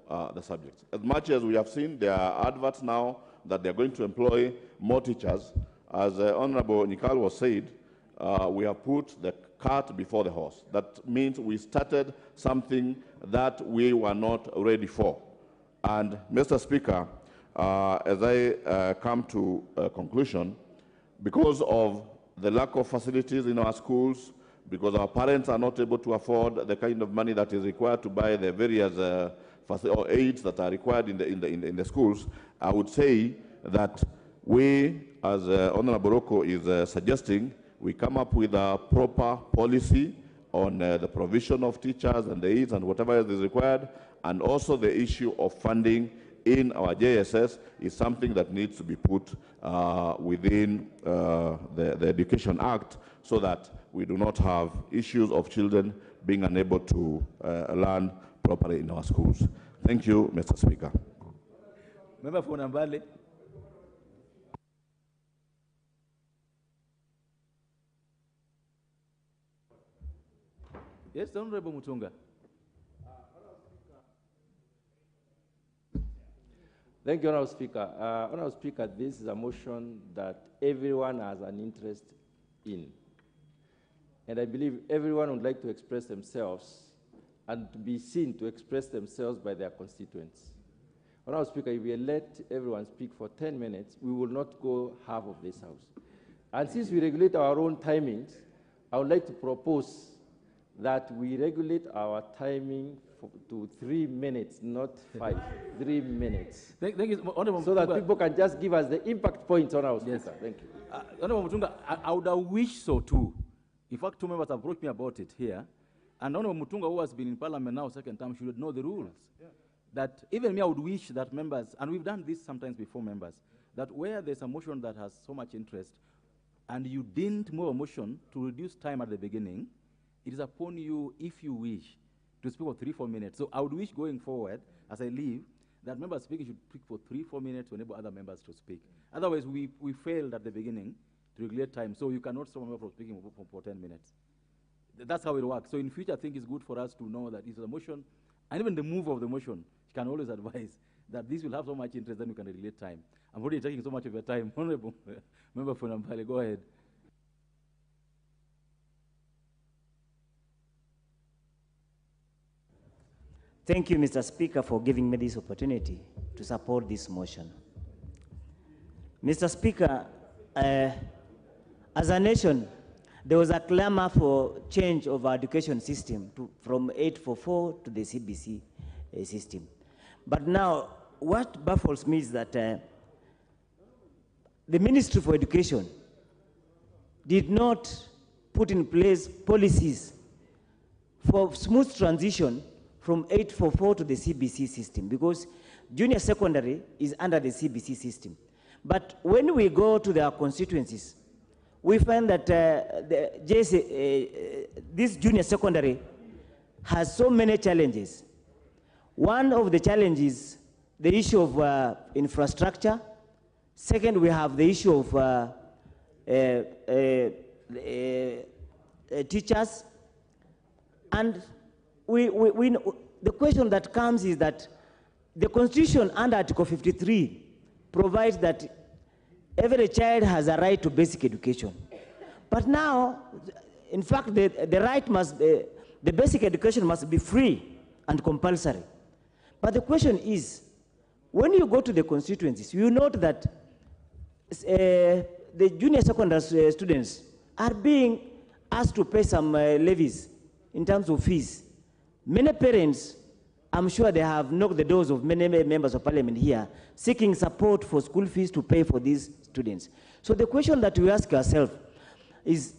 the subjects. As much as we have seen, there are adverts now that they're going to employ more teachers. As Honorable Nikal was said, we have put the cart before the horse. That means we started something that we were not ready for. And Mr. Speaker, as I come to a conclusion, because of the lack of facilities in our schools, because our parents are not able to afford the kind of money that is required to buy the various or aids that are required in the schools, I would say that we, as Honorable Rocco is suggesting, we come up with a proper policy on the provision of teachers and the aids and whatever else is required, and also the issue of funding in our JSS is something that needs to be put within the Education Act, so that we do not have issues of children being unable to learn properly in our schools. Thank you, Mr. Speaker. Member for Nambale. Yes, Honorable Mutunga. Thank you, Honorable Speaker. Honorable Speaker, this is a motion that everyone has an interest in. And I believe everyone would like to express themselves and to be seen to express themselves by their constituents. Honorable Speaker, if we let everyone speak for 10 minutes, we will not go half of this House. And since we regulate our own timings, I would like to propose that we regulate our timing to 3 minutes, not 5. 3 minutes. Thank you, Honorable so that people can just give us the impact points on our speaker. Yes. Thank you. Honorable Mutunga, I would have wished so too. In fact, 2 members have approached me about it here. And Honorable Mutunga, who has been in Parliament now second term, should know the rules. Yeah. That even me, I would wish that members, and we've done this sometimes before, members, that where there's a motion that has so much interest, and you didn't move a motion to reduce time at the beginning, it is upon you, if you wish, to speak for 3-4 minutes. So I would wish going forward, as I leave, that members speaking should speak for 3-4 minutes to enable other members to speak. Otherwise, we failed at the beginning to regulate time, so you cannot stop a member from speaking for 10 minutes. That's how it works. So in future, I think it's good for us to know that it's a motion, and even the move of the motion can always advise that this will have so much interest, then we can regulate time. I'm already taking so much of your time. Honorable Member for Nambale, go ahead. Thank you, Mr. Speaker, for giving me this opportunity to support this motion. Mr. Speaker, as a nation, there was a clamor for change of our education system from 844 to the CBC system. But now, what baffles me is that the Ministry for Education did not put in place policies for smooth transition from 844 to the CBC system, because junior secondary is under the CBC system. But when we go to their constituencies, we find that this junior secondary has so many challenges. One of the challenges, the issue of infrastructure. Second, we have the issue of teachers. And the question that comes is that the Constitution under Article 53 provides that every child has a right to basic education. But now, in fact, the right must, the basic education must be free and compulsory. But the question is, when you go to the constituencies, you note that the junior secondary students are being asked to pay some levies in terms of fees. Many parents, I'm sure they have knocked the doors of many members of parliament here, seeking support for school fees to pay for these students. So the question that we ask ourselves is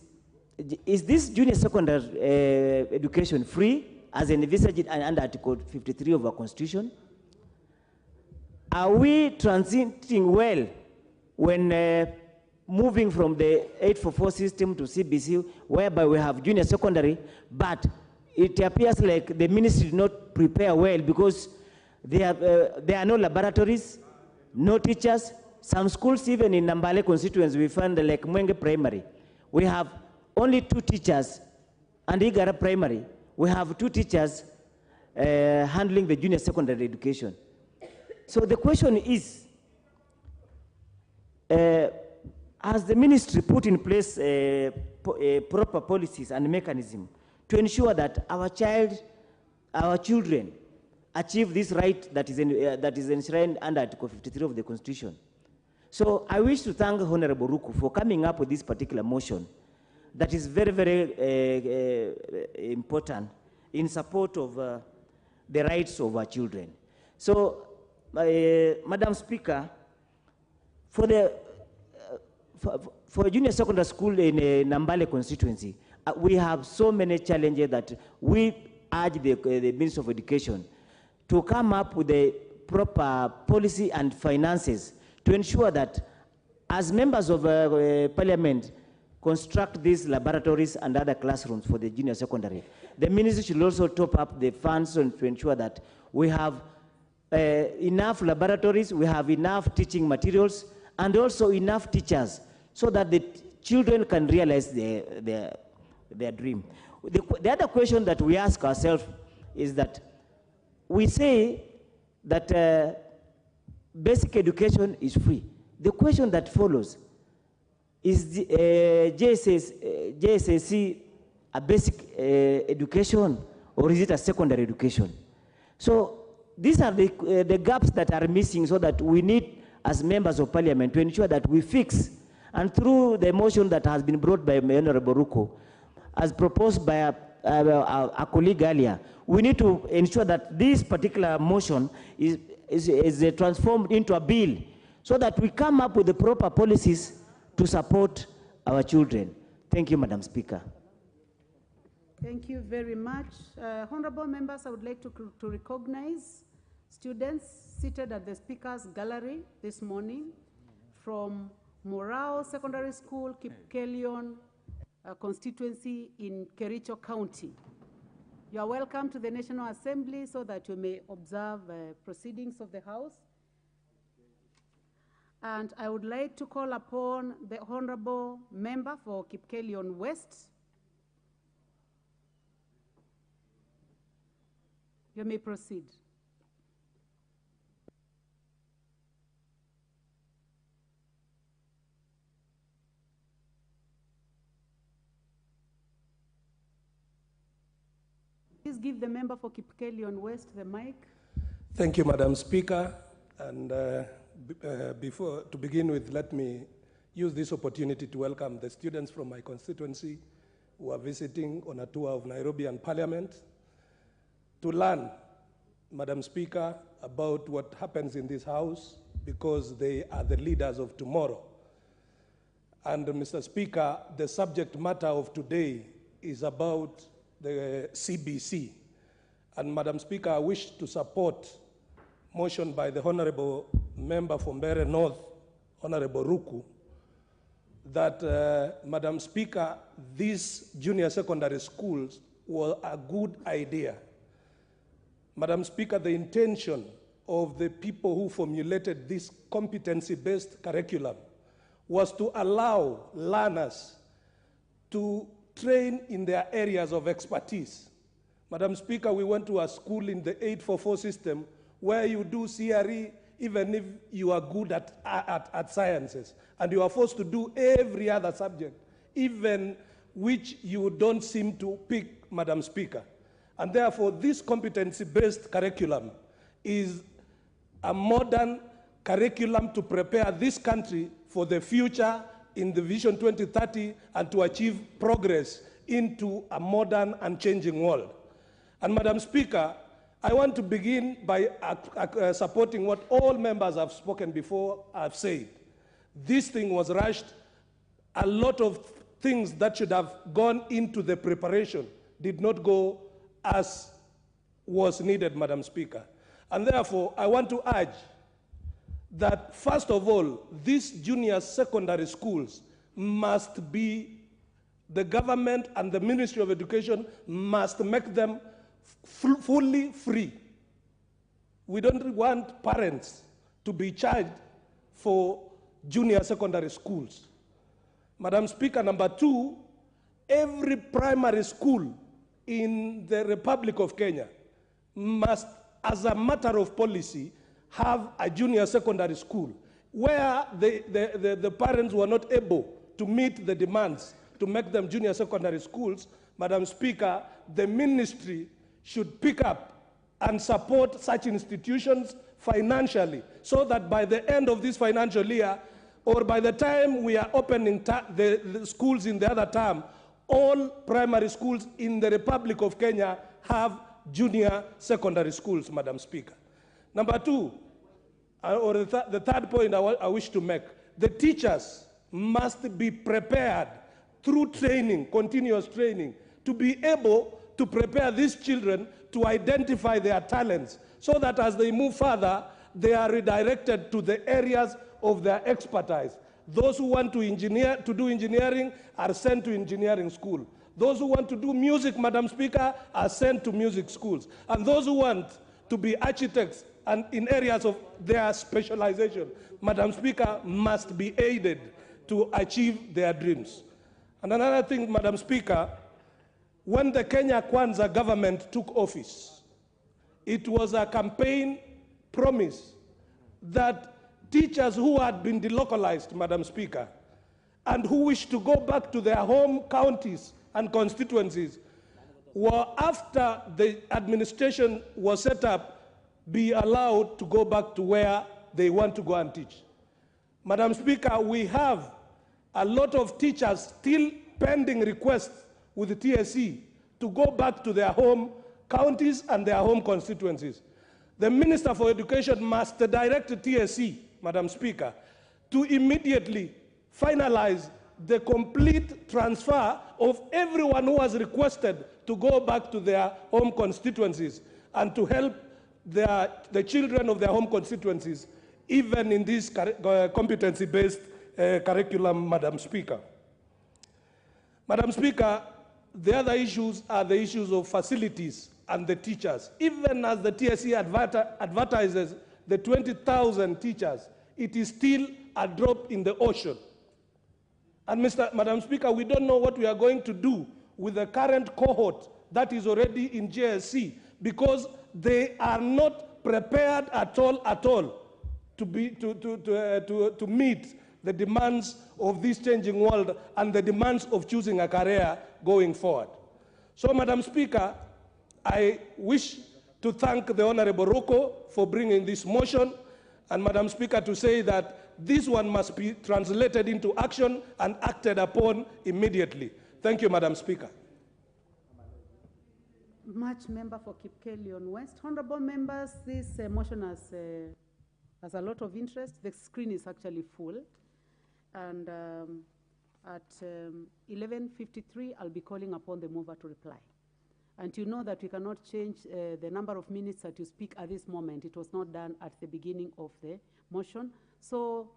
this junior secondary education free as envisaged under Article 53 of our Constitution? Are we transiting well when moving from the 844 system to CBC, whereby we have junior secondary, but it appears like the ministry did not prepare well because there are no laboratories, no teachers. Some schools, even in Nambale constituency, we find like Mwenge Primary, we have only 2 teachers, and Igara Primary, we have 2 teachers handling the junior secondary education. So the question is, has the ministry put in place proper policies and mechanism to ensure that our children achieve this right that is enshrined under Article 53 of the Constitution? So I wish to thank Honorable Ruku for coming up with this particular motion that is very, very important in support of the rights of our children. So, Madam Speaker, for junior secondary school in Nambale constituency, we have so many challenges that we urge the Ministry of Education to come up with a proper policy and finances to ensure that as members of Parliament construct these laboratories and other classrooms for the junior secondary, the ministry should also top up the funds to ensure that we have enough laboratories, we have enough teaching materials, and also enough teachers so that the children can realize their dream. The other question that we ask ourselves is that we say that basic education is free. The question that follows is the JSSC a basic education or is it a secondary education? So these are the gaps that are missing, so that we need as members of Parliament to ensure that we fix, and through the motion that has been brought by Honorable Ruko, as proposed by a colleague earlier, we need to ensure that this particular motion is transformed into a bill so that we come up with the proper policies to support our children. Thank you, Madam Speaker. Thank you very much. Honorable members, I would like to recognize students seated at the Speaker's Gallery this morning from Morao Secondary School, Kipkelion constituency in Kericho County. You are welcome to the National Assembly so that you may observe proceedings of the House. And I would like to call upon the Honorable Member for Kipkelion West. You may proceed. Please give the member for Kipkelion West the mic. Thank you, Madam Speaker. And to begin with, let me use this opportunity to welcome the students from my constituency who are visiting on a tour of Nairobi and Parliament to learn, Madam Speaker, about what happens in this House, because they are the leaders of tomorrow. And Mr. Speaker, the subject matter of today is about the CBC. And Madam Speaker, I wish to support motion by the Honorable Member from Mbeere North, Honorable Ruku, that, Madam Speaker, these junior secondary schools were a good idea. Madam Speaker, the intention of the people who formulated this competency-based curriculum was to allow learners to train in their areas of expertise. Madam Speaker, we went to a school in the 844 system where you do CRE even if you are good at sciences, and you are forced to do every other subject, even which you don't seem to pick, Madam Speaker. And therefore, this competency-based curriculum is a modern curriculum to prepare this country for the future in the Vision 2030 and to achieve progress into a modern and changing world. And Madam Speaker, I want to begin by supporting what all members have spoken before have said. This thing was rushed. A lot of things that should have gone into the preparation did not go as was needed, Madam Speaker. And therefore, I want to urge that, first of all, these junior secondary schools must be, the government and the Ministry of Education must make them fully free. We don't want parents to be charged for junior secondary schools. Madam Speaker, number two, every primary school in the Republic of Kenya must, as a matter of policy, have a junior secondary school where the parents were not able to meet the demands to make them junior secondary schools. Madam Speaker, the ministry should pick up and support such institutions financially so that by the end of this financial year, or by the time we are opening the schools in the other term, all primary schools in the Republic of Kenya have junior secondary schools, Madam Speaker. Number two, or the third point I wish to make, the teachers must be prepared through training, continuous training, to be able to prepare these children to identify their talents so that as they move further, they are redirected to the areas of their expertise. Those who want to do engineering are sent to engineering school. Those who want to do music, Madam Speaker, are sent to music schools. And those who want to be architects and in areas of their specialization, Madam Speaker, must be aided to achieve their dreams. And another thing, Madam Speaker, when the Kenya Kwanza government took office, it was a campaign promise that teachers who had been delocalized, Madam Speaker, and who wish to go back to their home counties and constituencies, were, after the administration was set up, be allowed to go back to where they want to go and teach. Madam Speaker, we have a lot of teachers still pending requests with the TSC to go back to their home counties and their home constituencies. The Minister for Education must direct the TSC, Madam Speaker, to immediately finalize the complete transfer of everyone who has requested to go back to their home constituencies and to help the children of their home constituencies, even in this competency-based curriculum, Madam Speaker. Madam Speaker, the other issues are the issues of facilities and the teachers. Even as the TSC advertises the 20,000 teachers, it is still a drop in the ocean. And Madam Speaker, we don't know what we are going to do with the current cohort that is already in JSC because they are not prepared at all to meet the demands of this changing world and the demands of choosing a career going forward. So, Madam Speaker, I wish to thank the Honorable Roko for bringing this motion, and Madam Speaker, to say that this one must be translated into action and acted upon immediately. Thank you, Madam Speaker. Much member for Kipkelion West. Honorable members, this motion has a lot of interest. The screen is actually full. And at 11:53, I'll be calling upon the mover to reply. And you know that we cannot change the number of minutes that you speak at this moment. It was not done at the beginning of the motion. So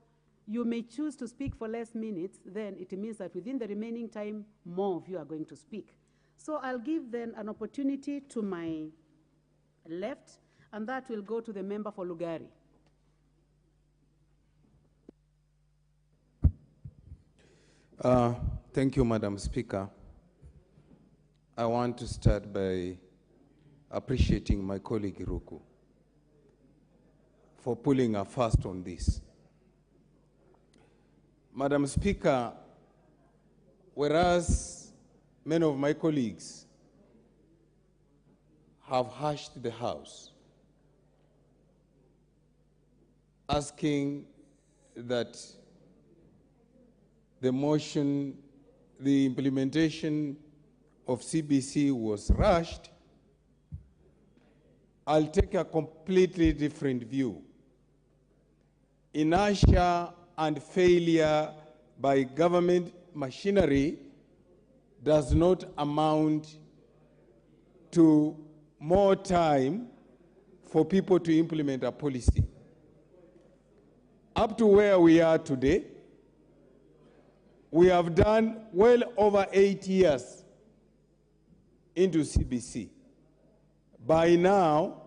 you may choose to speak for less minutes, then it means that within the remaining time, more of you are going to speak. So I'll give then an opportunity to my left, and that will go to the member for Lugari. Thank you, Madam Speaker. I want to start by appreciating my colleague Ruku for pulling a fast on this. Madam Speaker, whereas many of my colleagues have hushed the House, asking that the motion, the implementation of CBC was rushed, I'll take a completely different view. Inertia and failure by government machinery does not amount to more time for people to implement a policy. Up to where we are today, we have done well over 8 years into CBC. By now,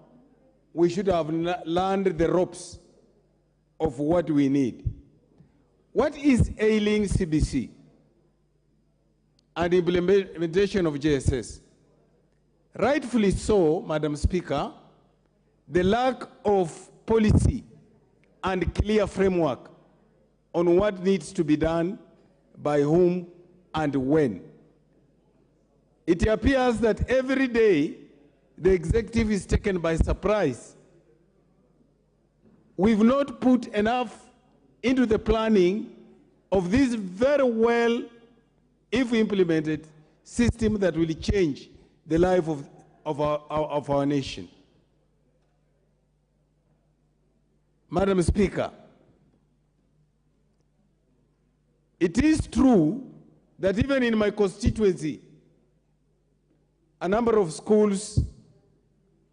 we should have learned the ropes of what we need. What is ailing CBC and implementation of JSS? Rightfully so, Madam Speaker, the lack of policy and clear framework on what needs to be done by whom and when. It appears that every day the executive is taken by surprise. We've not put enough into the planning of this very well, if implemented, system that will change the life of our nation. Madam Speaker, it is true that even in my constituency, a number of schools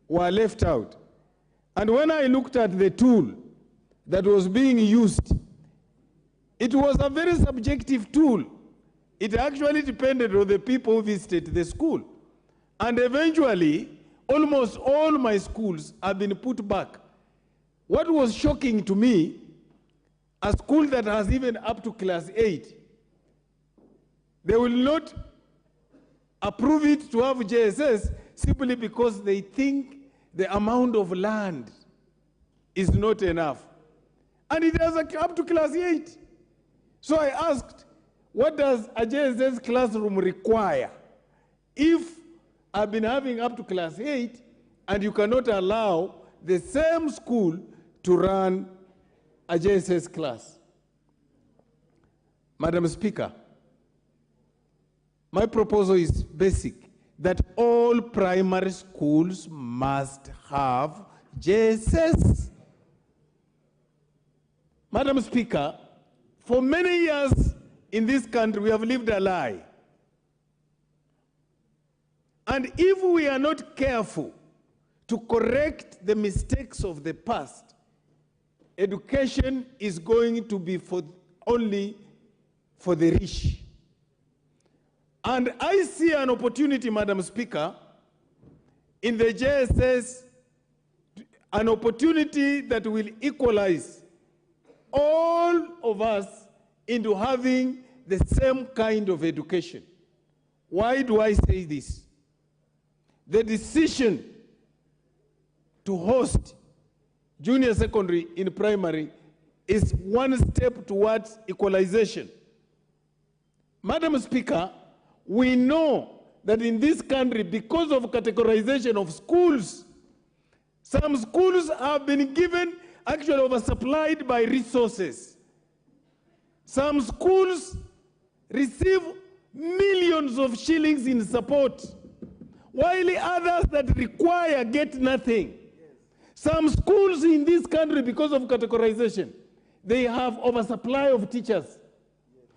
were left out. And when I looked at the tool that was being used, it was a very subjective tool. It actually depended on the people who visited the school. And eventually, almost all my schools have been put back. What was shocking to me, a school that has even up to class 8, they will not approve it to have JSS simply because they think the amount of land is not enough. And it has up to class 8. So I asked, what does a JSS classroom require? If I've been having up to class 8 and you cannot allow the same school to run a JSS class. Madam Speaker, my proposal is basic, that all primary schools must have JSS. Madam Speaker, for many years in this country, we have lived a lie. And if we are not careful to correct the mistakes of the past, education is going to be only for the rich. And I see an opportunity, Madam Speaker, in the JSS, an opportunity that will equalize all of us into having the same kind of education. Why do I say this? The decision to host junior secondary in primary is one step towards equalization. Madam Speaker, we know that in this country, because of categorization of schools, some schools have been given, actually oversupplied by resources. Some schools receive millions of shillings in support, while others that require get nothing. Some schools in this country, because of categorization, they have oversupply of teachers.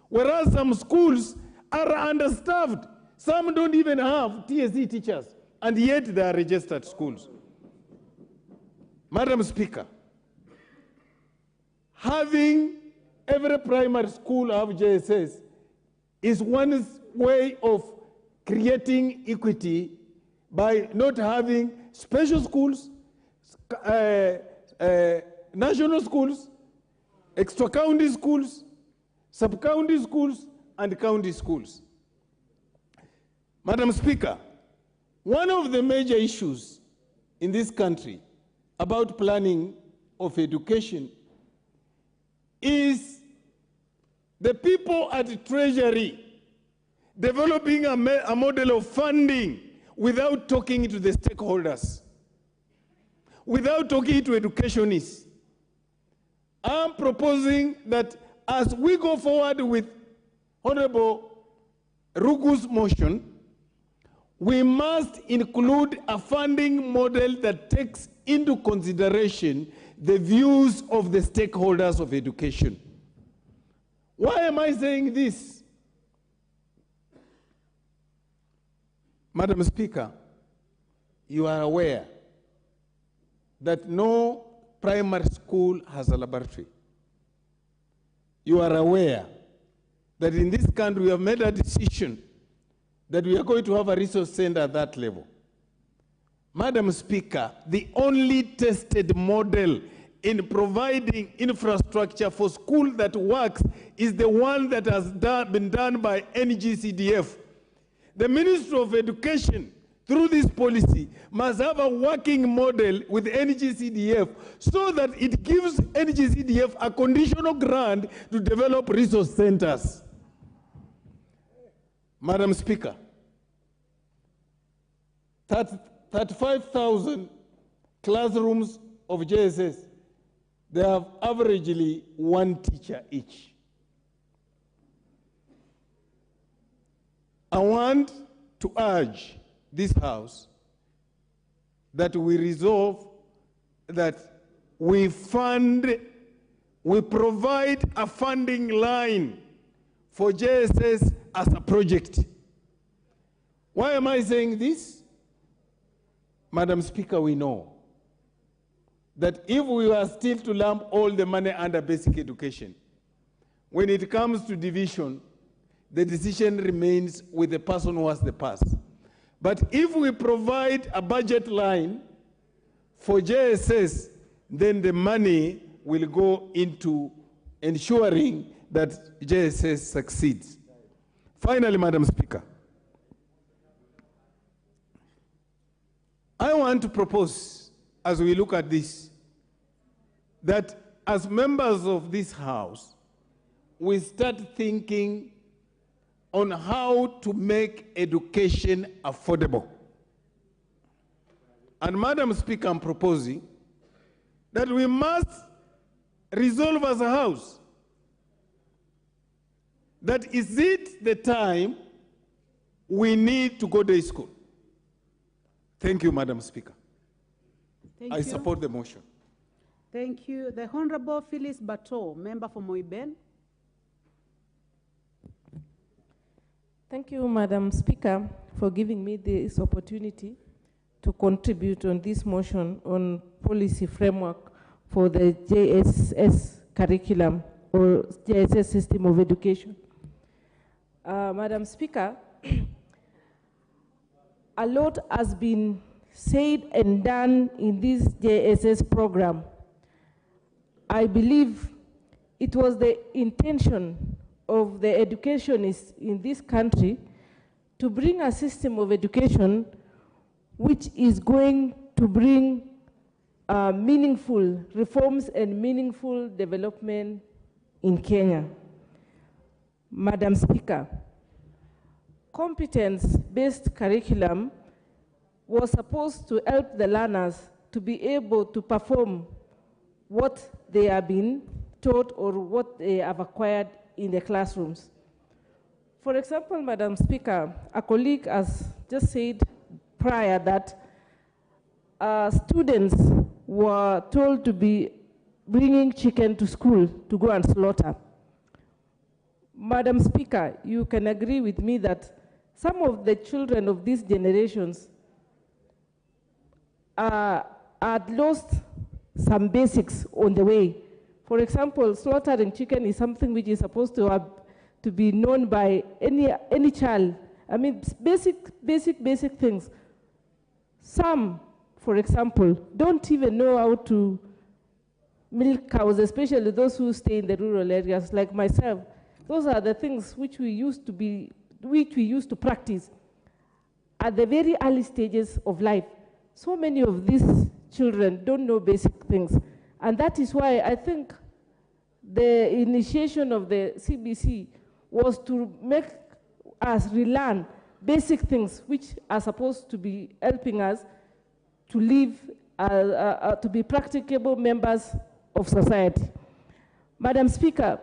Whereas some schools are understaffed. Some don't even have TSE teachers, and yet they are registered schools. Madam Speaker, having every primary school have JSS is one way of creating equity by not having special schools, national schools, extra-county schools, sub-county schools, and county schools. Madam Speaker, one of the major issues in this country about planning of education is the people at the Treasury developing a model of funding without talking to the stakeholders, without talking to educationists. I'm proposing that as we go forward with Honorable Rugu's motion, we must include a funding model that takes into consideration the views of the stakeholders of education. Why am I saying this? Madam Speaker, you are aware that no primary school has a laboratory. You are aware that in this country we have made a decision that we are going to have a resource center at that level. Madam Speaker, the only tested model in providing infrastructure for school that works is the one that has been done by NGCDF. The Ministry of Education through this policy, must have a working model with NGCDF so that it gives NGCDF a conditional grant to develop resource centers. Madam Speaker, 35,000 classrooms of JSS, they have averagely one teacher each. I want to urge this House that we resolve that we provide a funding line for JSS as a project. Why am I saying this? Madam Speaker, we know that if we were still to lump all the money under basic education, when it comes to division, the decision remains with the person who has the pass. But if we provide a budget line for JSS, then the money will go into ensuring that JSS succeeds. Finally, Madam Speaker, I want to propose, as we look at this, that as members of this House, we start thinking on how to make education affordable. And Madam Speaker, I'm proposing that we must resolve as a House that is it the time we need to go day school. Thank you, Madam Speaker. I support the motion. Thank you. The Honorable Phyllis Bato, member for Moiben. Thank you, Madam Speaker, for giving me this opportunity to contribute on this motion on policy framework for the JSS curriculum or JSS system of education. Madam Speaker, a lot has been said and done in this JSS program. I believe it was the intention of the educationists in this country to bring a system of education which is going to bring meaningful reforms and meaningful development in Kenya. Madam Speaker, competence-based curriculum was supposed to help the learners to be able to perform what they have been taught or what they have acquired in the classrooms. For example, Madam Speaker, a colleague has just said prior that students were told to be bringing chicken to school to go and slaughter. Madam Speaker, you can agree with me that some of the children of these generations had lost some basics on the way. For example, slaughtering chicken is something which is supposed to be known by any child. I mean, basic things. Some, for example, don't even know how to milk cows, especially those who stay in the rural areas, like myself. Those are the things which we used to practice at the very early stages of life. So many of these children don't know basic things. And that is why I think the initiation of the CBC was to make us relearn basic things which are supposed to be helping us to live, to be practicable members of society. Madam Speaker,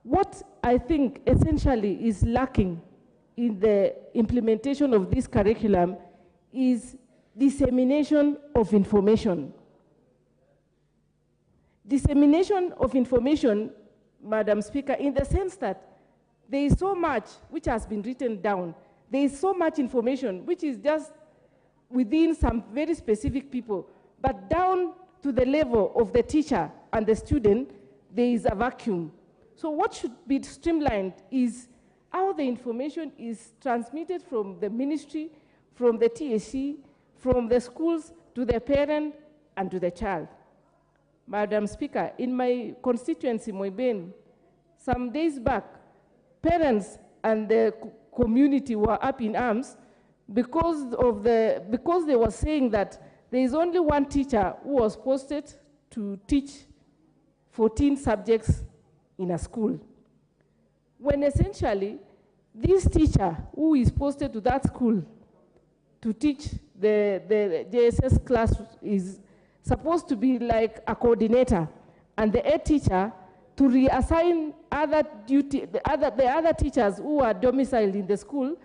what I think essentially is lacking in the implementation of this curriculum is dissemination of information. Dissemination of information, Madam Speaker, in the sense that there is so much which has been written down. There is so much information which is just within some very specific people, but down to the level of the teacher and the student, there is a vacuum. So what should be streamlined is how the information is transmitted from the ministry, from the TSC, from the schools to the parent and to the child. Madam Speaker, in my constituency, Moiben, some days back, parents and the community were up in arms because they were saying that there is only one teacher who was posted to teach 14 subjects in a school. When essentially, this teacher who is posted to that school to teach the JSS class is supposed to be like a coordinator, and the head teacher to reassign the other teachers who are domiciled in the school,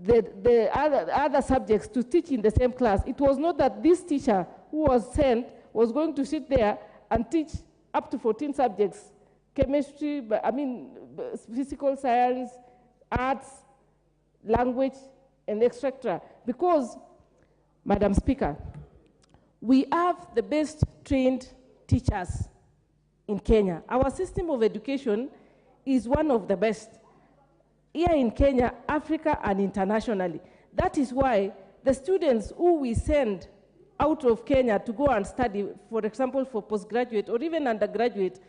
the other subjects to teach in the same class. It was not that this teacher who was sent was going to sit there and teach up to 14 subjects, chemistry, physical science, arts, language, and etc. Because, Madam Speaker, we have the best trained teachers in Kenya. Our system of education is one of the best here in Kenya, Africa, and internationally. That is why the students who we send out of Kenya to go and study, for example, for postgraduate or even undergraduate,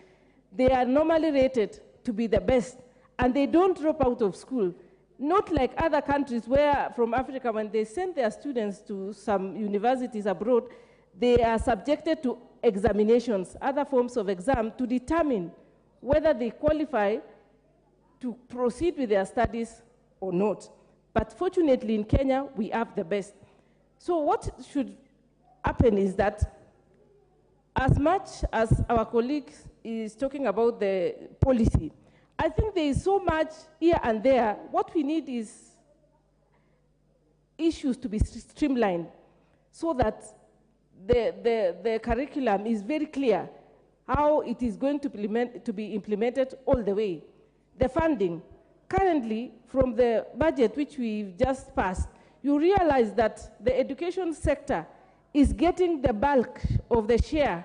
they are normally rated to be the best, and they don't drop out of school. Not like other countries where, from Africa, when they send their students to some universities abroad, they are subjected to examinations, other forms of exam, to determine whether they qualify to proceed with their studies or not. But fortunately, in Kenya, we have the best. So what should happen is that as much as our colleague is talking about the policy, I think there is so much here and there. What we need is issues to be streamlined so that the curriculum is very clear how it is going to be implemented all the way. The funding, currently from the budget which we've just passed, you realize that the education sector is getting the bulk of the share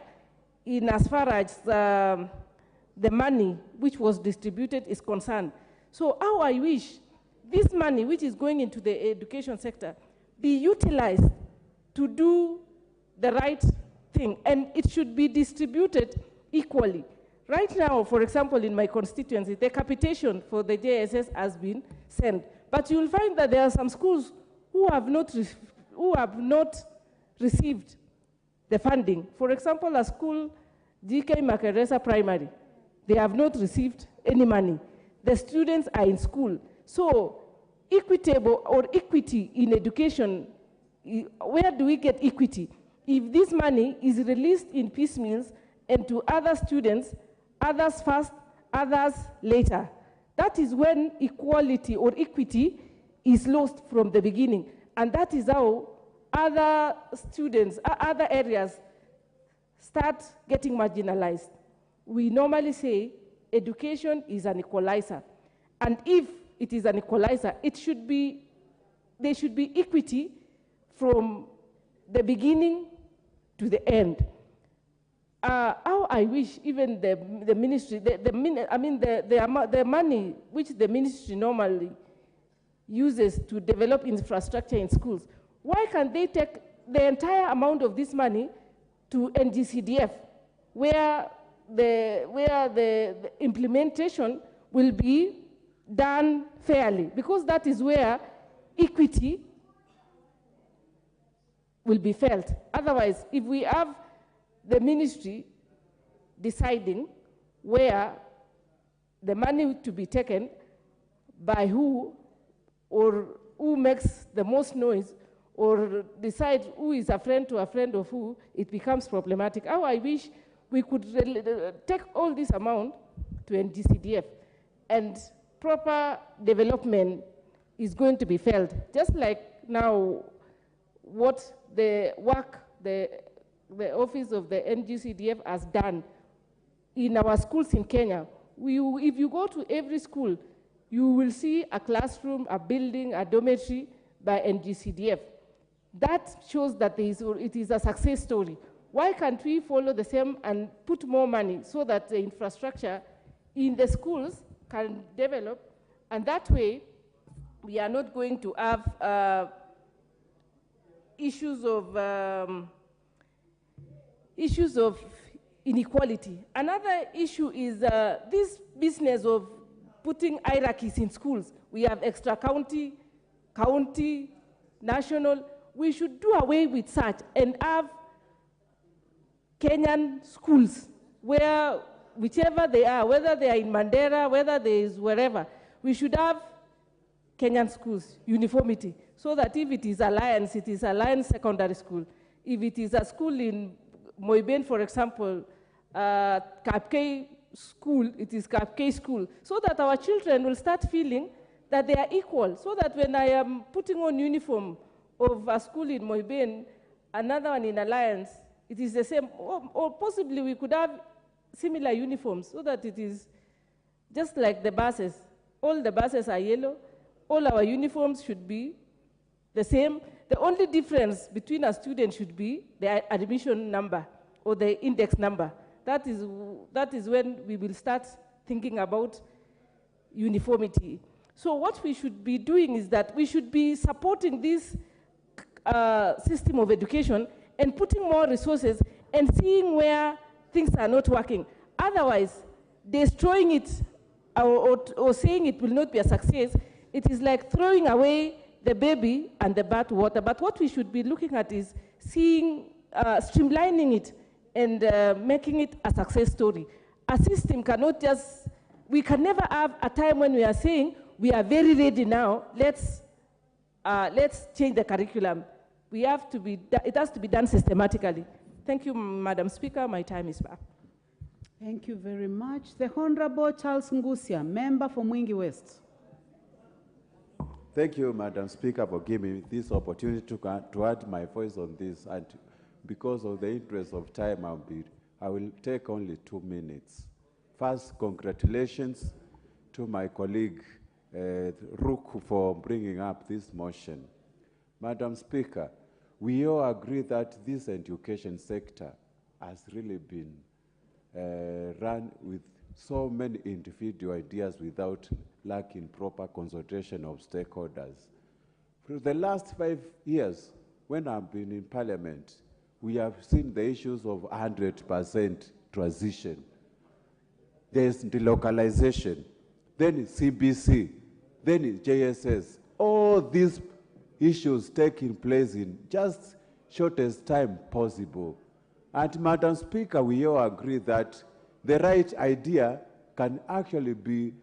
in as far as the money which was distributed is concerned. So how I wish this money which is going into the education sector be utilized to do the right thing, and it should be distributed equally. Right now, for example, in my constituency, the capitation for the JSS has been sent, but you will find that there are some schools who have not received the funding. For example, a school, GK Makeresa Primary, they have not received any money. The students are in school. So equitable or equity in education, where do we get equity? If this money is released in piecemeals and to other students, others first, others later, that is when equality or equity is lost from the beginning. And that is how other students, other areas start getting marginalized. We normally say education is an equalizer. And if it is an equalizer, there should be equity from the beginning to the end. How I wish even the ministry, the money which the ministry normally uses to develop infrastructure in schools, why can't they take the entire amount of this money to NGCDF, where the implementation will be done fairly? Because that is where equity will be felt. Otherwise, if we have the ministry deciding where the money to be taken by who, or who makes the most noise, or decide who is a friend of who, it becomes problematic. How I wish we could take all this amount to NGCDF, and proper development is going to be felt. Just like now, what the work the office of the NGCDF has done in our schools in Kenya. If you go to every school, you will see a classroom, a building, a dormitory by NGCDF. That shows that it is a success story. Why can't we follow the same and put more money so that the infrastructure in the schools can develop, and that way we are not going to have issues of inequality. Another issue is this business of putting hierarchies in schools. We have extra county, national. We should do away with such and have Kenyan schools where, whichever they are, whether they are in Mandera, whether they is wherever, we should have Kenyan schools, uniformity, so that if it is Alliance, it is Alliance Secondary School. If it is a school in Moiben, for example, Kapkei School, it is Kapkei School, so that our children will start feeling that they are equal, so that when I am putting on uniform of a school in Moiben, another one in Alliance, it is the same, or possibly we could have similar uniforms, so that it is just like the buses. All the buses are yellow, all our uniforms should be the same. The only difference between a student should be the admission number or the index number. That is when we will start thinking about uniformity. So what we should be doing is that we should be supporting this system of education and putting more resources and seeing where things are not working. Otherwise, destroying it or saying it will not be a success, it is like throwing away the baby and the bath water. But what we should be looking at is seeing, streamlining it and making it a success story. A system cannot just, we can never have a time when we are saying, we are very ready now, let's change the curriculum. It has to be done systematically. Thank you, Madam Speaker, my time is up. Thank you very much. The Honorable Charles Ngusia, member for Mwingi West. Thank you, Madam Speaker, for giving me this opportunity to add my voice on this. And because of the interest of time, I will take only 2 minutes. First, congratulations to my colleague, Rook, for bringing up this motion. Madam Speaker, we all agree that this education sector has really been run with so many individual ideas without lacking proper consultation of stakeholders. For the last 5 years, when I've been in Parliament, we have seen the issues of 100% transition. There's delocalization, then CBC, then JSS. All these issues taking place in just shortest time possible. And Madam Speaker, we all agree that the right idea can actually be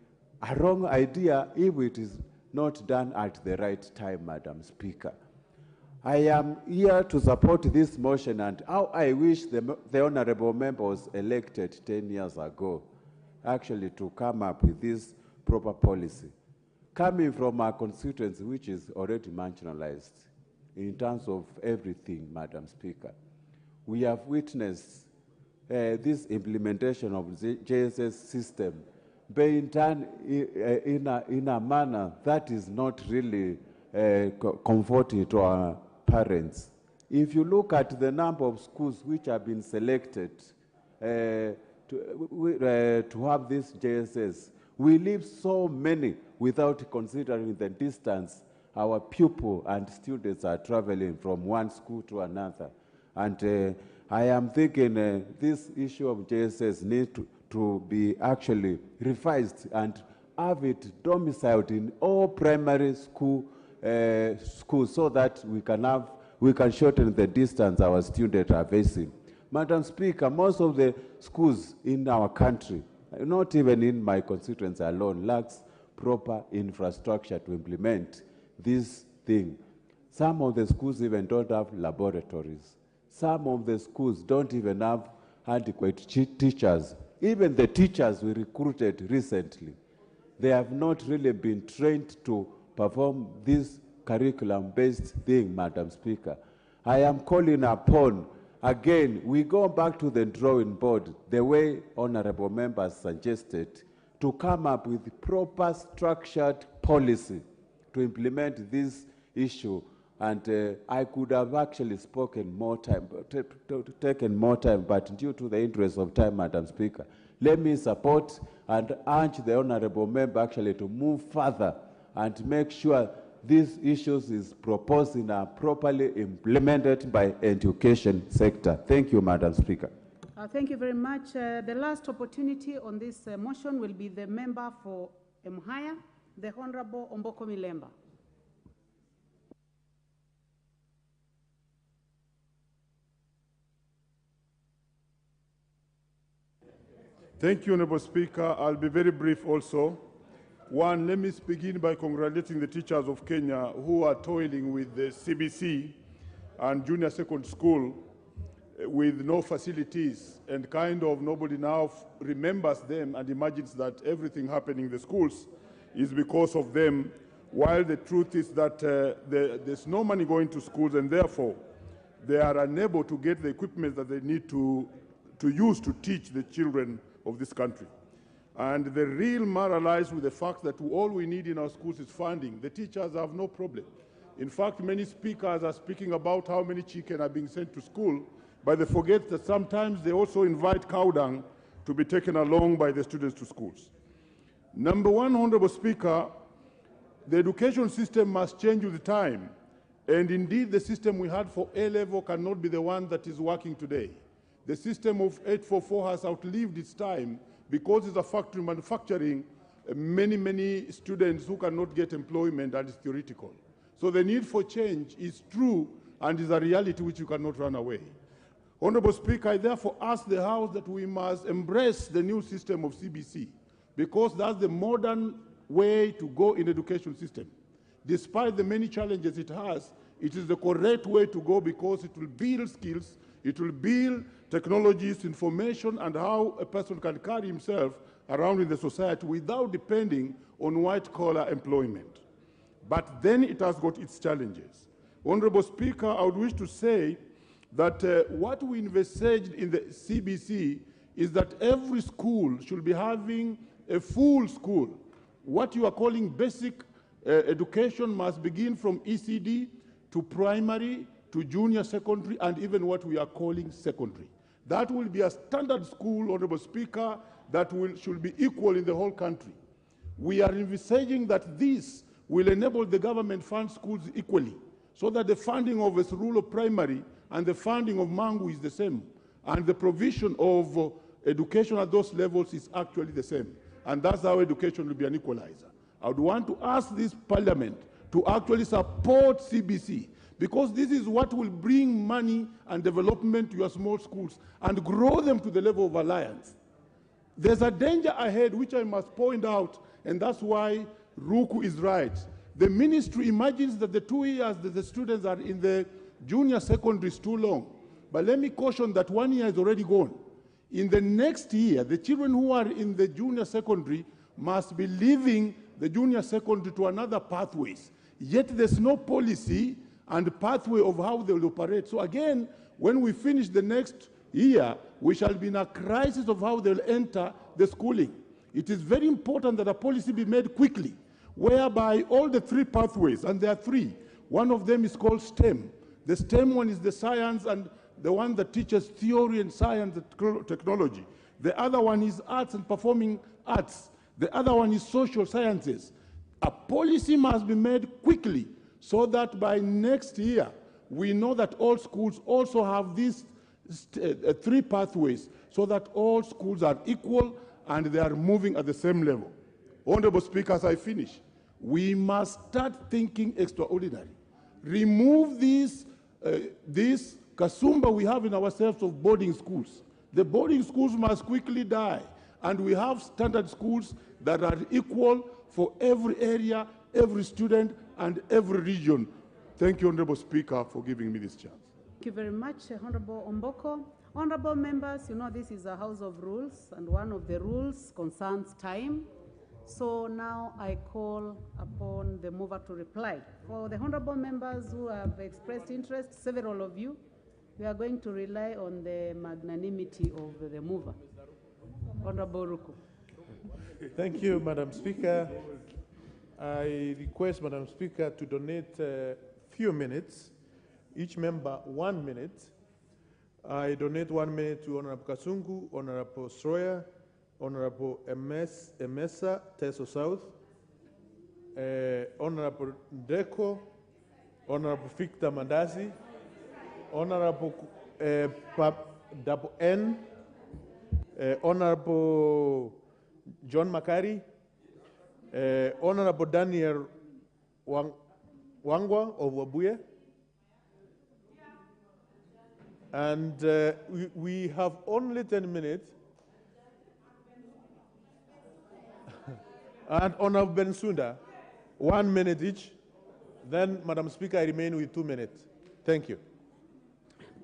a wrong idea if it is not done at the right time, Madam Speaker. I am here to support this motion, and how I wish the honorable member was elected 10 years ago, actually to come up with this proper policy. Coming from our constituency, which is already marginalized in terms of everything, Madam Speaker, we have witnessed this implementation of the JSS system being done in a manner that is not really comforting to our parents. If you look at the number of schools which have been selected to have this JSS, we leave so many without considering the distance our pupil and students are traveling from one school to another. And I am thinking this issue of JSS needs to be actually revised and have it domiciled in all primary schools so that we can shorten the distance our students are facing. Madam Speaker, most of the schools in our country, not even in my constituency alone, lacks proper infrastructure to implement this thing. Some of the schools even don't have laboratories. Some of the schools don't even have adequate teachers. Even the teachers we recruited recently, they have not really been trained to perform this curriculum-based thing, Madam Speaker. I am calling upon, again, we go back to the drawing board, the way honorable members suggested, to come up with proper structured policy to implement this issue. And I could have actually spoken more time, taken more time, but due to the interest of time, Madam Speaker, let me support and urge the honorable member actually to move further and make sure these issues is proposed and are properly implemented by education sector. Thank you, Madam Speaker. Thank you very much. The last opportunity on this motion will be the member for Mhaya, the Honorable Omboko Milemba. Thank you, Honorable Speaker. I'll be very brief also. One, let me begin by congratulating the teachers of Kenya who are toiling with the CBC and junior secondary school with no facilities, and kind of nobody now remembers them and imagines that everything happening in the schools is because of them, while the truth is that there's no money going to schools, and therefore they are unable to get the equipment that they need to use to teach the children of this country. And the real matter lies with the fact that all we need in our schools is funding. The teachers have no problem. In fact, many speakers are speaking about how many chicken are being sent to school, but they forget that sometimes they also invite cow dung to be taken along by the students to schools. Number one, Honorable Speaker, the education system must change with time. And indeed, the system we had for A-level cannot be the one that is working today. The system of 844 has outlived its time because it's a factory manufacturing many students who cannot get employment, and it's theoretical. So the need for change is true and is a reality which you cannot run away. Honorable Speaker, I therefore ask the House that we must embrace the new system of CBC, because that's the modern way to go in the education system. Despite the many challenges it has, it is the correct way to go because it will build skills, it will build technologies, information, and how a person can carry himself around in the society without depending on white-collar employment. But then it has got its challenges. Honorable Speaker, I would wish to say that what we envisaged in the CBC is that every school should be having a full school. What you are calling basic education must begin from ECD to primary to junior secondary and even what we are calling secondary. That will be a standard school, Honorable Speaker, that should be equal in the whole country. We are envisaging that this will enable the government fund schools equally, so that the funding of a rural primary and the funding of Mangu is the same, and the provision of education at those levels is actually the same. And that's how education will be an equalizer. I would want to ask this parliament to actually support CBC, because this is what will bring money and development to your small schools and grow them to the level of alliance. There's a danger ahead which I must point out, and that's why Ruku is right. The ministry imagines that the 2 years that the students are in the junior secondary is too long. But let me caution that 1 year is already gone. In the next year, the children who are in the junior secondary must be leaving the junior secondary to another pathways. Yet there's no policy and pathway of how they will operate. So again, when we finish the next year, we shall be in a crisis of how they'll enter the schooling. It is very important that a policy be made quickly, whereby all the three pathways, and there are three, one of them is called STEM. The STEM one is the science and the one that teaches theory and science and technology. The other one is arts and performing arts. The other one is social sciences. A policy must be made quickly so that by next year, we know that all schools also have these three pathways, so that all schools are equal and they are moving at the same level. Honorable Speaker, as I finish, we must start thinking extraordinary. Remove this kasumba we have in ourselves of boarding schools. The boarding schools must quickly die, and we have standard schools that are equal for every area, every student, and every region. Thank you, Honorable Speaker, for giving me this chance. Thank you very much, Honorable Omboko. Honorable members, you know this is a house of rules, and one of the rules concerns time. So now I call upon the mover to reply. For the honorable members who have expressed interest, several of you, we are going to rely on the magnanimity of the mover. Honorable Ruku. Thank you, Madam Speaker. I request, Madam Speaker, to donate a few minutes, each member 1 minute. I donate 1 minute to Honorable Kasungu, Honorable Sroya, Honorable Emesa, Teso South, Honorable Ndeko, Honorable Victor Mandazi, Honorable Double N, Honorable John Makari, Honorable Daniel Wangwa of Wabuye, and we have only 10 minutes. And Honorable Bensouda, 1 minute each. Then, Madam Speaker, I remain with 2 minutes. Thank you.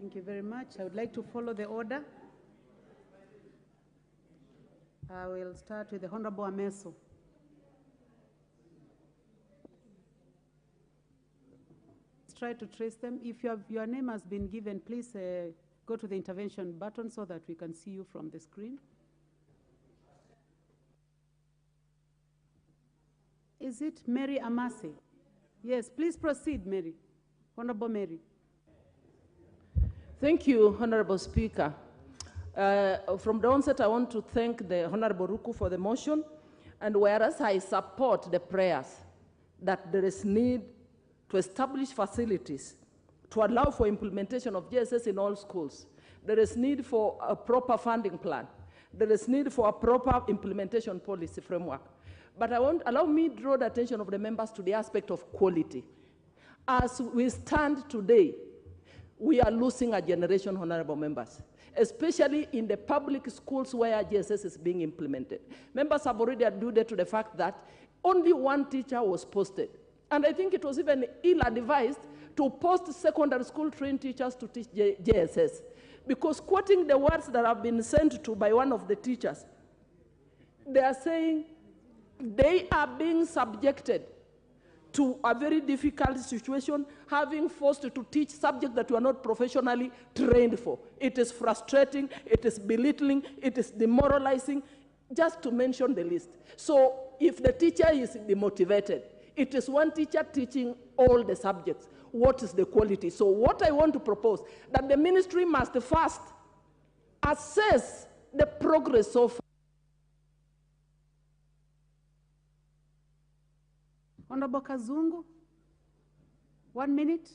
Thank you very much. I would like to follow the order. I will start with the Honorable Ameso. Let's try to trace them. If your name has been given, please go to the intervention button so that we can see you from the screen. Is it Mary Amase? Yes, please proceed, Mary. Honorable Mary. Thank you, Honorable Speaker. From the onset, I want to thank the Honorable Ruku for the motion, and whereas I support the prayers that there is need to establish facilities to allow for implementation of GSS in all schools, there is need for a proper funding plan, there is need for a proper implementation policy framework. But allow me to draw the attention of the members to the aspect of quality. As we stand today, we are losing a generation, honorable members, especially in the public schools where GSS is being implemented. Members have already alluded to the fact that only one teacher was posted. And I think it was even ill-advised to post secondary school trained teachers to teach GSS. Because quoting the words that have been sent to by one of the teachers, they are saying they are being subjected to a very difficult situation, having forced to teach subjects that you are not professionally trained for. It is frustrating, it is belittling, it is demoralizing, just to mention the list. So if the teacher is demotivated, it is one teacher teaching all the subjects. What is the quality? So what I want to propose, that the ministry must first assess the progress of Honorable Kazungu, 1 minute.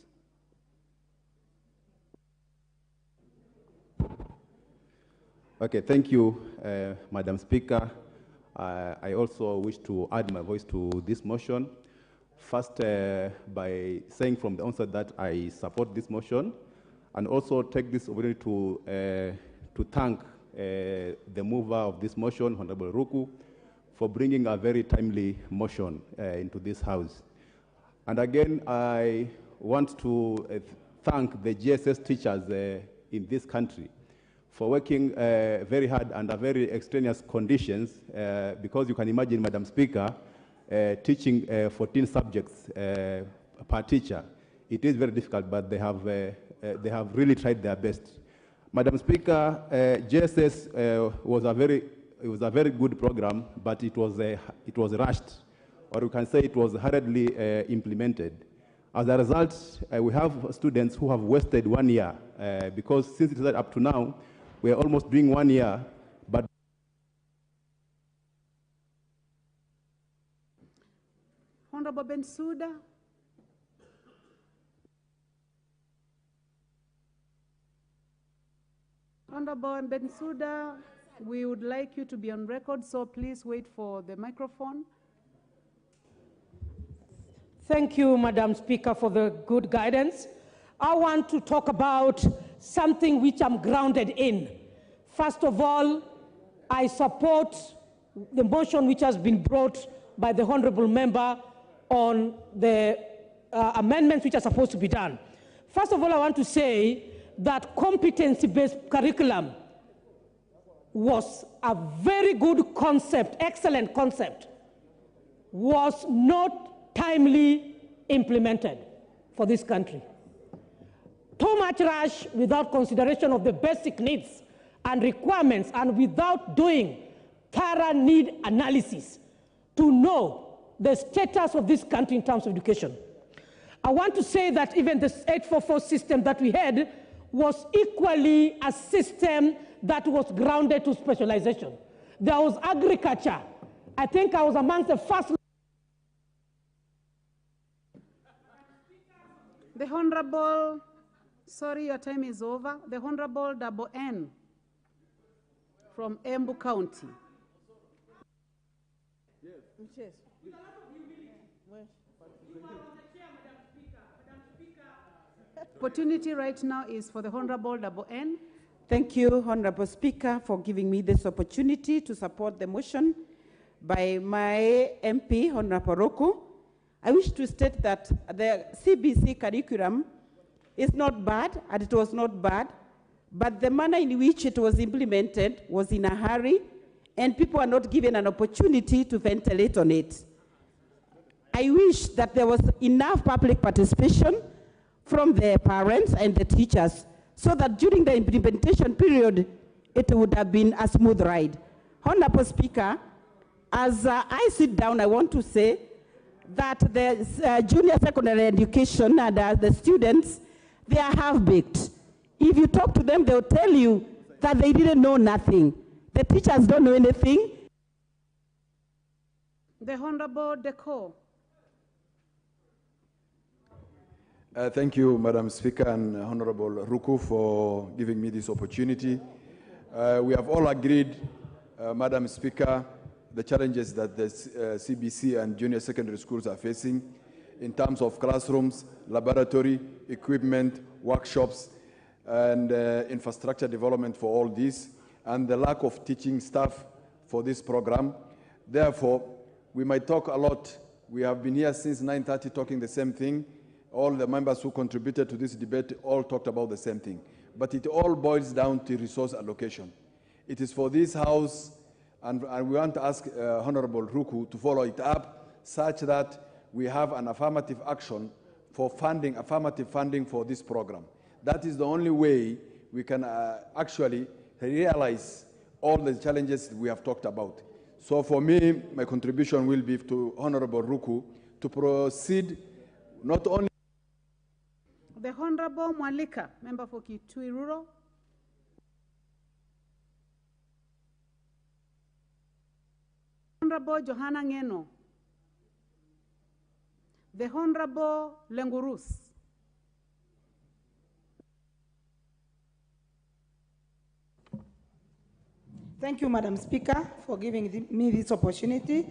Okay, thank you, Madam Speaker. I also wish to add my voice to this motion. First, by saying from the onset that I support this motion, and also take this opportunity to thank the mover of this motion, Honorable Ruku, for bringing a very timely motion into this House. And again, I want to thank the GSS teachers in this country for working very hard under very extraneous conditions, because you can imagine, Madam Speaker, teaching 14 subjects per teacher. It is very difficult, but they have really tried their best. Madam Speaker, GSS was a very good program, but it was rushed, or we can say it was hurriedly implemented. As a result, we have students who have wasted 1 year, because since it started up to now, we are almost doing 1 year, but Honorable Bensouda. Honorable Bensouda, we would like you to be on record, so please wait for the microphone. Thank you, Madam Speaker, for the good guidance. I want to talk about something which I'm grounded in. First of all, I support the motion which has been brought by the honorable member on the amendments which are supposed to be done. First of all, I want to say that competency-based curriculum was a very good concept, excellent concept, was not timely implemented for this country. Too much rush without consideration of the basic needs and requirements, and without doing thorough need analysis to know the status of this country in terms of education. I want to say that even the 844 system that we had was equally a system that was grounded to specialization. There was agriculture. I think I was amongst the first. The Honorable, sorry, your time is over. The Honorable Double N from Embu County. Yes. Opportunity right now is for the Honorable Double N. Thank you, Honorable Speaker, for giving me this opportunity to support the motion. by my MP, Honorable Roku. I wish to state that the CBC curriculum is not bad, and it was not bad, but the manner in which it was implemented was in a hurry, and people are not given an opportunity to ventilate on it. I wish that there was enough public participation from the parents and the teachers so that during the implementation period, it would have been a smooth ride. Honorable Speaker, as I sit down, I want to say that the junior secondary education and the students, they are half-baked. If you talk to them, they'll tell you that they didn't know nothing. The teachers don't know anything. The Honorable Deco. Thank you, Madam Speaker and Honorable Ruku, for giving me this opportunity. We have all agreed, Madam Speaker, the challenges that the CBC and junior secondary schools are facing in terms of classrooms, laboratory, equipment, workshops, and infrastructure development for all this, and the lack of teaching staff for this program. Therefore, we might talk a lot. We have been here since 9:30 talking the same thing. All the members who contributed to this debate all talked about the same thing. But it all boils down to resource allocation. It is for this House, and we want to ask Honorable Ruku to follow it up such that we have an affirmative action for funding, affirmative funding for this program. That is the only way we can actually realize all the challenges we have talked about. So for me, my contribution will be to Honorable Ruku to proceed not only. The Honorable Mwalika, member for Kitui Rural. Honorable Johanna Ngeno. The Honorable Lengurus. Thank you, Madam Speaker, for giving me this opportunity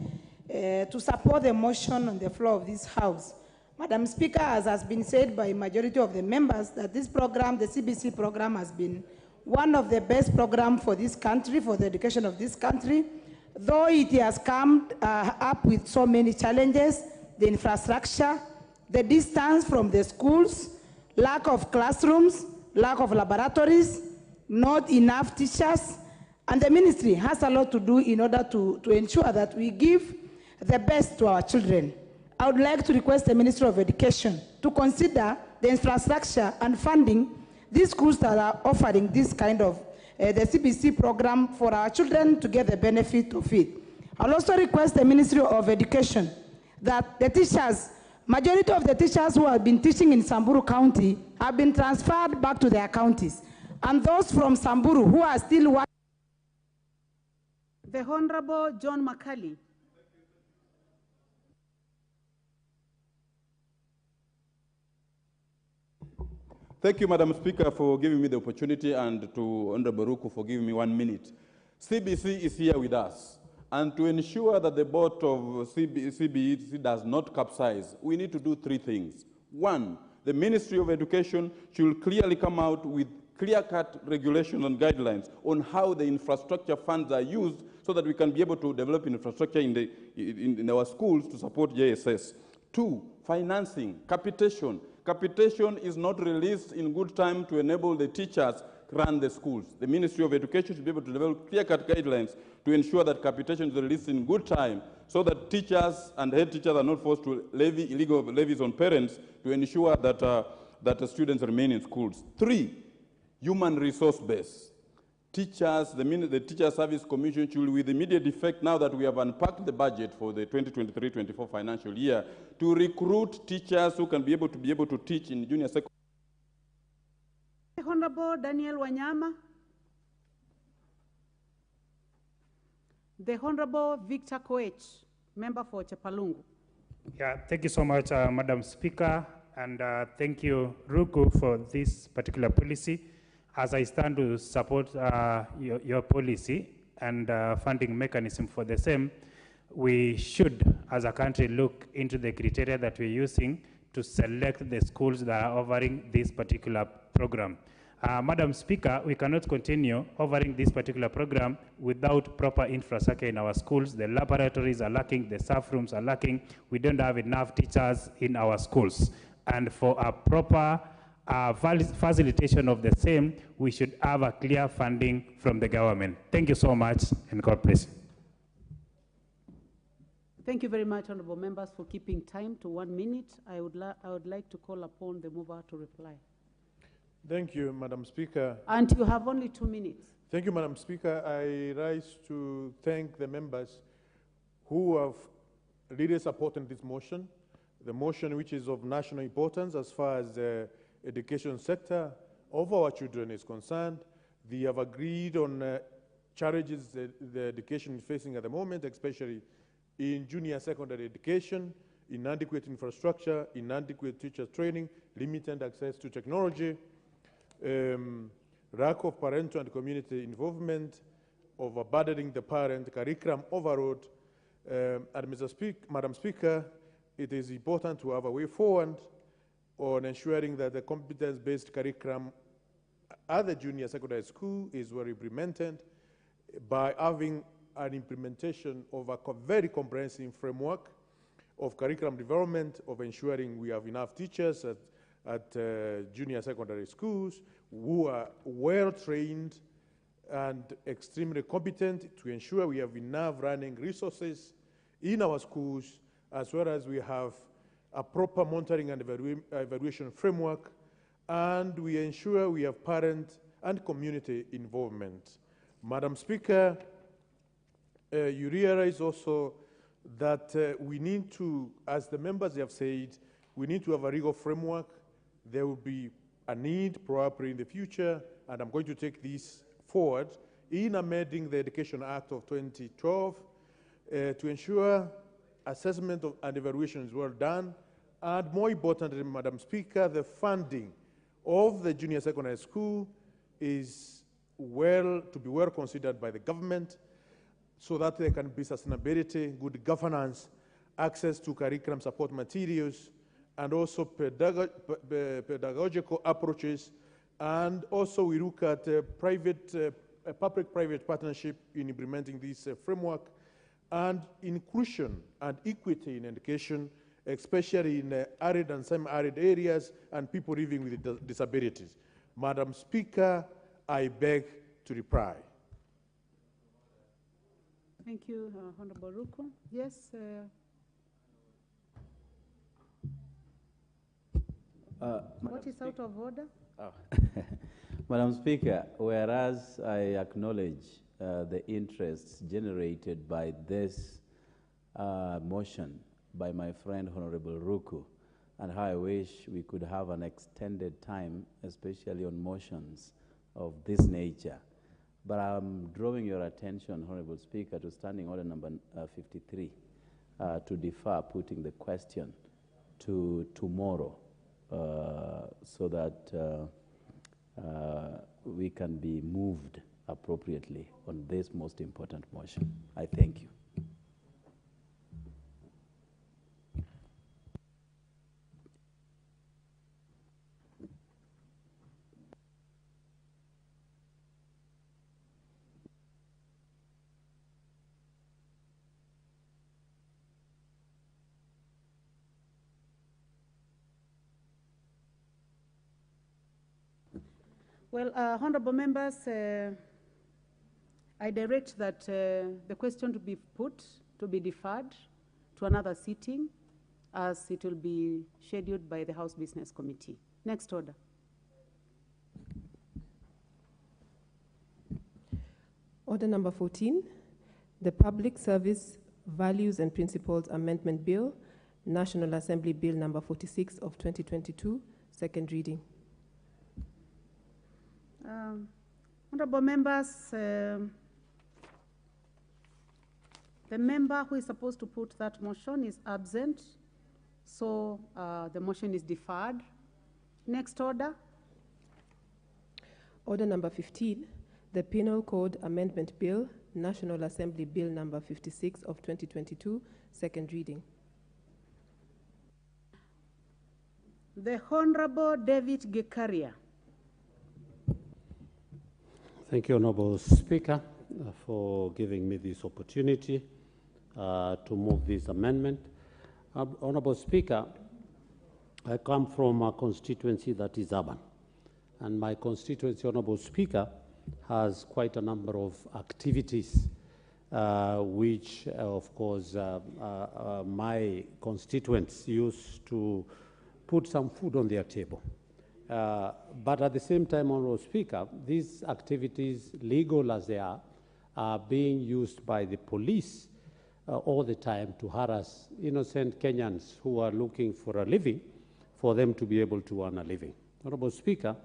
to support the motion on the floor of this House. Madam Speaker, as has been said by majority of the members, that this program, the CBC program, has been one of the best programs for this country, for the education of this country, though it has come up with so many challenges: the infrastructure, the distance from the schools, lack of classrooms, lack of laboratories, not enough teachers, and the ministry has a lot to do in order to ensure that we give the best to our children. I would like to request the Ministry of Education to consider the infrastructure and funding these schools that are offering this kind of the CBC program for our children to get the benefit of it. I'll also request the Ministry of Education that the teachers, majority of the teachers who have been teaching in Samburu County have been transferred back to their counties, and those from Samburu who are still working. The Honorable John Makali. Thank you, Madam Speaker, for giving me the opportunity, and to Honorable Ruku for giving me 1 minute. CBC is here with us, and to ensure that the boat of CBC does not capsize, we need to do 3 things. 1, the Ministry of Education should clearly come out with clear-cut regulations and guidelines on how the infrastructure funds are used so that we can be able to develop infrastructure in our schools to support JSS. 2, financing, capitation. Capitation is not released in good time to enable the teachers run the schools. The Ministry of Education should be able to develop clear-cut guidelines to ensure that capitation is released in good time so that teachers and head teachers are not forced to levy illegal levies on parents to ensure that, that the students remain in schools. 3, human resource base. Teachers, the Teacher Service Commission should, with immediate effect, now that we have unpacked the budget for the 2023-24 financial year, to recruit teachers who can be able to teach in junior secondary. Honorable Daniel Wanyama. The Honorable Victor Koech, member for Chepalungu. Yeah, thank you so much, Madam Speaker, and thank you, Ruku, for this particular policy. As I stand to support your policy and funding mechanism for the same, we should, as a country, look into the criteria that we're using to select the schools that are offering this particular program. Madam Speaker, we cannot continue offering this particular program without proper infrastructure in our schools. The laboratories are lacking, the staff rooms are lacking. We don't have enough teachers in our schools. And for a proper facilitation of the same, we should have a clear funding from the government. Thank you so much, and God bless you. Thank you very much, honorable members, for keeping time to 1 minute. I would like to call upon the mover to reply. Thank you, Madam Speaker. And you have only 2 minutes. Thank you, Madam Speaker. I rise to thank the members who have really supported this motion, the motion which is of national importance as far as the education sector of our children is concerned. They have agreed on challenges the education is facing at the moment, especially in junior secondary education, inadequate infrastructure, inadequate teacher training, limited access to technology, lack of parental and community involvement, overburdening the parent, curriculum overload. And Madam Speaker, it is important to have a way forward on ensuring that the competence-based curriculum at the junior secondary school is well implemented by having an implementation of a very comprehensive framework of curriculum development, of ensuring we have enough teachers at junior secondary schools who are well-trained and extremely competent to ensure we have enough running resources in our schools, as well as we have a proper monitoring and evaluation framework, and we ensure we have parent and community involvement. Madam Speaker, you realize also that we need to, as the members have said, we need to have a legal framework. There will be a need probably in the future, and I'm going to take this forward in amending the Education Act of 2012 to ensure assessment and evaluation is well done, and more importantly, Madam Speaker, the funding of the junior secondary school is to be well considered by the government, so that there can be sustainability, good governance, access to curriculum support materials, and also pedagogical approaches. And also we look at public-private partnership in implementing this framework, and inclusion and equity in education, especially in arid and semi-arid areas and people living with disabilities. Madam Speaker, I beg to reply. Thank you, Honorable Ruku. Yes. What is out of order? Oh. Madam Speaker, whereas I acknowledge the interests generated by this motion by my friend Honorable Ruku, and how I wish we could have an extended time, especially on motions of this nature. But I'm drawing your attention, Honorable Speaker, to Standing Order number 53, to defer putting the question to tomorrow, so that we can be moved appropriately on this most important motion. I thank you. Well, honorable members, I direct that the question to be deferred to another sitting, as it will be scheduled by the House Business Committee. Next order. Order number 14, the Public Service Values and Principles Amendment Bill, National Assembly Bill number 46 of 2022, second reading. Honorable members, the member who is supposed to put that motion is absent, so the motion is deferred. Next order. Order number 15, the Penal Code Amendment Bill, National Assembly Bill number 56 of 2022, second reading. The Honorable David Gekaria. Thank you, Honorable Speaker, for giving me this opportunity to move this amendment. Honorable Speaker, I come from a constituency that is urban, and my constituency, Honorable Speaker, has quite a number of activities which, of course, my constituents use to put some food on their table. But at the same time, Honorable Speaker, these activities, legal as they are being used by the police all the time to harass innocent Kenyans who are looking for a living, for them to be able to earn a living. Honorable Speaker,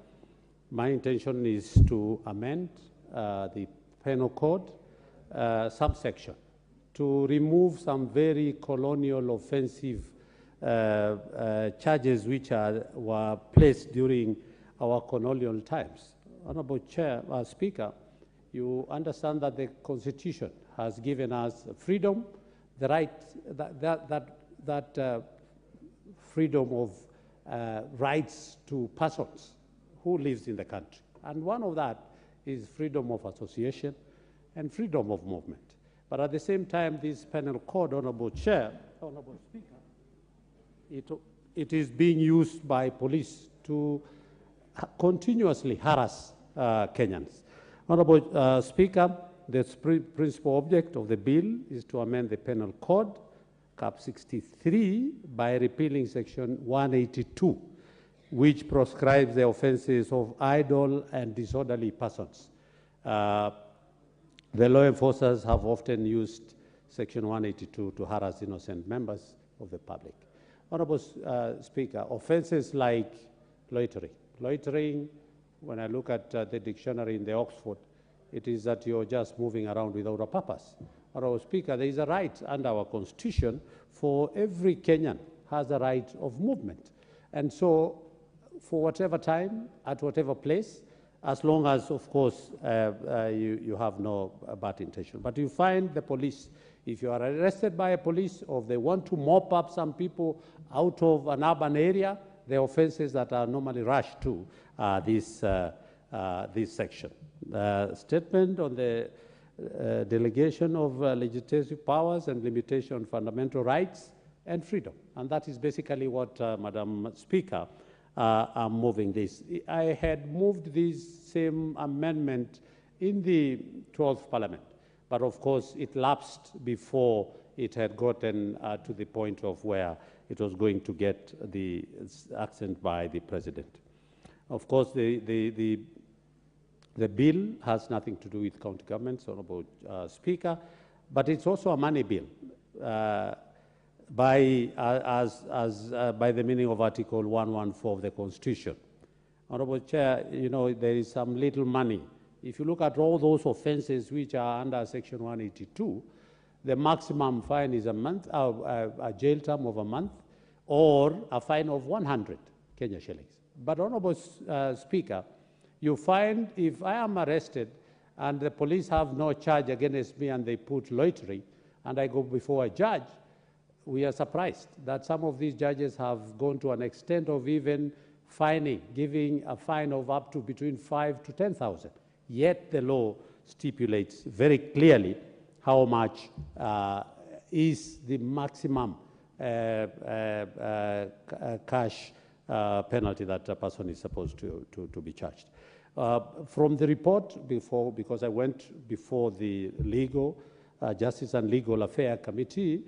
my intention is to amend the penal code subsection to remove some very colonial offensive charges which were placed during our colonial times. Honorable Speaker, you understand that the Constitution has given us freedom, the right, that freedom of rights to persons who lives in the country. And one of that is freedom of association and freedom of movement. But at the same time, this penal code, Honorable Speaker, it is being used by police to continuously harass Kenyans. Honorable Speaker, the principal object of the bill is to amend the penal code, Cap 63, by repealing section 182, which proscribes the offenses of idle and disorderly persons. The law enforcers have often used section 182 to harass innocent members of the public. Honorable Speaker, offenses like loitering, when I look at the dictionary in the Oxford, it is that you're just moving around without a purpose. Honorable Speaker, there is a right under our Constitution for every Kenyan has a right of movement. And so for whatever time, at whatever place, as long as, of course, you have no bad intention. But you find the police, if you are arrested by a police or if they want to mop up some people out of an urban area, the offenses that are normally rushed to this section. Statement on the delegation of legislative powers and limitation on fundamental rights and freedom. And that is basically what, Madam Speaker, I'm moving this. I had moved this same amendment in the 12th Parliament, but of course it lapsed before it had gotten to the point of where it was going to get the accent by the President. Of course, the bill has nothing to do with county governments, Honorable Speaker, but it's also a money bill. By the meaning of Article 114 of the Constitution. Honorable Chair, you know, there is some little money. If you look at all those offenses which are under Section 182, the maximum fine is a month, a jail term of a month, or a fine of 100 Kenya shillings. But Honorable Speaker, you find if I am arrested and the police have no charge against me and they put loitering, and I go before a judge, we are surprised that some of these judges have gone to an extent of even fining, giving a fine of up to between 5,000 to 10,000. Yet the law stipulates very clearly how much is the maximum cash penalty that a person is supposed to be charged. From the report before, because I went before the Legal, Justice and Legal Affairs Committee,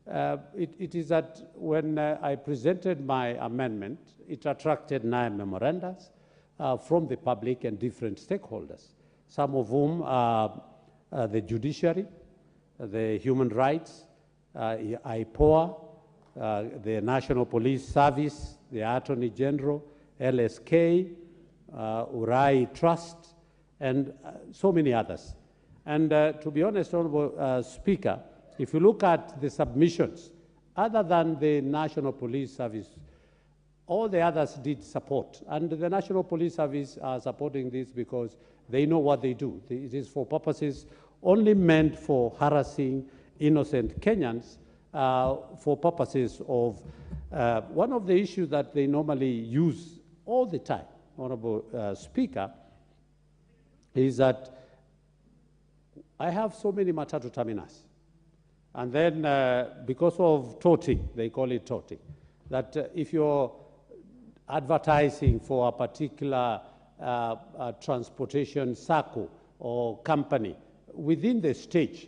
it is that when I presented my amendment, it attracted 9 memorandums from the public and different stakeholders, some of whom are the judiciary, the human rights, IPOA, the National Police Service, the Attorney General, LSK, Urai Trust, and so many others. And to be honest, Honorable Speaker, if you look at the submissions, other than the National Police Service, all the others did support. And the National Police Service are supporting this because they know what they do. It is for purposes only meant for harassing innocent Kenyans, for purposes of one of the issues that they normally use all the time, Honorable Speaker, is that I have so many matatu terminals. And then because of toting, they call it toting, that if you're advertising for a particular transportation circle or company within the stage,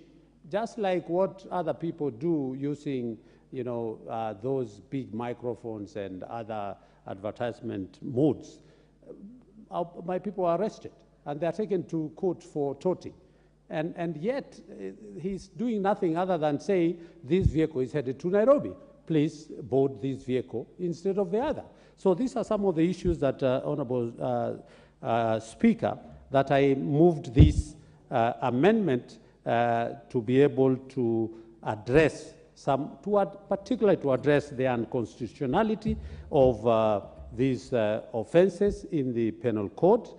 just like what other people do using, you know, those big microphones and other advertisement modes, my people are arrested and they're taken to court for toting. And yet, he's doing nothing other than say, this vehicle is headed to Nairobi. Please board this vehicle instead of the other. So these are some of the issues that, Honorable Speaker, that I moved this amendment to be able to address particularly to address the unconstitutionality of these offenses in the penal code,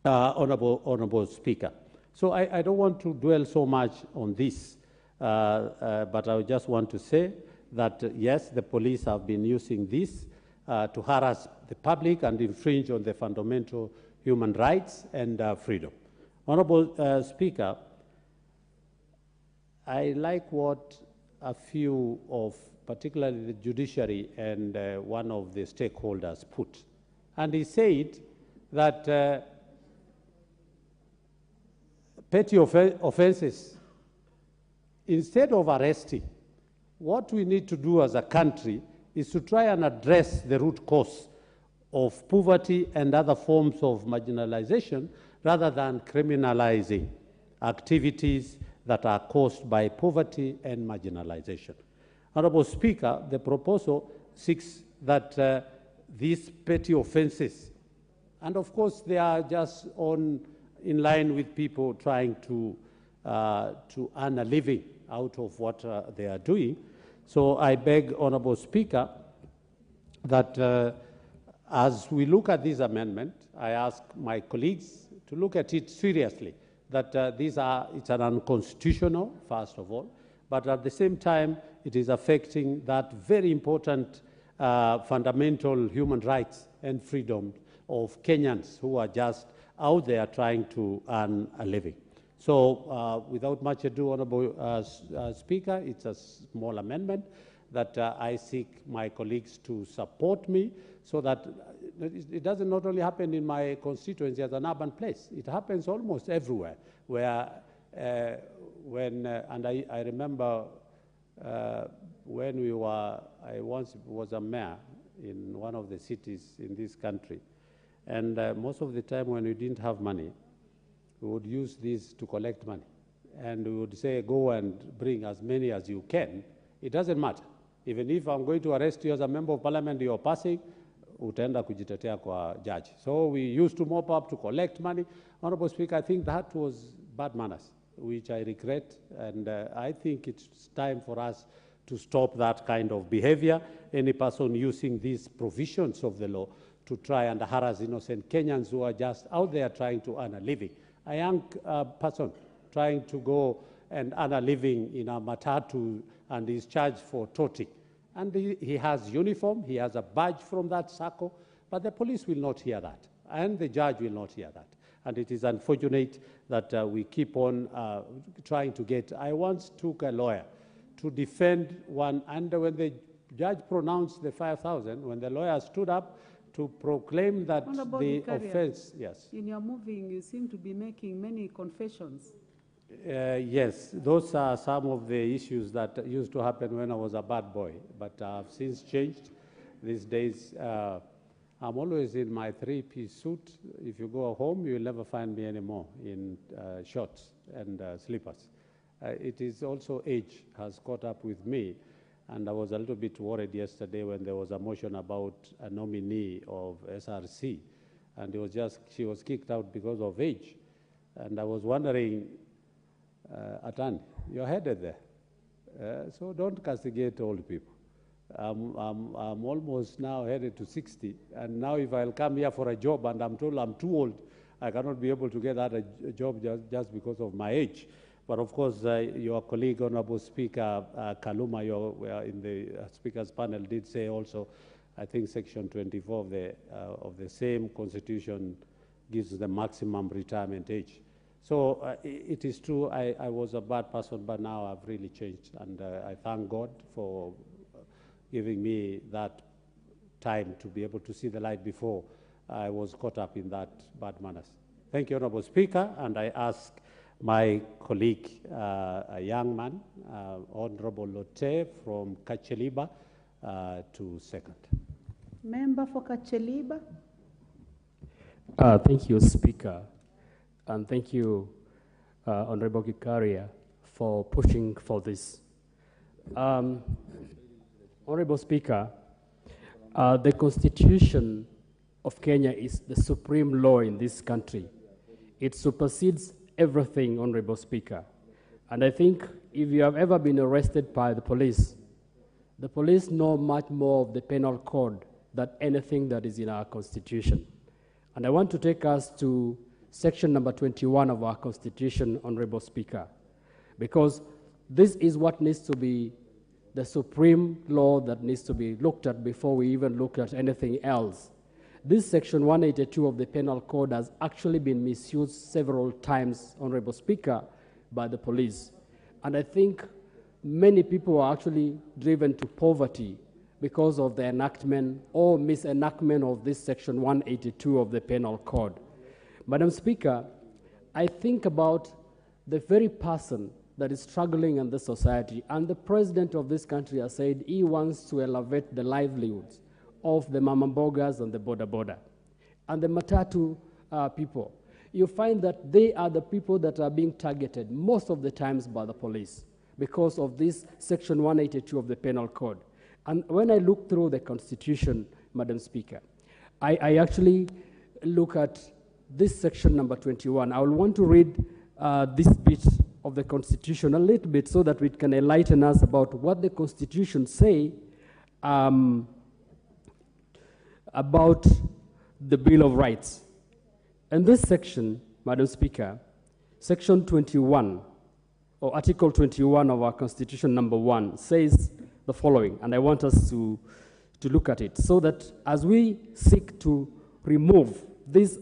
Honorable Speaker. So I don't want to dwell so much on this, but I just want to say that, yes, the police have been using this to harass the public and infringe on the fundamental human rights and freedom. Honorable Speaker, I like what a few of, particularly the judiciary and one of the stakeholders put. And he said that petty offenses, instead of arresting, what we need to do as a country is to try and address the root cause of poverty and other forms of marginalization rather than criminalizing activities that are caused by poverty and marginalization. Honorable Speaker, the proposal seeks that these petty offenses, and of course they are just in line with people trying to earn a living out of what they are doing. So I beg, Honorable Speaker, that as we look at this amendment, I ask my colleagues to look at it seriously, that it's an unconstitutional, first of all, but at the same time, it is affecting that very important fundamental human rights and freedom of Kenyans who are just out there trying to earn a living. So without much ado, Honorable Speaker, it's a small amendment that I seek my colleagues to support me so that it doesn't not only happen in my constituency as an urban place, it happens almost everywhere where and I remember when I once was a mayor in one of the cities in this country. And most of the time when we didn't have money, we would use this to collect money. And we would say, go and bring as many as you can. It doesn't matter. Even if I'm going to arrest you as a member of parliament, you're passing, utaenda kujitetea kwa judge. So we used to mop up to collect money. Honorable Speaker, I think that was bad manners, which I regret. And I think it's time for us to stop that kind of behavior. Any person using these provisions of the law to try and harass innocent Kenyans who are just out there trying to earn a living. A young person trying to go and earn a living in a matatu and is charged for toting. And he has uniform, he has a badge from that circle, but the police will not hear that, and the judge will not hear that. And it is unfortunate that we keep on trying to get. I once took a lawyer to defend one, and when the judge pronounced the 5,000, when the lawyer stood up to proclaim that Honorable the Vicarian, offense, yes. In your moving, you seem to be making many confessions. Yes, those are some of the issues that used to happen when I was a bad boy, but I've since changed. These days, I'm always in my three-piece suit. If you go home, you'll never find me anymore in shorts and slippers. It is also age has caught up with me, and I was a little bit worried yesterday when there was a motion about a nominee of SRC, and she was kicked out because of age. And I was wondering, Atan, you're headed there. So don't castigate old people. I'm almost now headed to 60, and now if I'll come here for a job and I'm told I'm too old, I cannot be able to get that a job just because of my age. But of course, your colleague, Honorable Speaker Kaluma, in the Speaker's panel, did say also, I think Section 24 of the same Constitution gives the maximum retirement age. So it is true, I was a bad person, but now I've really changed. And I thank God for giving me that time to be able to see the light before I was caught up in that bad manners. Thank you, Honorable Speaker, and I ask my colleague, a young man, Honorable Lotte from Kacheliba, to second. Member for Kacheliba. Thank you, Speaker, and thank you, Honorable Gikaria, for pushing for this. Honorable Speaker, the Constitution of Kenya is the supreme law in this country. It supersedes everything, Honorable Speaker. And I think if you have ever been arrested by the police know much more of the penal code than anything that is in our Constitution. And I want to take us to section number 21 of our Constitution, Honorable Speaker, because this is what needs to be the supreme law that needs to be looked at before we even look at anything else. This section 182 of the Penal Code has actually been misused several times, Honorable Speaker, by the police. And I think many people are actually driven to poverty because of the enactment or misenactment of this section 182 of the Penal Code. Madam Speaker, I think about the very person that is struggling in this society, and the president of this country has said he wants to elevate the livelihoods of the mama mbogas and the boda and the matatu people. You find that they are the people that are being targeted most of the times by the police because of this section 182 of the Penal Code. And when I look through the Constitution, Madam Speaker, I actually look at this section number 21. I will want to read this bit of the Constitution a little bit so that it can enlighten us about what the Constitution say about the Bill of Rights. And this section, Madam Speaker, section 21, or Article 21 of our Constitution number 1, says the following, and I want us to look at it, so that as we seek to remove this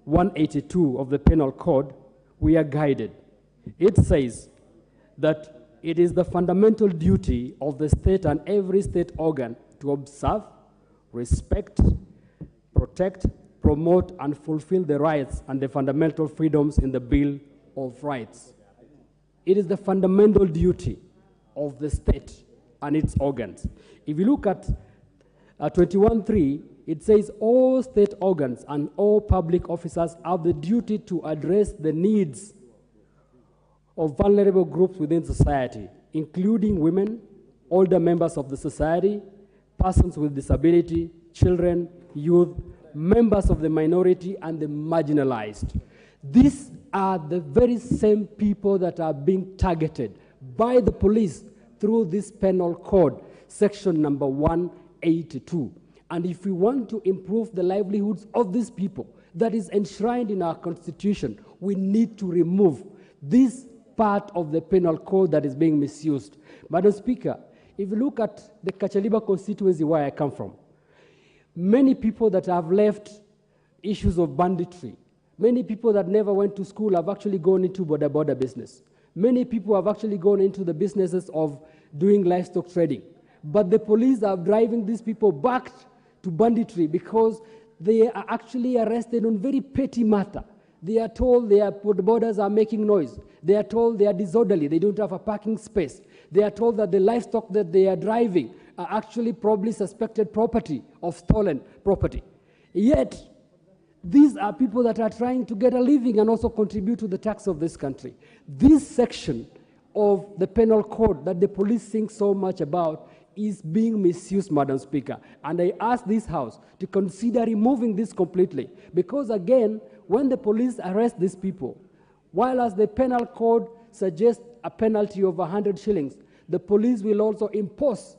182 of the Penal Code, we are guided. It says that it is the fundamental duty of the state and every state organ to observe, respect, protect, promote, and fulfill the rights and the fundamental freedoms in the Bill of Rights. It is the fundamental duty of the state and its organs. If you look at 21.3, it says all state organs and all public officers have the duty to address the needs of vulnerable groups within society, including women, older members of the society, persons with disability, children, youth, members of the minority, and the marginalized. These are the very same people that are being targeted by the police through this penal code, section number 182. And if we want to improve the livelihoods of these people that is enshrined in our Constitution, we need to remove this part of the penal code that is being misused. Madam Speaker, if you look at the Kacheliba constituency where I come from, many people that have left issues of banditry, many people that never went to school have actually gone into border business. Many people have actually gone into the businesses of doing livestock trading. But the police are driving these people back to banditry because they are actually arrested on very petty matter. They are told the borders are making noise. They are told they are disorderly. They don't have a parking space. They are told that the livestock that they are driving are actually probably suspected property of stolen property. Yet, these are people that are trying to get a living and also contribute to the tax of this country. This section of the penal code that the police think so much about is being misused, Madam Speaker. And I ask this House to consider removing this completely. Because again, when the police arrest these people, while as the penal code suggests a penalty of 100 shillings, the police will also impose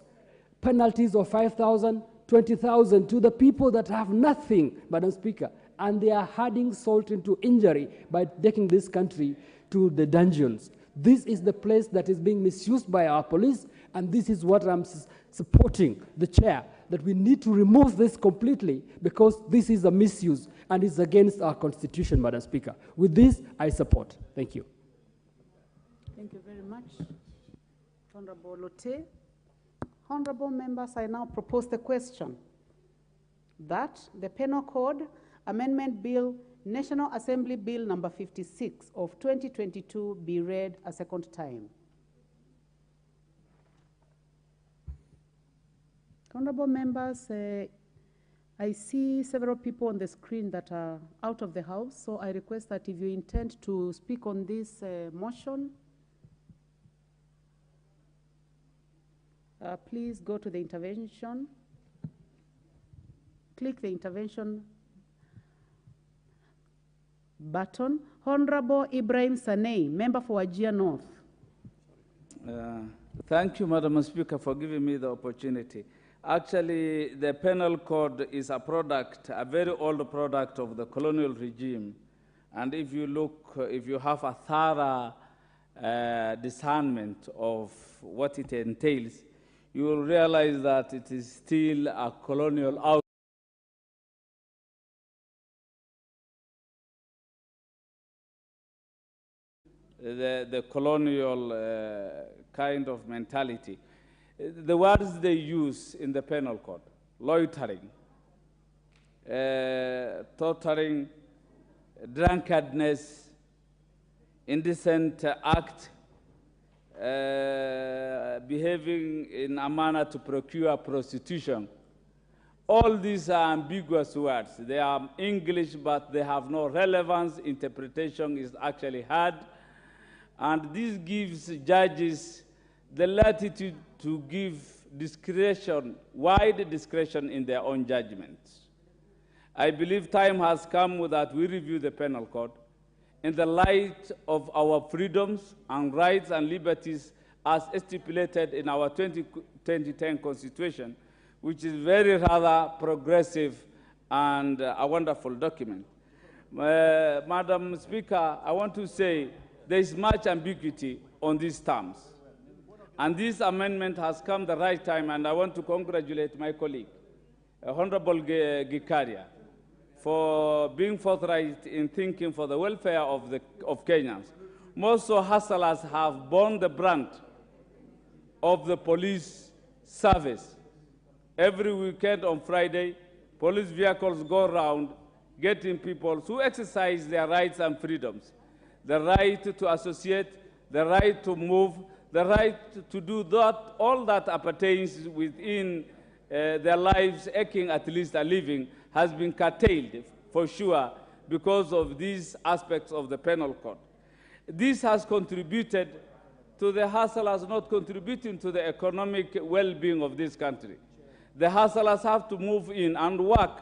penalties of 5,000, 20,000 to the people that have nothing, Madam Speaker. And they are adding salt into injury by taking this country to the dungeons. This is the place that is being misused by our police, and this is what I'm supporting the chair that we need to remove this completely because this is a misuse and it's against our constitution, Madam Speaker. With this, I support. Thank you. Thank you very much, Honorable Lote. Honorable members, I now propose the question that the Penal Code Amendment Bill, National Assembly Bill number 56 of 2022 be read a second time. Honorable members, I see several people on the screen that are out of the house, so I request that if you intend to speak on this motion, please go to the intervention. Click the intervention button. Honorable Ibrahim Sanei, member for Wajir North. Thank you, Madam Speaker, for giving me the opportunity. Actually, the penal code is a product, a very old product of the colonial regime. And if you look, if you have a thorough discernment of what it entails, you will realize that it is still a colonial outcome. The colonial kind of mentality. The words they use in the penal code: loitering, torturing, drunkenness, indecent act, behaving in a manner to procure prostitution. All these are ambiguous words. They are English, but they have no relevance. Interpretation is actually hard. And this gives judges the latitude to give discretion, wide discretion in their own judgments. I believe time has come that we review the penal code in the light of our freedoms and rights and liberties as stipulated in our 2010 Constitution, which is very rather progressive and a wonderful document. Madam Speaker, I want to say there is much ambiguity on these terms. And this amendment has come the right time, and I want to congratulate my colleague, Honorable Gikaria, for being forthright in thinking for the welfare of Kenyans. Most hustlers have borne the brunt of the police service. Every weekend on Friday, police vehicles go around getting people to exercise their rights and freedoms. The right to associate, the right to move, the right to do that, all that appertains within their lives, aching at least a living, has been curtailed for sure because of these aspects of the penal code. This has contributed to the hustlers not contributing to the economic well-being of this country. The hustlers have to move in and work,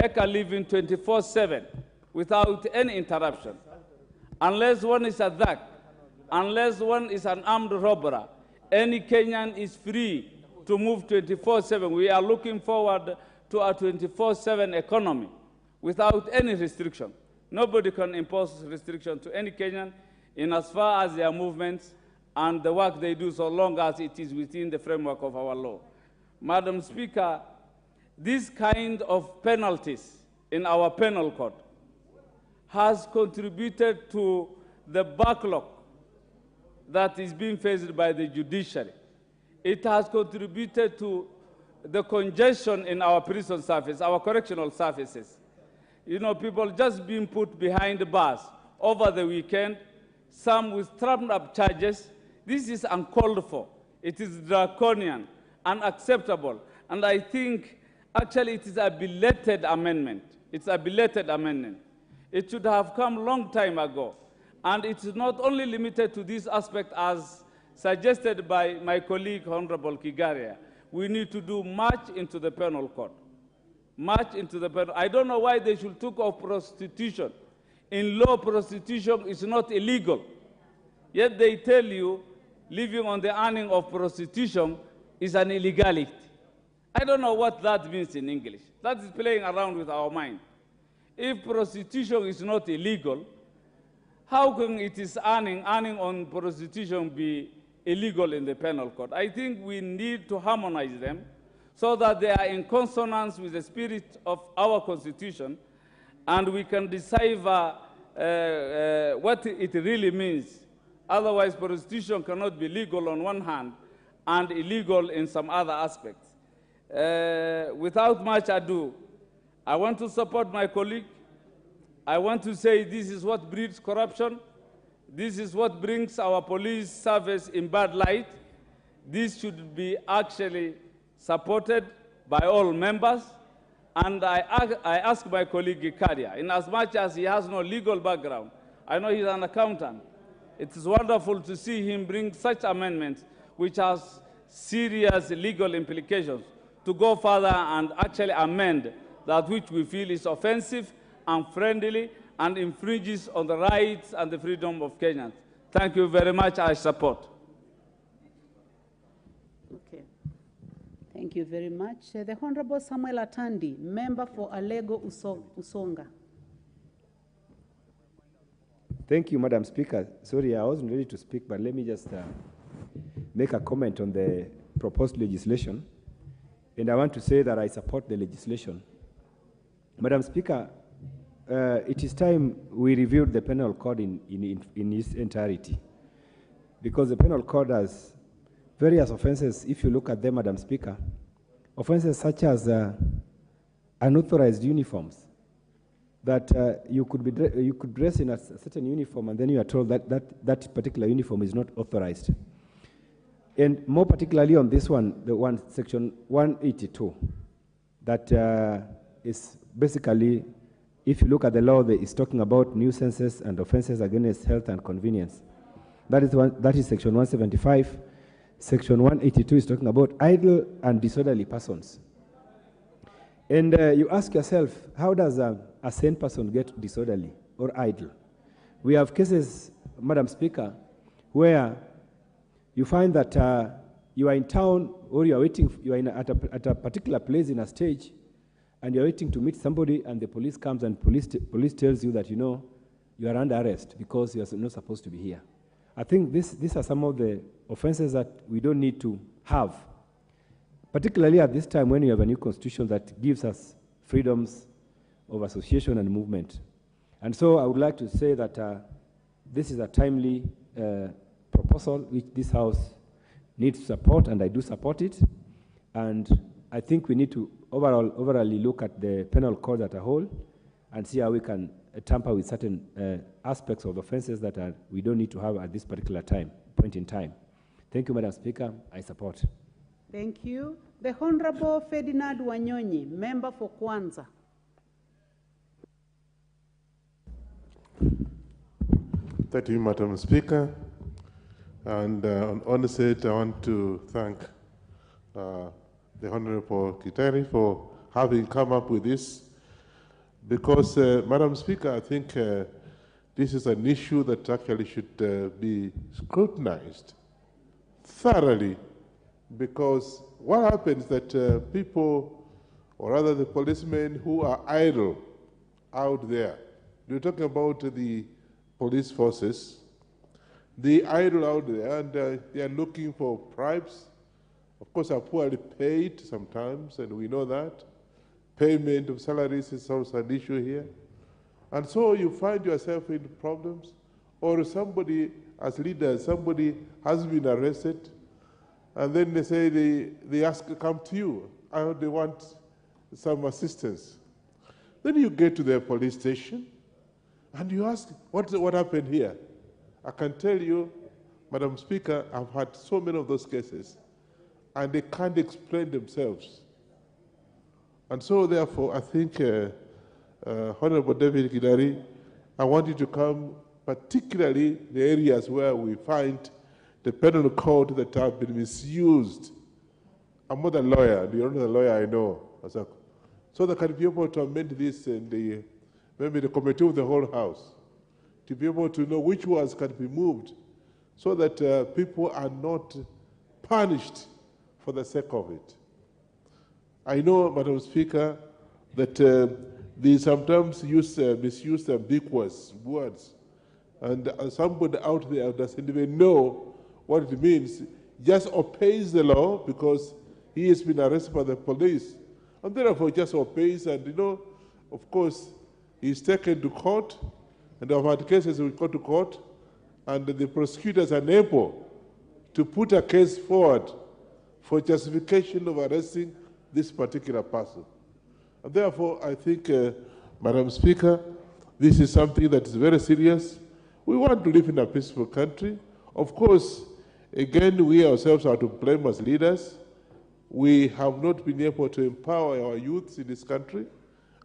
make a living 24/7 without any interruption. Unless one is a thug, unless one is an armed robber, any Kenyan is free to move 24/7. We are looking forward to a 24/7 economy without any restriction. Nobody can impose restriction to any Kenyan in as far as their movements and the work they do, so long as it is within the framework of our law. Madam Speaker, this kind of penalties in our penal code has contributed to the backlog that is being faced by the judiciary. It has contributed to the congestion in our prison service, our correctional services. You know, people just being put behind bars over the weekend, some with trumped-up charges. This is uncalled for. It is draconian, unacceptable. And I think, actually, it is a belated amendment. It's a belated amendment. It should have come a long time ago. And it's not only limited to this aspect as suggested by my colleague, Honorable Kigaria. We need to do much into the penal code. Much into the penal. I don't know why they should talk of prostitution. In law, prostitution is not illegal. Yet they tell you living on the earning of prostitution is an illegality. I don't know what that means in English. That is playing around with our mind. If prostitution is not illegal, how can it is earning on prostitution be illegal in the penal code? I think we need to harmonize them so that they are in consonance with the spirit of our Constitution, and we can decipher what it really means. Otherwise, prostitution cannot be legal on one hand and illegal in some other aspects. Without much ado, I want to support my colleague. I want to say this is what breeds corruption. This is what brings our police service in bad light. This should be actually supported by all members. And I ask my colleague Gikaria, in as much as he has no legal background, I know he's an accountant. It is wonderful to see him bring such amendments which has serious legal implications to go further and actually amend that which we feel is offensive, unfriendly, and infringes on the rights and the freedom of Kenyans. Thank you very much. I support. Okay. Thank you very much. The Honorable Samuel Atandi, member for Alego Usonga. Thank you, Madam Speaker. Sorry, I wasn't ready to speak, but let me just make a comment on the proposed legislation. And I want to say that I support the legislation. Madam Speaker, it is time we reviewed the penal code in its entirety, because the penal code has various offenses. If you look at them, Madam Speaker, offenses such as unauthorized uniforms, that you could dress in a certain uniform and then you are told that that particular uniform is not authorized. And more particularly on this one, the one section 182, that is basically, if you look at the law, it's talking about nuisances and offenses against health and convenience. That is section 175. Section 182 is talking about idle and disorderly persons. And you ask yourself, how does a sane person get disorderly or idle? We have cases, Madam Speaker, where you find that you are in town or you are waiting, you are at a particular place in a stage, and you're waiting to meet somebody, and the police comes and police tells you that, you know, you are under arrest because you are not supposed to be here. I think these are some of the offenses that we don't need to have, particularly at this time when you have a new constitution that gives us freedoms of association and movement. And so I would like to say that this is a timely proposal which this House needs to support, and I do support it. And I think we need to overall look at the penal code as a whole and see how we can tamper with certain aspects of offenses that we don't need to have at this particular point in time. Thank you, Madam Speaker. I support. Thank you. The Honorable Ferdinand Wanyonyi, member for Kwanza. Thank you, Madam Speaker. And on onset, I want to thank the Honorable Kitari for having come up with this, because, Madam Speaker, I think this is an issue that actually should be scrutinized thoroughly, because what happens that people, or rather the policemen who are idle out there, we're talking about the police forces, they idle out there and they are looking for bribes. Of course, are poorly paid sometimes, and we know that. Payment of salaries is also an issue here. And so you find yourself in problems, or somebody, as leaders, somebody has been arrested, and then they say they come to you, and they want some assistance. Then you get to the police station, and you ask, what happened here? I can tell you, Madam Speaker, I've had so many of those cases, and they can't explain themselves. And so therefore, I think, Honorable David Kidari, I want you to come, particularly the areas where we find the penal code that have been misused. I'm not a lawyer, you're not a lawyer I know. So that can be able to amend this in maybe the committee of the whole House, to be able to know which ones can be moved, so that people are not punished for the sake of it. I know, Madam Speaker, that they sometimes misuse ambiguous words, and somebody out there doesn't even know what it means, just obeys the law because he has been arrested by the police, and therefore just obeys, and of course, he's taken to court, and I've had cases we go to court, and the prosecutors are unable to put a case forward for justification of arresting this particular person. And therefore, I think, Madam Speaker, this is something that is very serious. We want to live in a peaceful country. Of course, again, we ourselves are to blame as leaders. We have not been able to empower our youths in this country,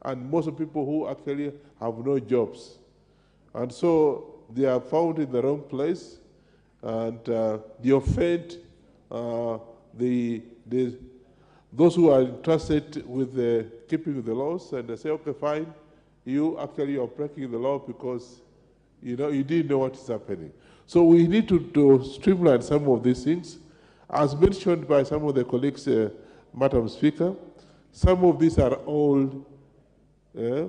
and most of the people who actually have no jobs. And so they are found in the wrong place, and they offend those who are entrusted with keeping the laws, and they say, okay, fine, you actually are breaking the law because you didn't know what is happening. So we need to streamline some of these things. As mentioned by some of the colleagues, Madam Speaker, some of these are old. They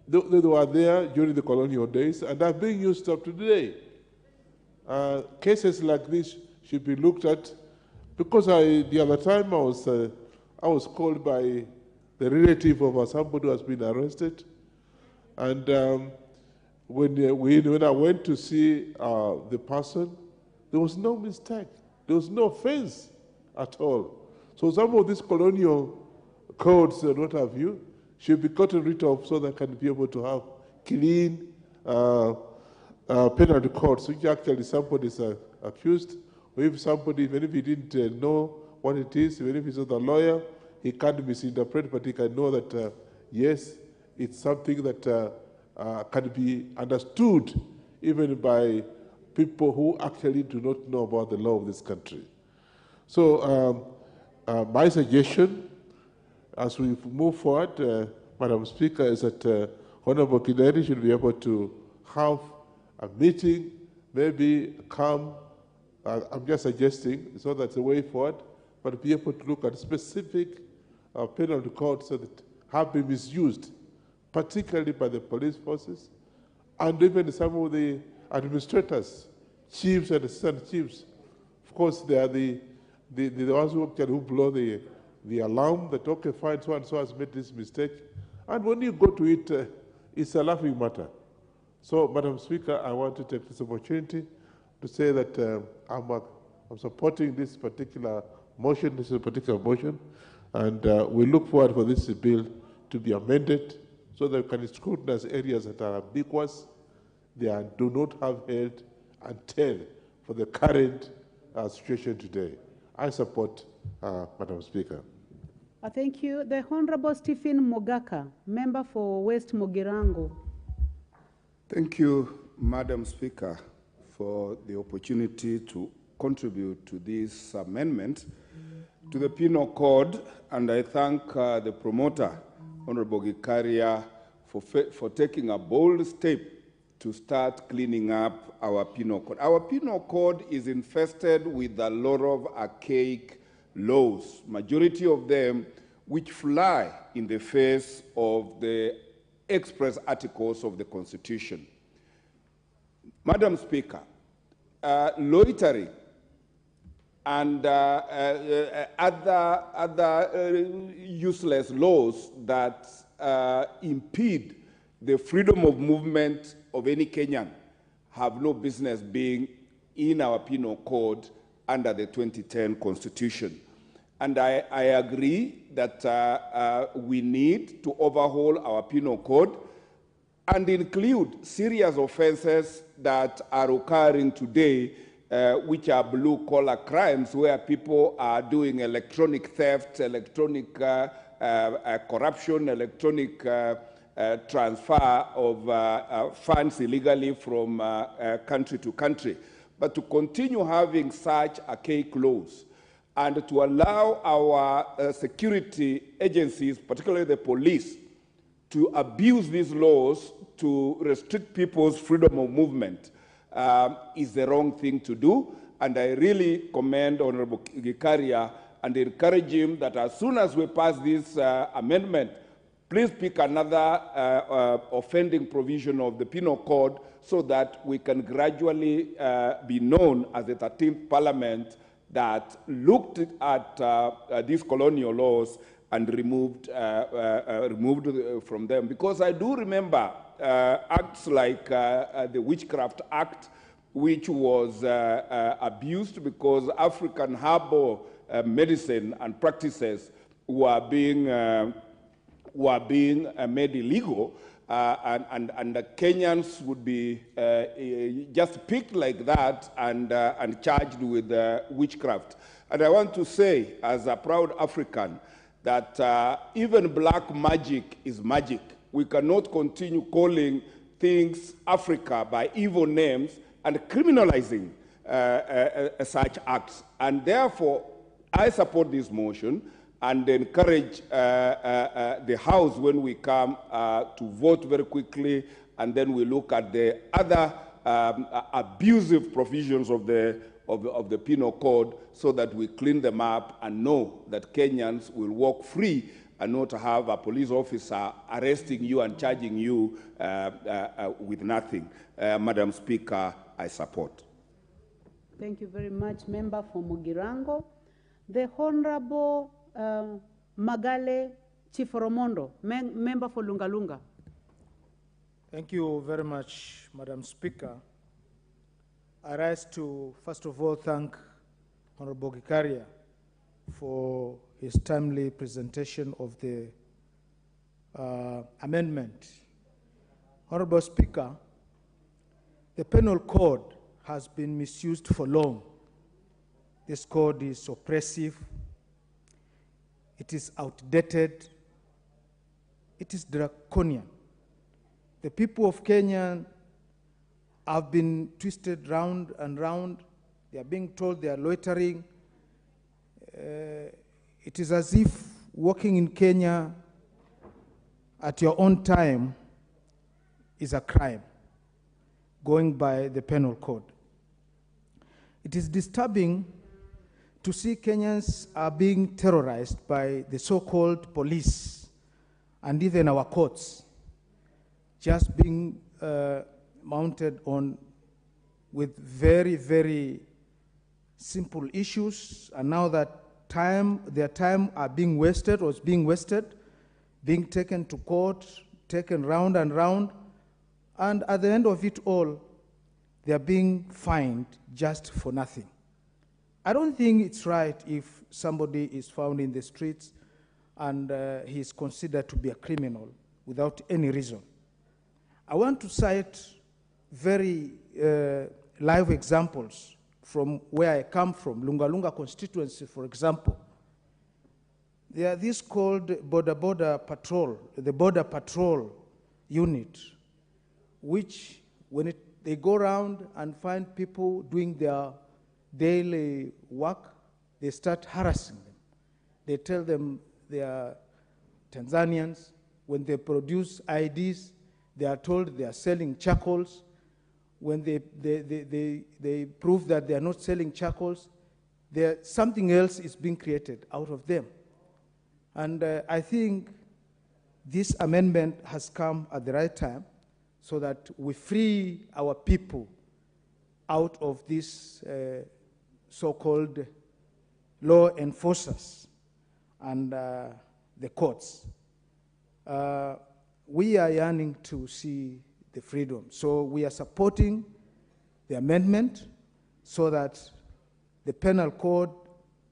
were there during the colonial days and are being used up to today. Cases like this should be looked at, because the other time I was called by the relative of somebody who has been arrested, and when I went to see the person, there was no mistake. There was no offense at all. So some of these colonial codes and what have you should be gotten rid of so that can be able to have clean penalty codes, which actually somebody is accused, or if somebody, even if he didn't know what it is, even if he's not a lawyer, he can't misinterpret, but he can know that, yes, it's something that can be understood even by people who actually do not know about the law of this country. So my suggestion, as we move forward, Madam Speaker, is that Honorable Kideri should be able to have a meeting, maybe come, I'm just suggesting, it's not that's the way forward, but be able to look at specific penalty codes so that have been misused, particularly by the police forces, and even some of the administrators, chiefs and assistant chiefs. Of course, they are the ones who blow the alarm that, okay, fine, so and so has made this mistake. And when you go to it, it's a laughing matter. So, Madam Speaker, I want to take this opportunity to say that I'm supporting this particular motion, and we look forward for this bill to be amended so that we can scrutinize areas that are ambiguous, they do not have head and tail for the current situation today. I support, Madam Speaker. Thank you. The Honorable Stephen Mogaka, member for West Mogirango. Thank you, Madam Speaker, for the opportunity to contribute to this amendment to the Penal Code, and I thank the promoter, Honorable Gikaria, for taking a bold step to start cleaning up our Penal Code. Our Penal Code is infested with a lot of archaic laws, majority of them which fly in the face of the express articles of the Constitution. Madam Speaker, loitering and other useless laws that impede the freedom of movement of any Kenyan have no business being in our Penal Code under the 2010 Constitution. And I agree that we need to overhaul our Penal Code and include serious offenses that are occurring today, which are blue-collar crimes, where people are doing electronic theft, electronic corruption, electronic transfer of funds illegally from country to country. But to continue having such archaic laws and to allow our security agencies, particularly the police, to abuse these laws to restrict people's freedom of movement is the wrong thing to do. And I really commend Honorable Gikaria and encourage him that as soon as we pass this amendment, please pick another offending provision of the Penal Code so that we can gradually be known as the 13th Parliament that looked at these colonial laws and removed from them. Because I do remember acts like the Witchcraft Act, which was abused because African herbal medicine and practices were being made illegal, and the Kenyans would be just picked like that and charged with witchcraft. And I want to say, as a proud African, that even black magic is magic. We cannot continue calling things Africa by evil names and criminalizing such acts. And therefore, I support this motion and encourage the House when we come to vote very quickly, and then we look at the other abusive provisions of the Penal Code so that we clean them up and know that Kenyans will walk free and not have a police officer arresting you and charging you with nothing. Madam Speaker, I support. Thank you very much, Member for Mugirango. The Honorable Magale Chiforomondo, Member for Lungalunga. Thank you very much, Madam Speaker. I rise to, first of all, thank Honorable Gikaria for his timely presentation of the amendment. Honorable Speaker, the Penal Code has been misused for long. This code is oppressive, it is outdated, it is draconian. The people of Kenya have been twisted round and round. They are being told they are loitering. It is as if walking in Kenya at your own time is a crime, going by the Penal Code. It is disturbing to see Kenyans are being terrorized by the so-called police and even our courts, just being mounted on with very, very simple issues, and now that their time are being wasted or is being wasted, being taken to court, taken round and round, and at the end of it all, they are being fined just for nothing. I don't think it's right if somebody is found in the streets and he is considered to be a criminal without any reason. I want to cite very live examples from where I come from, Lungalunga constituency, for example. There are this called border patrol, the border patrol unit, which when they go around and find people doing their daily work, they start harassing them. They tell them they are Tanzanians. When they produce IDs, they are told they are selling charcoals. When they prove that they are not selling charcoals, something else is being created out of them. And I think this amendment has come at the right time so that we free our people out of these so-called law enforcers and the courts. We are yearning to see the freedom. So we are supporting the amendment so that the penal code,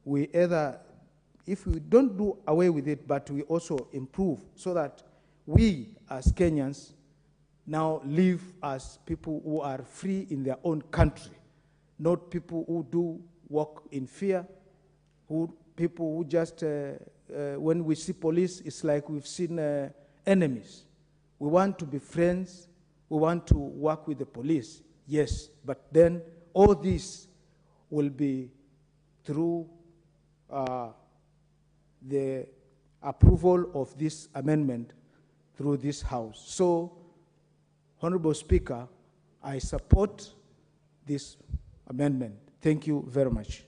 we either, if we don't do away with it, but we also improve so that we as Kenyans now live as people who are free in their own country, not people who do walk in fear, people who just, when we see police, it's like we've seen enemies. We want to be friends. We want to work with the police, yes, but then all this will be through the approval of this amendment through this House. So, Honorable Speaker, I support this amendment. Thank you very much.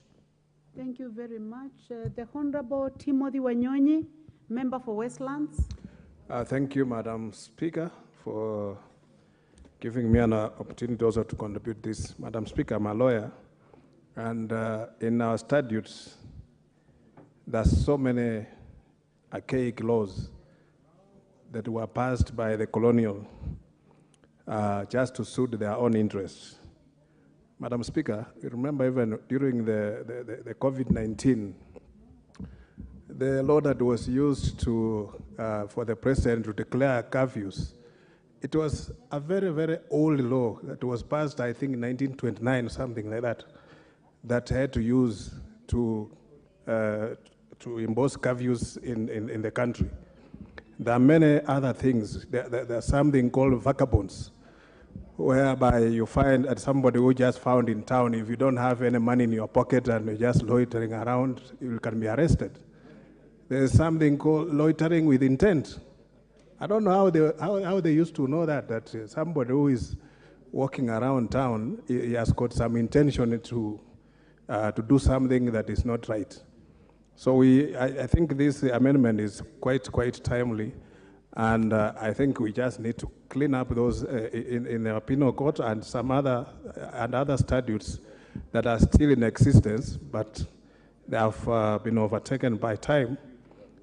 Thank you very much. The Honorable Timothy Wanyonyi, Member for Westlands. Thank you, Madam Speaker, for giving me an opportunity also to contribute this. Madam Speaker, I'm a lawyer, And in our statutes, there's so many archaic laws that were passed by the colonial just to suit their own interests. Madam Speaker, you remember even during the COVID-19, the law that was used for the president to declare curfews, it was a very, very old law that was passed, I think, in 1929, something like that, that had to use to impose curfews in the country. There are many other things. There's something called vagabonds, whereby you find somebody who just found in town, if you don't have any money in your pocket and you're just loitering around, you can be arrested. There's something called loitering with intent. I don't know how they used to know that somebody who is walking around town, he has got some intention to do something that is not right. So I think this amendment is quite timely, and I think we just need to clean up those in the penal code and some other statutes that are still in existence, but they have been overtaken by time,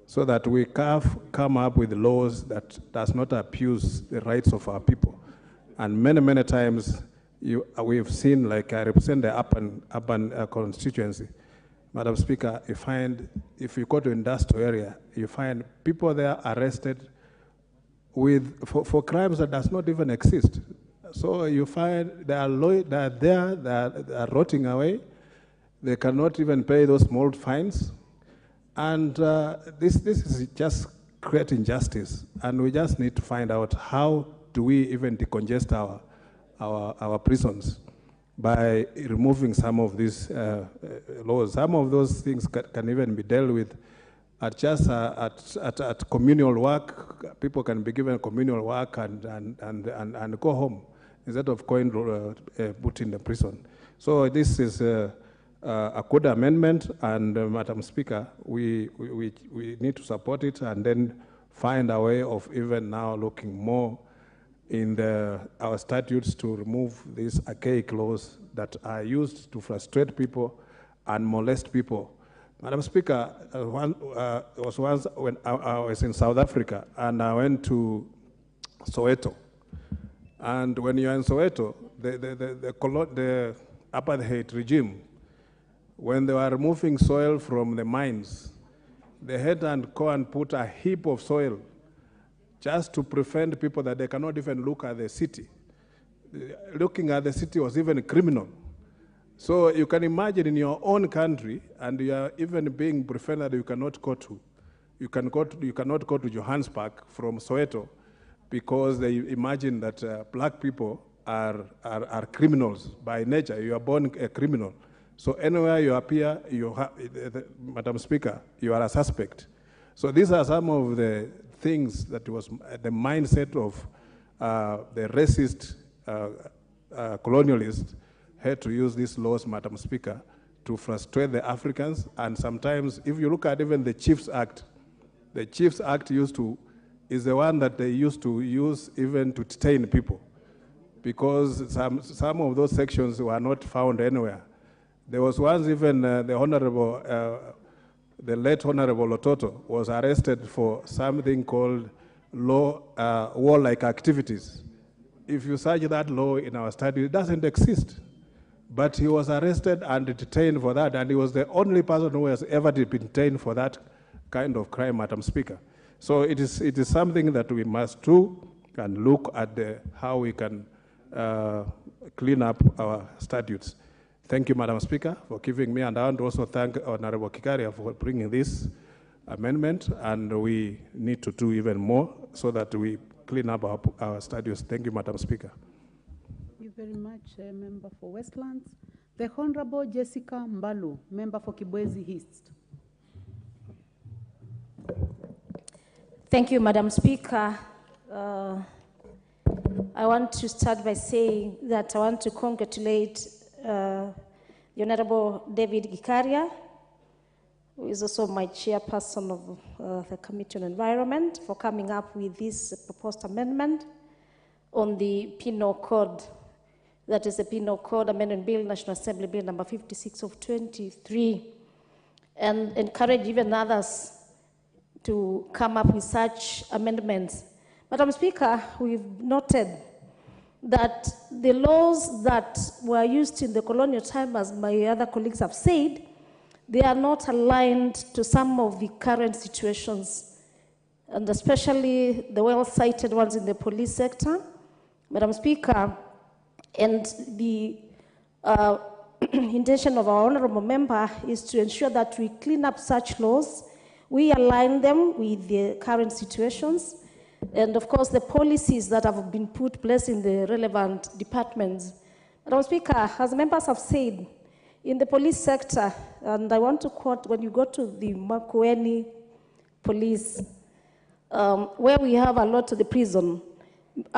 so that we come up with laws that does not abuse the rights of our people. And many times we've seen, like I represent the urban constituency. Madam Speaker, you find, if you go to industrial area, you find people there arrested for crimes that does not even exist. So you find they are rotting away. They cannot even pay those small fines. And this is just creating justice. And we just need to find out how do we even decongest our prisons by removing some of these laws. Some of those things can even be dealt with at communal work. People can be given communal work and go home instead of going put in the prison. So this is a good amendment, and Madam Speaker, we need to support it and then find a way of even now looking more in our statutes to remove these archaic laws that are used to frustrate people and molest people. Madam Speaker, was once when I was in South Africa and I went to Soweto. And when you're in Soweto, the apartheid regime, when they were removing soil from the mines, they had to go and put a heap of soil just to prevent people that they cannot even look at the city. Looking at the city was even criminal. So you can imagine in your own country, and you are even being prevented that you cannot go to. You cannot go to Johannesburg from Soweto because they imagine that black people are criminals by nature. You are born a criminal. So anywhere you appear, Madam Speaker, you are a suspect. So these are some of the things that was the mindset of the racist colonialists had to use these laws, Madam Speaker, to frustrate the Africans. And sometimes, if you look at even the Chiefs Act, the Chiefs Act is the one that they used to use even to detain people, because some of those sections were not found anywhere. There was once even the late Honorable Lototo was arrested for something called warlike activities. If you search that law in our study, it doesn't exist. But he was arrested and detained for that, and he was the only person who has ever been detained for that kind of crime, Madam Speaker. So it is something that we must do and look at how we can clean up our statutes. Thank you, Madam Speaker, for giving me, and I want to also thank Honorable Kikaria for bringing this amendment, and we need to do even more so that we clean up our statutes. Thank you, Madam Speaker. Thank you very much, Member for Westlands. The Honorable Jessica Mbalu, Member for Kibwezi East. Thank you, Madam Speaker. I want to start by saying that I want to congratulate the Honorable David Gikaria, who is also my chairperson of the Committee on Environment, for coming up with this proposed amendment on the Penal Code that is the Penal Code Amendment Bill, National Assembly Bill number 56 of 23, and encourage even others to come up with such amendments. Madam Speaker, we've noted that the laws that were used in the colonial time, as my other colleagues have said, they are not aligned to some of the current situations, and especially the well-cited ones in the police sector. Madam Speaker, and the intention of our honorable member is to ensure that we clean up such laws, we align them with the current situations, and of course the policies that have been put place in the relevant departments. Madam Speaker, as members have said, in the police sector, and I want to quote, when you go to the Makueni police, where we have a lot of the prison,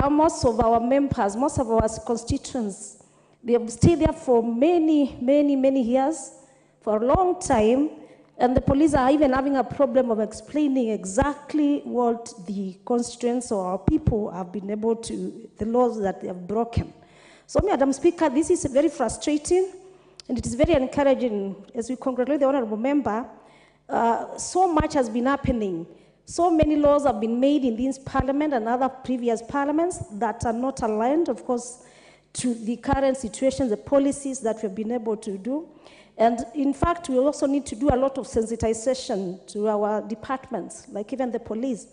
most of our members, most of our constituents, they have stayed there for many, many, many years, for a long time, and the police are even having a problem of explaining exactly what the constituents or our people have been able to, the laws that they have broken. So, Madam Speaker, this is very frustrating, and it is very encouraging as we congratulate the honorable member. So much has been happening. So many laws have been made in this parliament and other previous parliaments that are not aligned, of course, to the current situation, the policies that we've been able to do. And in fact, we also need to do a lot of sensitization to our departments, like even the police,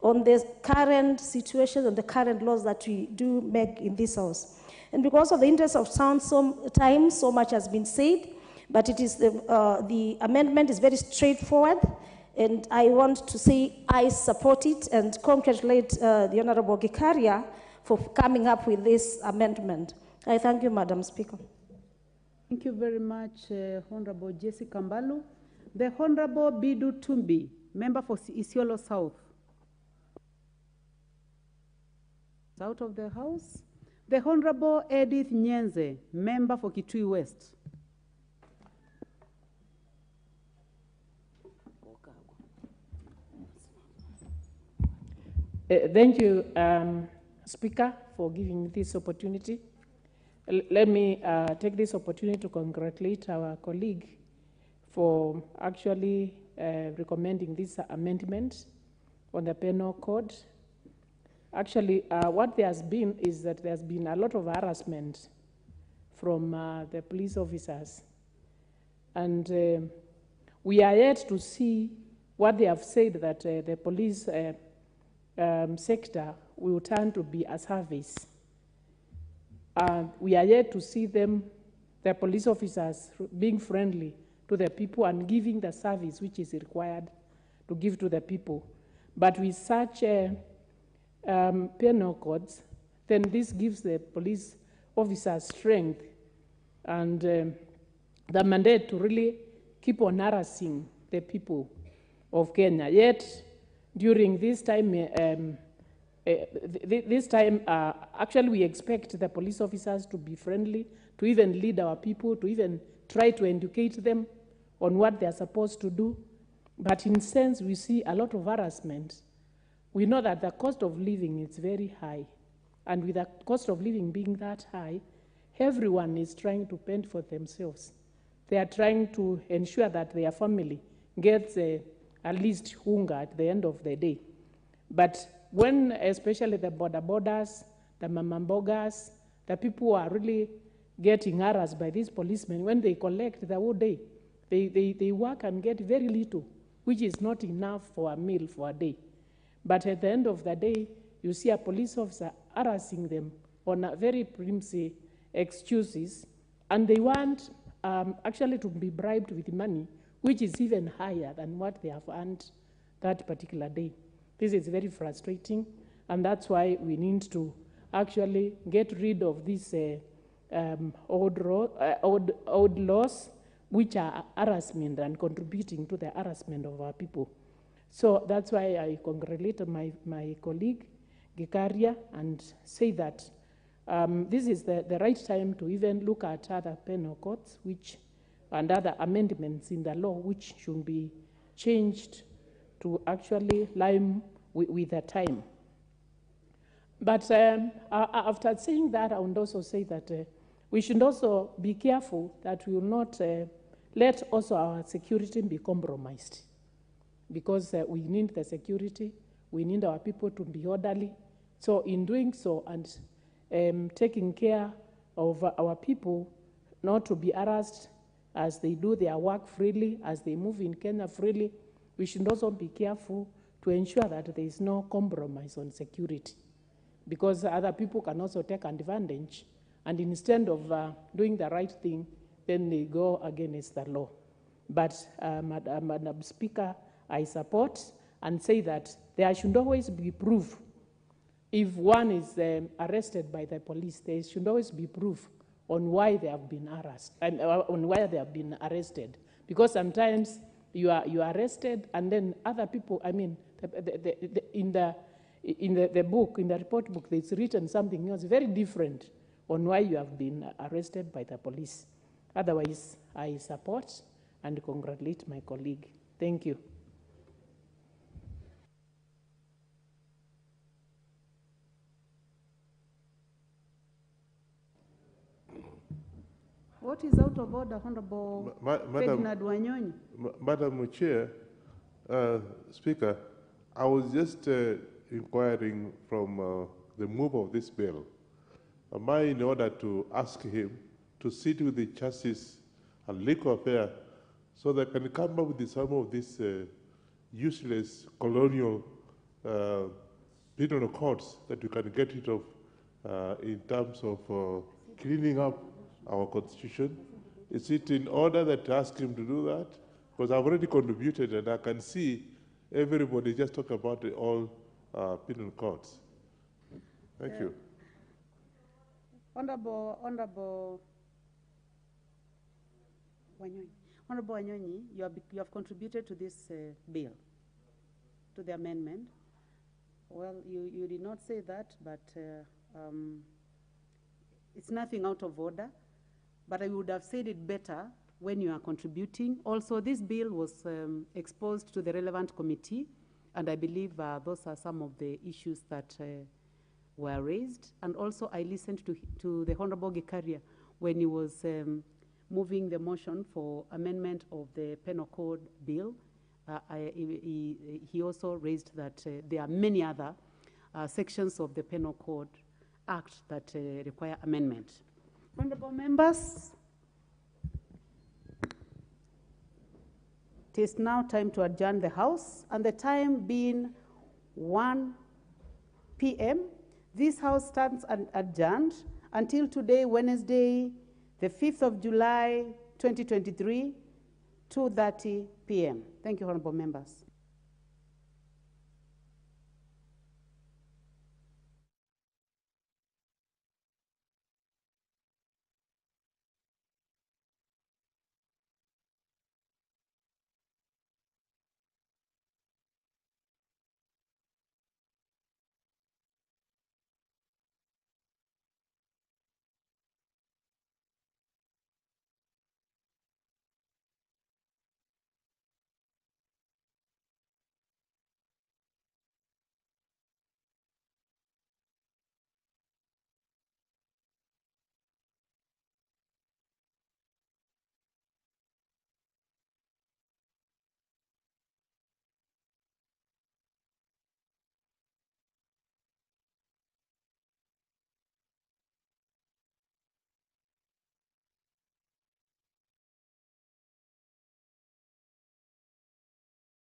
on the current situation and the current laws that we do make in this house. And because of the interest of time, so much has been said, but it is the amendment is very straightforward. And I want to say I support it and congratulate the Honorable Gikaria for coming up with this amendment. I thank you, Madam Speaker. Thank you very much, Honorable Jessica Mbalu. The Honorable Bidu Tumbi, member for Isiolo South. Out of the House. The Honorable Edith Nyenze, member for Kitui West. Thank you, Speaker, for giving me this opportunity. Let me take this opportunity to congratulate our colleague for actually recommending this amendment on the penal code. Actually, what there has been is that there's been a lot of harassment from the police officers. And we are yet to see what they have said, that the police sector will turn to be a service. We are yet to see them, the police officers, being friendly to the people and giving the service which is required to give to the people. But with such penal codes, then this gives the police officers strength and the mandate to really keep on harassing the people of Kenya. Yet, during this time, actually we expect the police officers to be friendly, to even lead our people, to even try to educate them on what they're supposed to do. But in a sense, we see a lot of harassment. We know that the cost of living is very high. And with the cost of living being that high, everyone is trying to fend for themselves. They are trying to ensure that their family gets at least hunger at the end of the day. But when especially the borders, the mamambogas, the people who are really getting harassed by these policemen, when they collect the whole day, they work and get very little, which is not enough for a meal for a day. But at the end of the day, you see a police officer harassing them on a very flimsy excuses, and they want actually to be bribed with money, which is even higher than what they have earned that particular day. This is very frustrating, and that's why we need to actually get rid of these old laws, which are harassment and contributing to the harassment of our people. So that's why I congratulate my colleague, Gikaria, and say that this is the right time to even look at other penal codes and other amendments in the law which should be changed to actually line with the time. But after saying that, I would also say that We should also be careful that we will not let also our security be compromised, because we need the security, we need our people to be orderly. So in doing so and taking care of our people not to be harassed as they do their work freely, as they move in Kenya freely, we should also be careful to ensure that there is no compromise on security, because other people can also take advantage, and instead of doing the right thing, then they go against the law. But Madam Speaker, I support and say that there should always be proof. If one is arrested by the police, there should always be proof on why they have been harassed and on why they have been arrested. Because sometimes you are arrested, and then other people. I mean, in the book, in the report book, it's written something else very different on why you have been arrested by the police. Otherwise, I support and congratulate my colleague. Thank you. What is out of order, Honorable Ferdinand Wanyonyi? Madam Chair, Speaker, I was just inquiring from the move of this bill. Am I in order to ask him to sit with the Justice and Legal Affairs so they can come up with some of these useless colonial penal codes that we can get rid of in terms of cleaning up our constitution? Is it in order that to ask him to do that? Because I've already contributed, and I can see everybody just talk about the all penal codes. Thank you. Honorable Wanyonyi. Honorable Wanyonyi, you have contributed to this bill, to the amendment. Well, you did not say that, but it's nothing out of order. But I would have said it better when you are contributing. Also, this bill was exposed to the relevant committee, and I believe those are some of the issues that were raised. And also, I listened to the Honorable Gikaria when he was moving the motion for amendment of the Penal Code bill. He also raised that there are many other sections of the Penal Code Act that require amendment. Honorable members, it is now time to adjourn the House, and the time being 1 p.m., this House stands adjourned until today, Wednesday, the 5th of July, 2023, 2:30 p.m. Thank you, honorable members.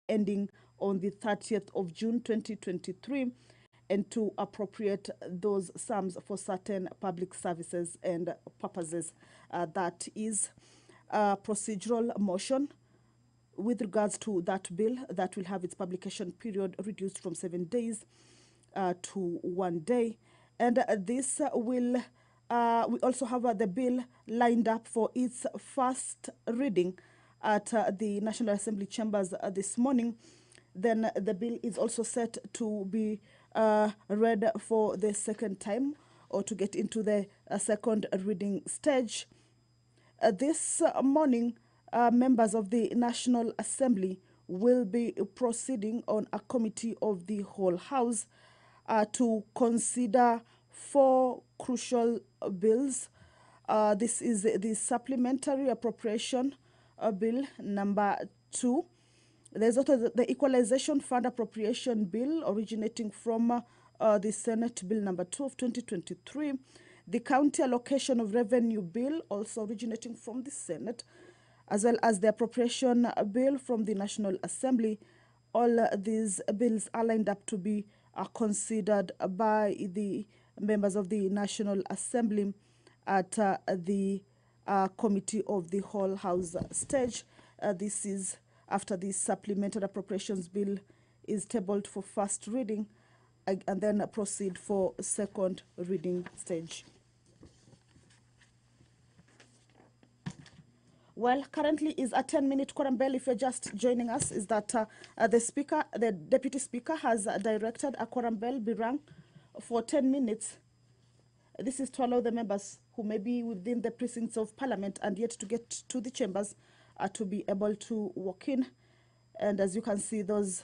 Ending on the 30th of June 2023, and to appropriate those sums for certain public services and purposes. That is a procedural motion with regards to that bill that will have its publication period reduced from 7 days to 1 day. And this will, we also have the bill lined up for its first reading at the National Assembly chambers this morning. Then the bill is also set to be read for the second time, or to get into the second reading stage. This morning, members of the National Assembly will be proceeding on a committee of the whole House to consider 4 crucial bills This is the supplementary appropriation bill number 2. There's also the Equalization Fund Appropriation Bill originating from the Senate Bill number 2 of 2023. The County Allocation of Revenue Bill, also originating from the Senate, as well as the Appropriation Bill from the National Assembly. All these bills are lined up to be considered by the members of the National Assembly at the Committee of the Whole House stage. This is after the Supplemental Appropriations Bill is tabled for first reading and then proceed for second reading stage. Well, currently is a 10-minute quorum bell. If you're just joining us, is that the Deputy Speaker has directed a quorum bell be rung for 10 minutes. This is to allow the members who may be within the precincts of Parliament and yet to get to the chambers to be able to walk in. And as you can see, those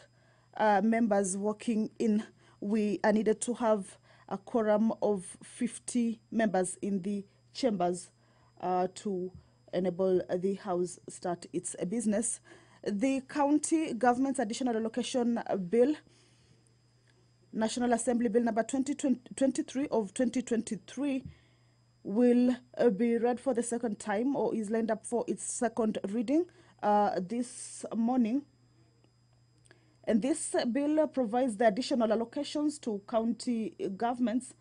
members walking in, we are needed to have a quorum of 50 members in the chambers to enable the House start its business. The County Government's Additional Allocation Bill, National Assembly Bill number 2023 of 2023, will be read for the second time, or is lined up for its second reading this morning. And this bill provides the additional allocations to county governments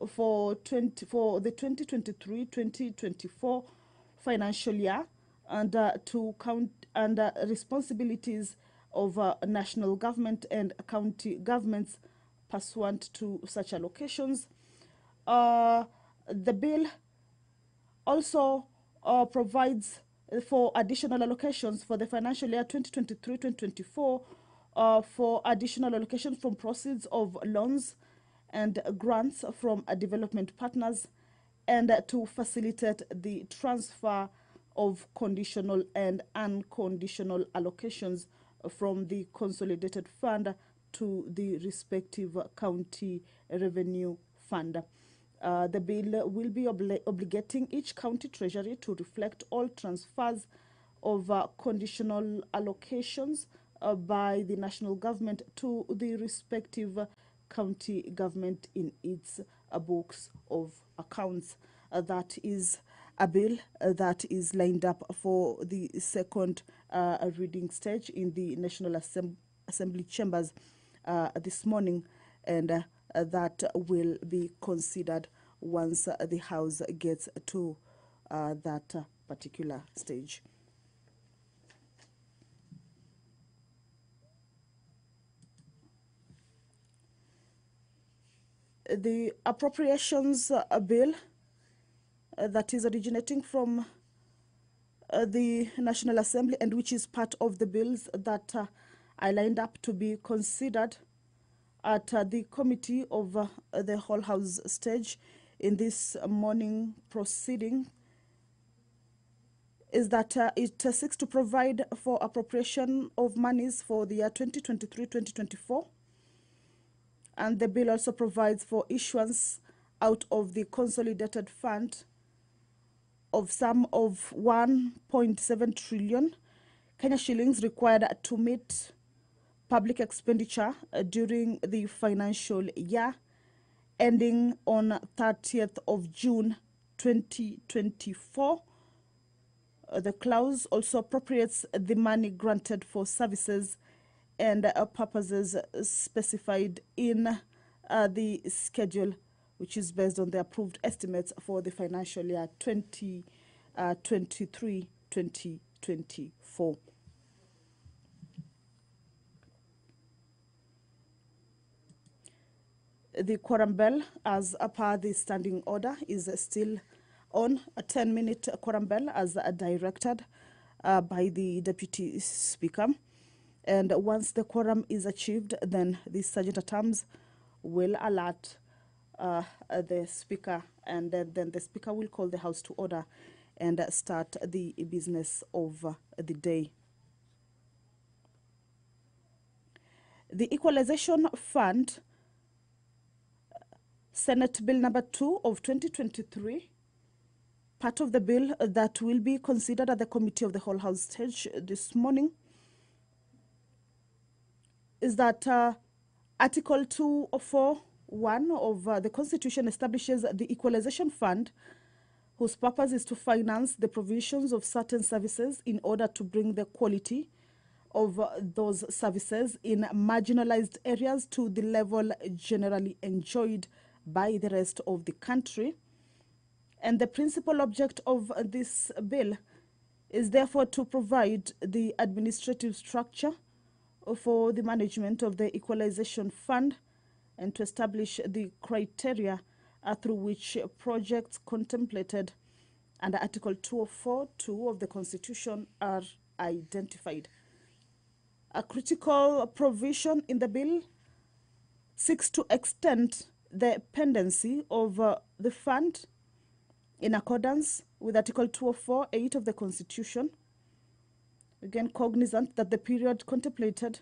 for the 2023-2024 financial year, and to count and responsibilities of national government and county governments pursuant to such allocations. The bill also provides for additional allocations for the financial year 2023-2024 for additional allocations from proceeds of loans and grants from development partners, and to facilitate the transfer of conditional and unconditional allocations from the consolidated fund to the respective county revenue fund. The bill will be obligating each county treasury to reflect all transfers of conditional allocations by the national government to the respective county government in its books of accounts. That is a bill that is lined up for the second reading stage in the National Assembly chambers this morning, and that will be considered once the House gets to that particular stage. The appropriations bill that is originating from the National Assembly, and which is part of the bills that are lined up to be considered at the Committee of the Whole House stage in this morning proceeding, is that it seeks to provide for appropriation of monies for the year 2023-2024. And the bill also provides for issuance out of the consolidated fund of sum of 1.7 trillion Kenya shillings required to meet public expenditure during the financial year ending on 30th of June 2024. The clause also appropriates the money granted for services and purposes specified in the schedule, which is based on the approved estimates for the financial year 2023-2024. The quorum bell, as per the standing order, is still on. A 10-minute quorum bell as directed by the Deputy Speaker. And once the quorum is achieved, then the Sergeant at Arms will alert the Speaker, and then the Speaker will call the House to order and start the business of the day. The Equalization Fund, Senate Bill number 2 of 2023, part of the bill that will be considered at the Committee of the Whole House stage this morning is that Article 204(1) of the Constitution establishes the Equalization Fund, whose purpose is to finance the provisions of certain services in order to bring the quality of those services in marginalized areas to the level generally enjoyed by the rest of the country. And the principal object of this bill is therefore to provide the administrative structure for the management of the Equalization Fund and to establish the criteria through which projects contemplated under Article 204(2) of the Constitution are identified. A critical provision in the bill seeks to extend the pendency of the fund in accordance with Article 204(8) of the Constitution, again cognizant that the period contemplated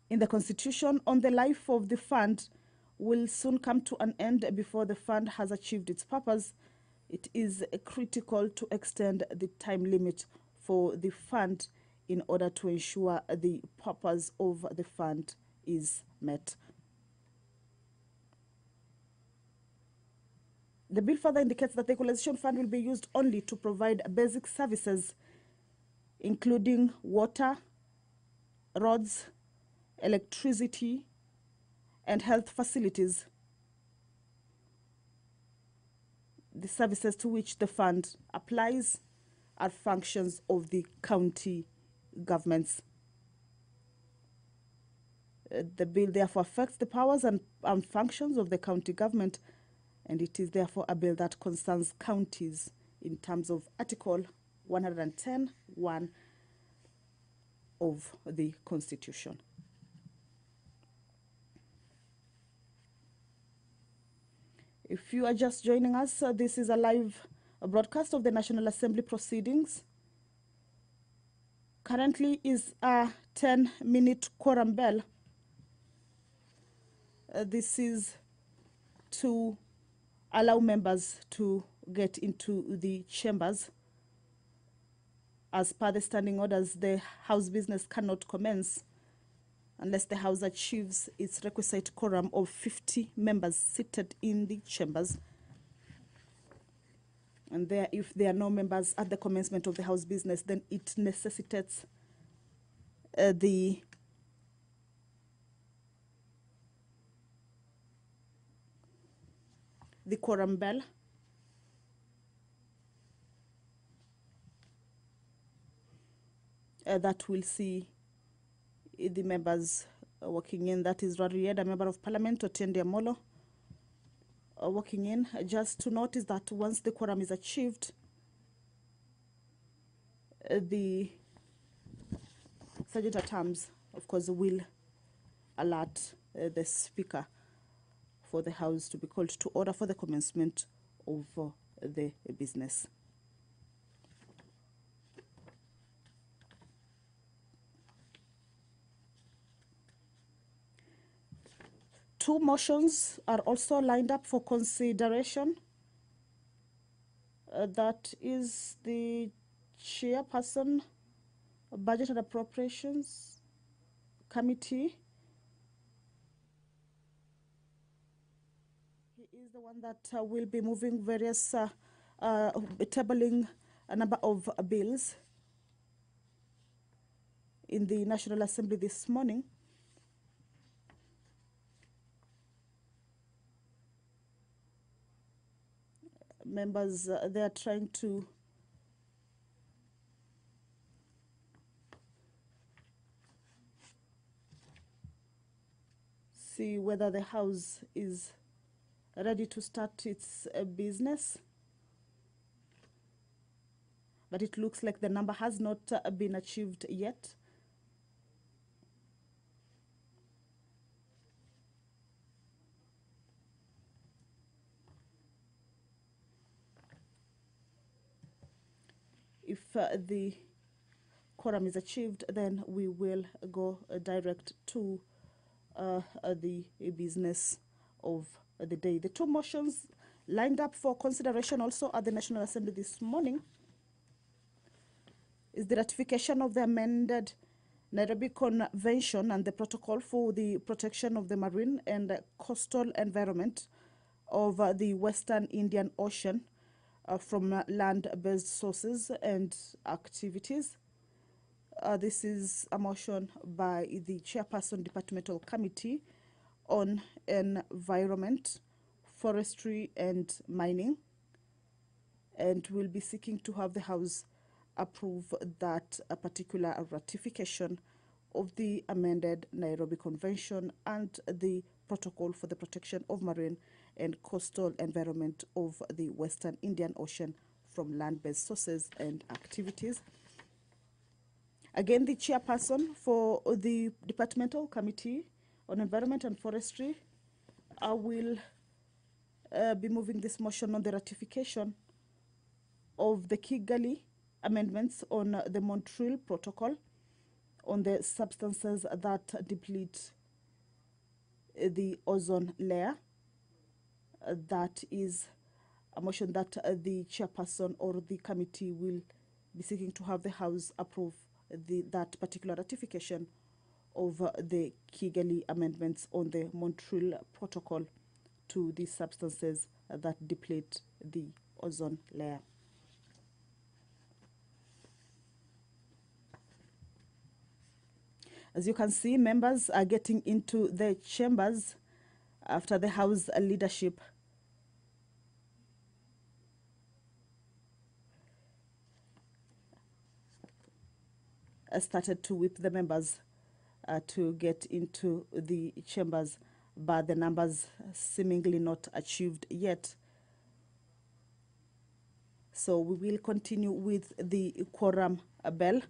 in the Constitution on the life of the fund will soon come to an end before the fund has achieved its purpose. It is critical to extend the time limit for the fund in order to ensure the purpose of the fund is met. The bill further indicates that the Equalization Fund will be used only to provide basic services, including water, roads, electricity, and health facilities, the services to which the fund applies are functions of the county governments. The bill therefore affects the powers and functions of the county government, and it is therefore a bill that concerns counties in terms of Article 110(1) of the Constitution. If you are just joining us, this is a live broadcast of the National Assembly proceedings. Currently is a 10-minute quorum bell. This is to allow members to get into the chambers. As per the standing orders, the House business cannot commence unless the House achieves its requisite quorum of 50 members seated in the chambers. And if there are no members at the commencement of the House business, then it necessitates the quorum bell. That will see the members walking in. That is Rarieda, Member of Parliament, Otiende Amolo, walking in. Just to notice that once the quorum is achieved, the Sergeant at Arms, of course, will alert the Speaker for the House to be called to order for the commencement of the business. Two motions are also lined up for consideration. That is the Chairperson of Budget and Appropriations Committee. He is the one that will be moving various, tabling a number of bills in the National Assembly this morning. Members, they are trying to see whether the House is ready to start its business. But it looks like the number has not been achieved yet. If the quorum is achieved, then we will go direct to the business of the day. The two motions Lined up for consideration also at the National Assembly this morning is the ratification of the amended Nairobi Convention and the protocol for the protection of the marine and coastal environment of the Western Indian Ocean from land-based sources and activities. This is a motion by the Chairperson Departmental Committee on Environment, Forestry and Mining, and will be seeking to have the House approve that a particular ratification of the amended Nairobi Convention and the protocol for the protection of marine and coastal environment of the Western Indian Ocean from land-based sources and activities. Again, the chairperson for the Departmental Committee on Environment and Forestry will be moving this motion on the ratification of the Kigali amendments on the Montreal Protocol on the substances that deplete the ozone layer. That is a motion that the chairperson or the committee will be seeking to have the House approve that particular ratification of the Kigali amendments on the Montreal Protocol to the substances that deplete the ozone layer. As you can see, members are getting into their chambers after the House leadership started to whip the members to get into the chambers, but the numbers seemingly not achieved yet. So we will continue with the quorum bell.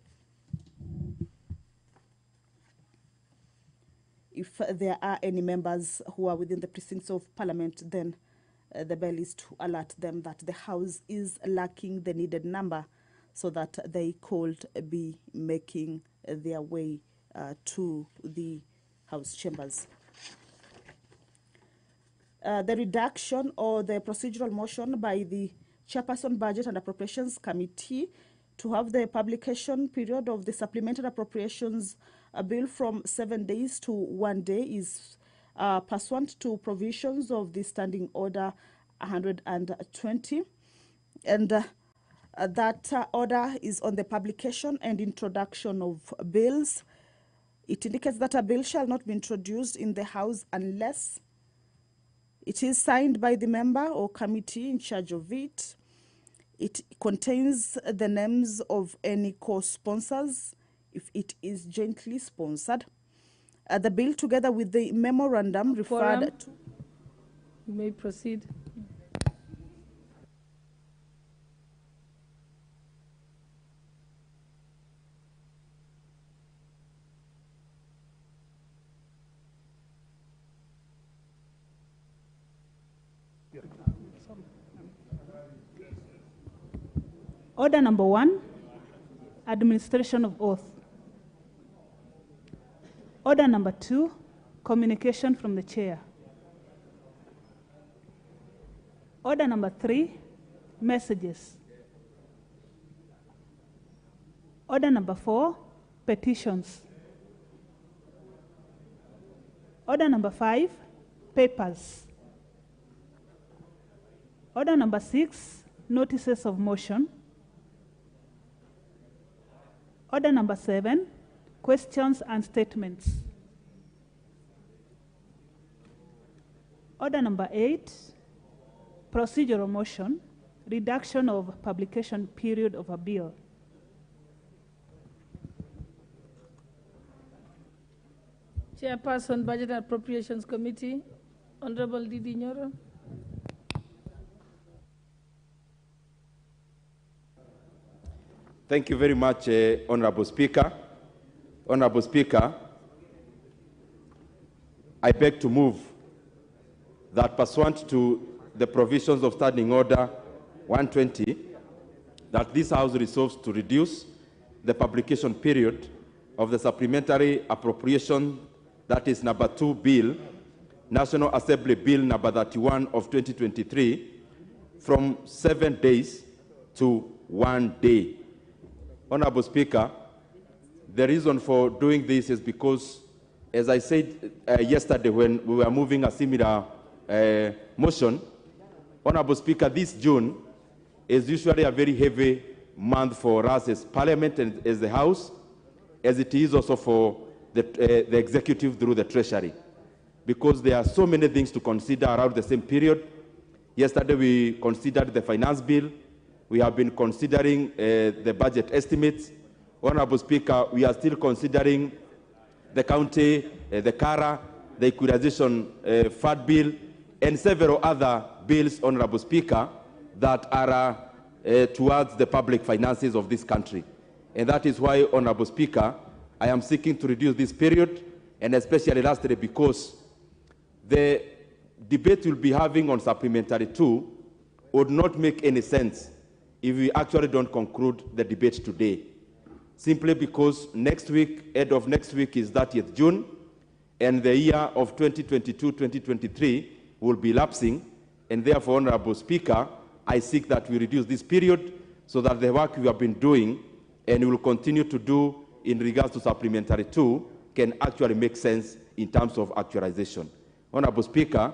If there are any members who are within the precincts of Parliament, then the bell is to alert them that the House is lacking the needed number so that they could be making their way to the House chambers. The reduction or the procedural motion by the Chairperson Budget and Appropriations Committee to have the publication period of the Supplementary Appropriations Bill from 7 days to 1 day is pursuant to provisions of the Standing Order 120. And that order is on the publication and introduction of bills. It indicates that a bill shall not be introduced in the House unless it is signed by the member or committee in charge of it. It contains the names of any co-sponsors if it is jointly sponsored. The bill, together with the memorandum referred to. You may proceed. Order number 1, administration of oath. Order number 2, communication from the chair. Order number 3, messages. Order number 4, petitions. Order number 5, papers. Order number 6, notices of motion. Order number 7, questions and statements. Order number 8, procedural motion, reduction of publication period of a bill. Chairperson, Budget and Appropriations Committee, Honorable Didi Nyoro. Thank you very much, Honorable Speaker. Honorable Speaker, I beg to move that pursuant to the provisions of Standing Order 120, that this House resolves to reduce the publication period of the Supplementary Appropriation, that is number 2 Bill, National Assembly Bill number 31 of 2023, from 7 days to 1 day. Honorable Speaker, the reason for doing this is because, as I said yesterday when we were moving a similar motion, Honorable Speaker, this June is usually a very heavy month for us as Parliament and as the House, as it is also for the Executive through the Treasury, because there are so many things to consider around the same period. Yesterday we considered the finance bill. We have been considering the budget estimates. Honorable Speaker, we are still considering the county, the CARA, the equalization fund bill, and several other bills, Honorable Speaker, that are towards the public finances of this country. And that is why, Honorable Speaker, I am seeking to reduce this period, and especially lastly because the debate we'll be having on supplementary 2 would not make any sense if we actually don't conclude the debate today. Simply because next week, end of next week is 30th June, and the year of 2022-2023 will be lapsing, and therefore, Honorable Speaker, I seek that we reduce this period so that the work we have been doing and will continue to do in regards to supplementary 2 can actually make sense in terms of actualization. Honorable Speaker,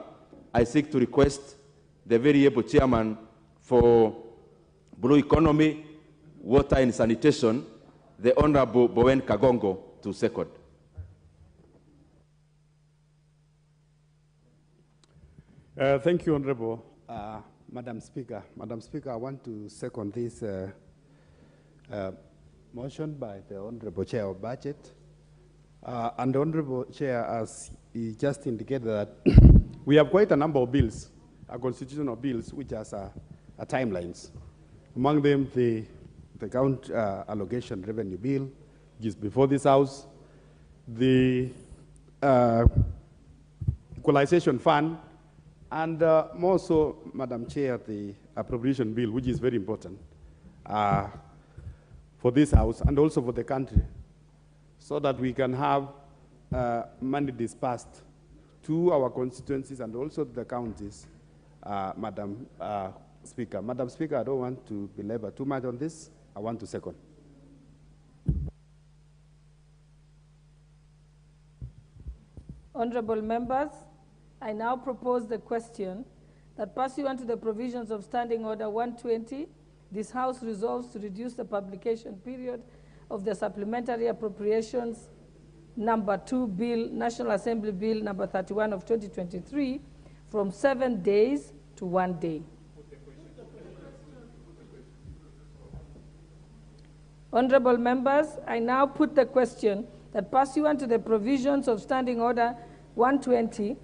I seek to request the very able chairman for Blue Economy, Water and Sanitation, the Honorable Bowen Kagongo, to second. Thank you, Honorable Madam Speaker. Madam Speaker, I want to second this motion by the Honorable Chair of Budget. And the Honorable Chair, as he just indicated, that we have quite a number of bills, constitutional bills, which has timelines. Among them, the count allocation revenue bill, which is before this House, the equalization fund, and more so, Madam Chair, the appropriation bill, which is very important for this House and also for the country, so that we can have money dispersed to our constituencies and also the counties, Madam Speaker. Madam Speaker, I don't want to belabor too much on this. I want to second. Honorable members, I now propose the question that pursuant to the provisions of Standing Order 120, this House resolves to reduce the publication period of the Supplementary Appropriations Number 2 Bill, National Assembly Bill Number 31 of 2023, from 7 days to 1 day. Honorable members, I now put the question that pursuant to the provisions of Standing Order 120,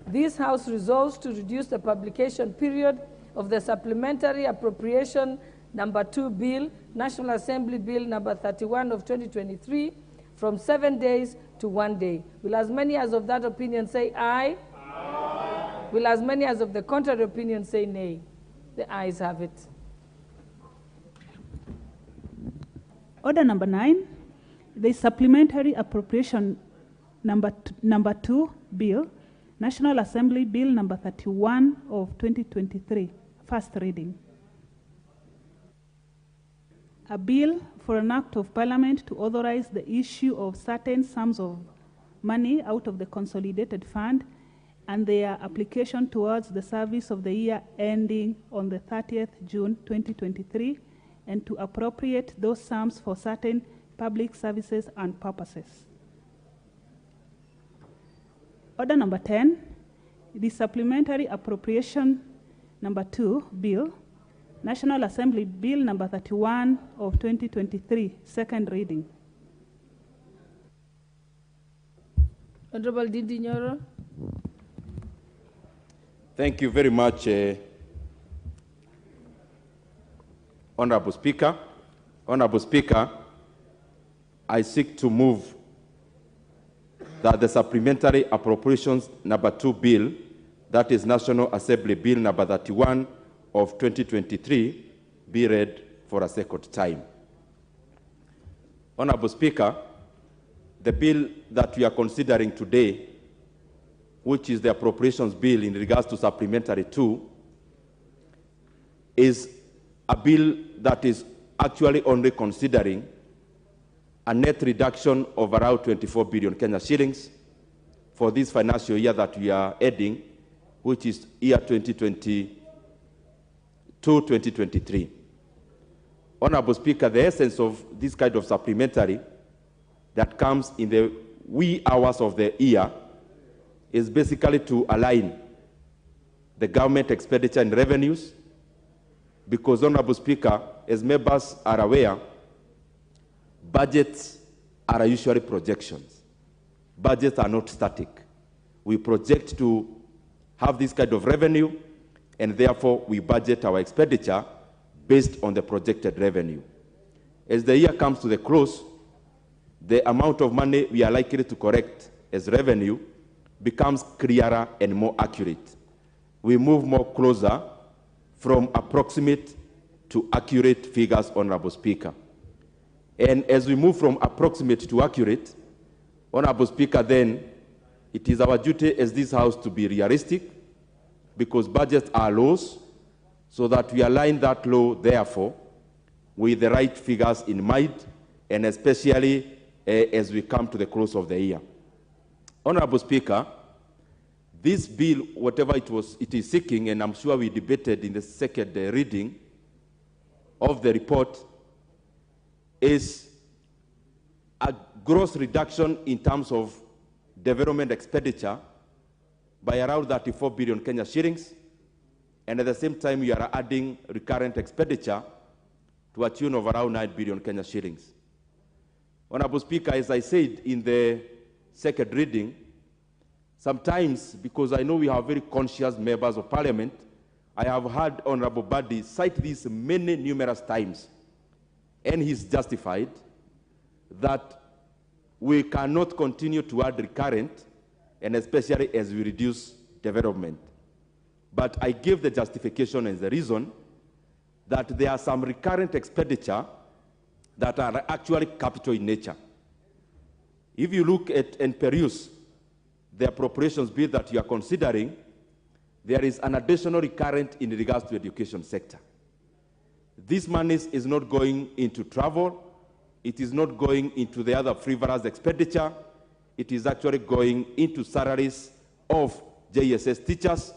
this House resolves to reduce the publication period of the Supplementary Appropriation Number 2 Bill, National Assembly Bill Number 31 of 2023, from 7 days to 1 day. Will as many as of that opinion say aye? Aye. Will as many as of the contrary opinion say nay? The ayes have it. Order number 9, the Supplementary Appropriation number 2 Bill, National Assembly Bill Number 31 of 2023, first reading. A bill for an act of Parliament to authorize the issue of certain sums of money out of the Consolidated Fund and their application towards the service of the year ending on the 30th June 2023, and to appropriate those sums for certain public services and purposes. Order number 10, the Supplementary Appropriation Number 2 Bill, National Assembly Bill Number 31 of 2023, second reading. Honorable Dindi Nyoro. Thank you very much, Honorable Speaker. Honorable Speaker, I seek to move that the Supplementary Appropriations Number 2 Bill, that is National Assembly Bill Number 31 of 2023, be read for a second time. Honorable Speaker, the bill that we are considering today, which is the Appropriations Bill in regards to Supplementary 2, is a bill that is actually only considering a net reduction of around 24 billion Kenya shillings for this financial year that we are heading, which is year 2022-2023. Honorable Speaker, the essence of this kind of supplementary that comes in the wee hours of the year is basically to align the government expenditure and revenues, because, Honorable Speaker, as members are aware, budgets are usually projections. Budgets are not static. We project to have this kind of revenue, and therefore we budget our expenditure based on the projected revenue. As the year comes to the close, the amount of money we are likely to collect as revenue becomes clearer and more accurate. We move more closer from approximate to accurate figures, Honorable Speaker. And as we move from approximate to accurate, Honorable Speaker, then it is our duty as this House to be realistic, because budgets are laws, so that we align that law, therefore, with the right figures in mind, and especially as we come to the close of the year. Honorable Speaker, this bill, whatever it is seeking, and I'm sure we debated in the second reading of the report, is a gross reduction in terms of development expenditure by around 34 billion Kenya shillings, and at the same time we are adding recurrent expenditure to a tune of around 9 billion Kenya shillings. Honorable Speaker, as I said in the second reading, sometimes, because I know we have very conscious members of Parliament, I have heard Honorable Badi cite this numerous times, and he's justified that we cannot continue to add recurrent, and especially as we reduce development. But I gave the justification as the reason that there are some recurrent expenditure that are actually capital in nature. If you look at and peruse the appropriations bill that you are considering, there is an additional recurrent in regards to the education sector. This money is not going into travel, it is not going into the other frivolous expenditure, it is actually going into salaries of JSS teachers,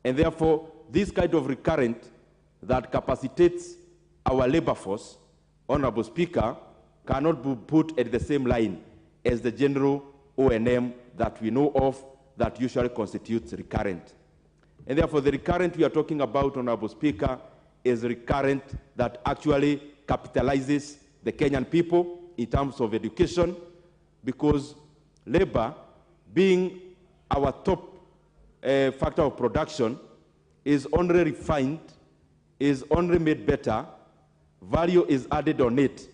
and therefore this kind of recurrent that capacitates our labor force, Honorable Speaker, cannot be put at the same line as the general O&M that we know of that usually constitutes recurrent. And therefore the recurrent we are talking about, Honorable Speaker, is recurrent that actually capitalizes the Kenyan people in terms of education, because labor, being our top factor of production, is only refined, is only made better, value is added on it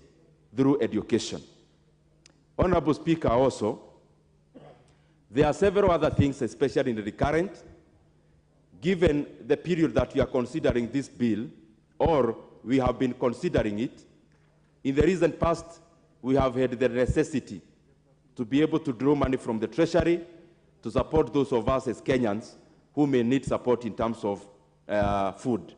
through education. Honorable Speaker, also, there are several other things, especially in the recurrent, given the period that we are considering this bill, or we have been considering it. In the recent past, we have had the necessity to be able to draw money from the Treasury to support those of us as Kenyans who may need support in terms of food.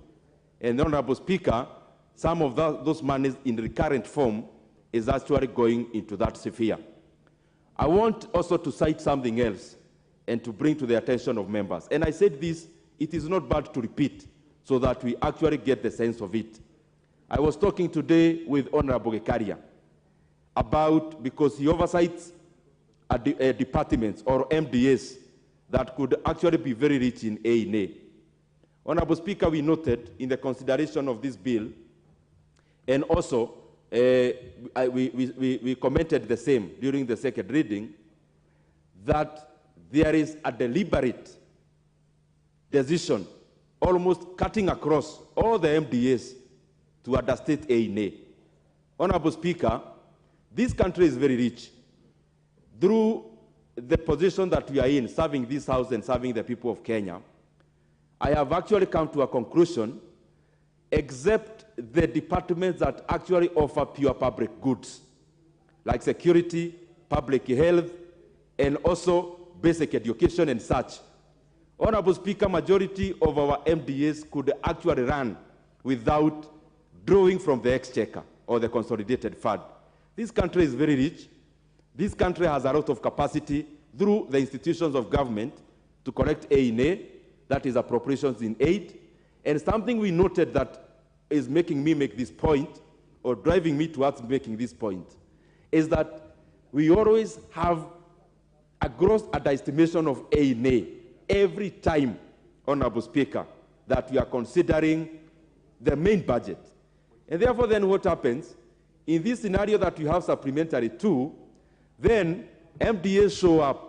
And Honorable Speaker, some of those monies in recurrent form is actually going into that sphere. I want also to cite something else and to bring to the attention of members. And I said this, it is not bad to repeat so that we actually get the sense of it. I was talking today with Honorable Gikaria about, because he oversights departments or MDAs that could actually be very rich in A&A. Honorable Speaker, we noted in the consideration of this bill, and also we commented the same during the second reading, that there is a deliberate decision almost cutting across all the MDAs to understate A&A. Honorable Speaker, this country is very rich. Through the position that we are in, serving this House and serving the people of Kenya, I have actually come to a conclusion, except the departments that actually offer pure public goods, like security, public health, and also basic education and such. Honorable Speaker, majority of our MDAs could actually run without drawing from the exchequer or the consolidated fund. This country is very rich. This country has a lot of capacity through the institutions of government to collect A&A, that is appropriations in aid. And something we noted that is making me make this point, or driving me towards making this point, is that we always have a gross underestimation of A&A every time, Honorable Speaker, that we are considering the main budget. And therefore, then what happens? In this scenario that you have supplementary 2, then MDAs show up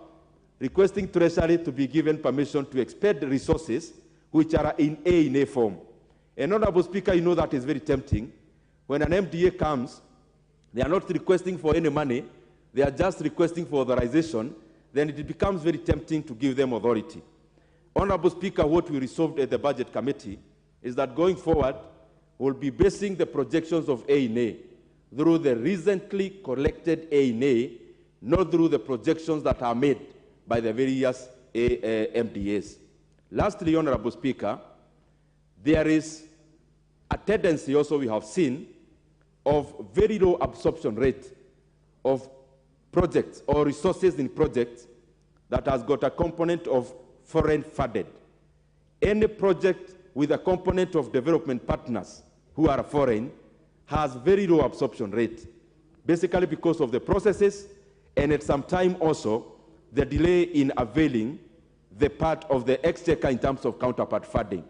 requesting Treasury to be given permission to expend resources which are in A&A form. And Honorable Speaker, you know that is very tempting. When an MDA comes, they are not requesting for any money, they are just requesting for authorization, then it becomes very tempting to give them authority. Honorable Speaker, what we resolved at the Budget Committee is that going forward, we'll be basing the projections of A&A through the recently collected A&A, not through the projections that are made by the various MDAs. Lastly, Honorable Speaker, there is a tendency also we have seen of very low absorption rate of projects or resources in projects that has got a component of foreign funded. Any project with a component of development partners who are foreign has very low absorption rate, basically because of the processes and at some time also the delay in availing the part of the exchequer in terms of counterpart funding.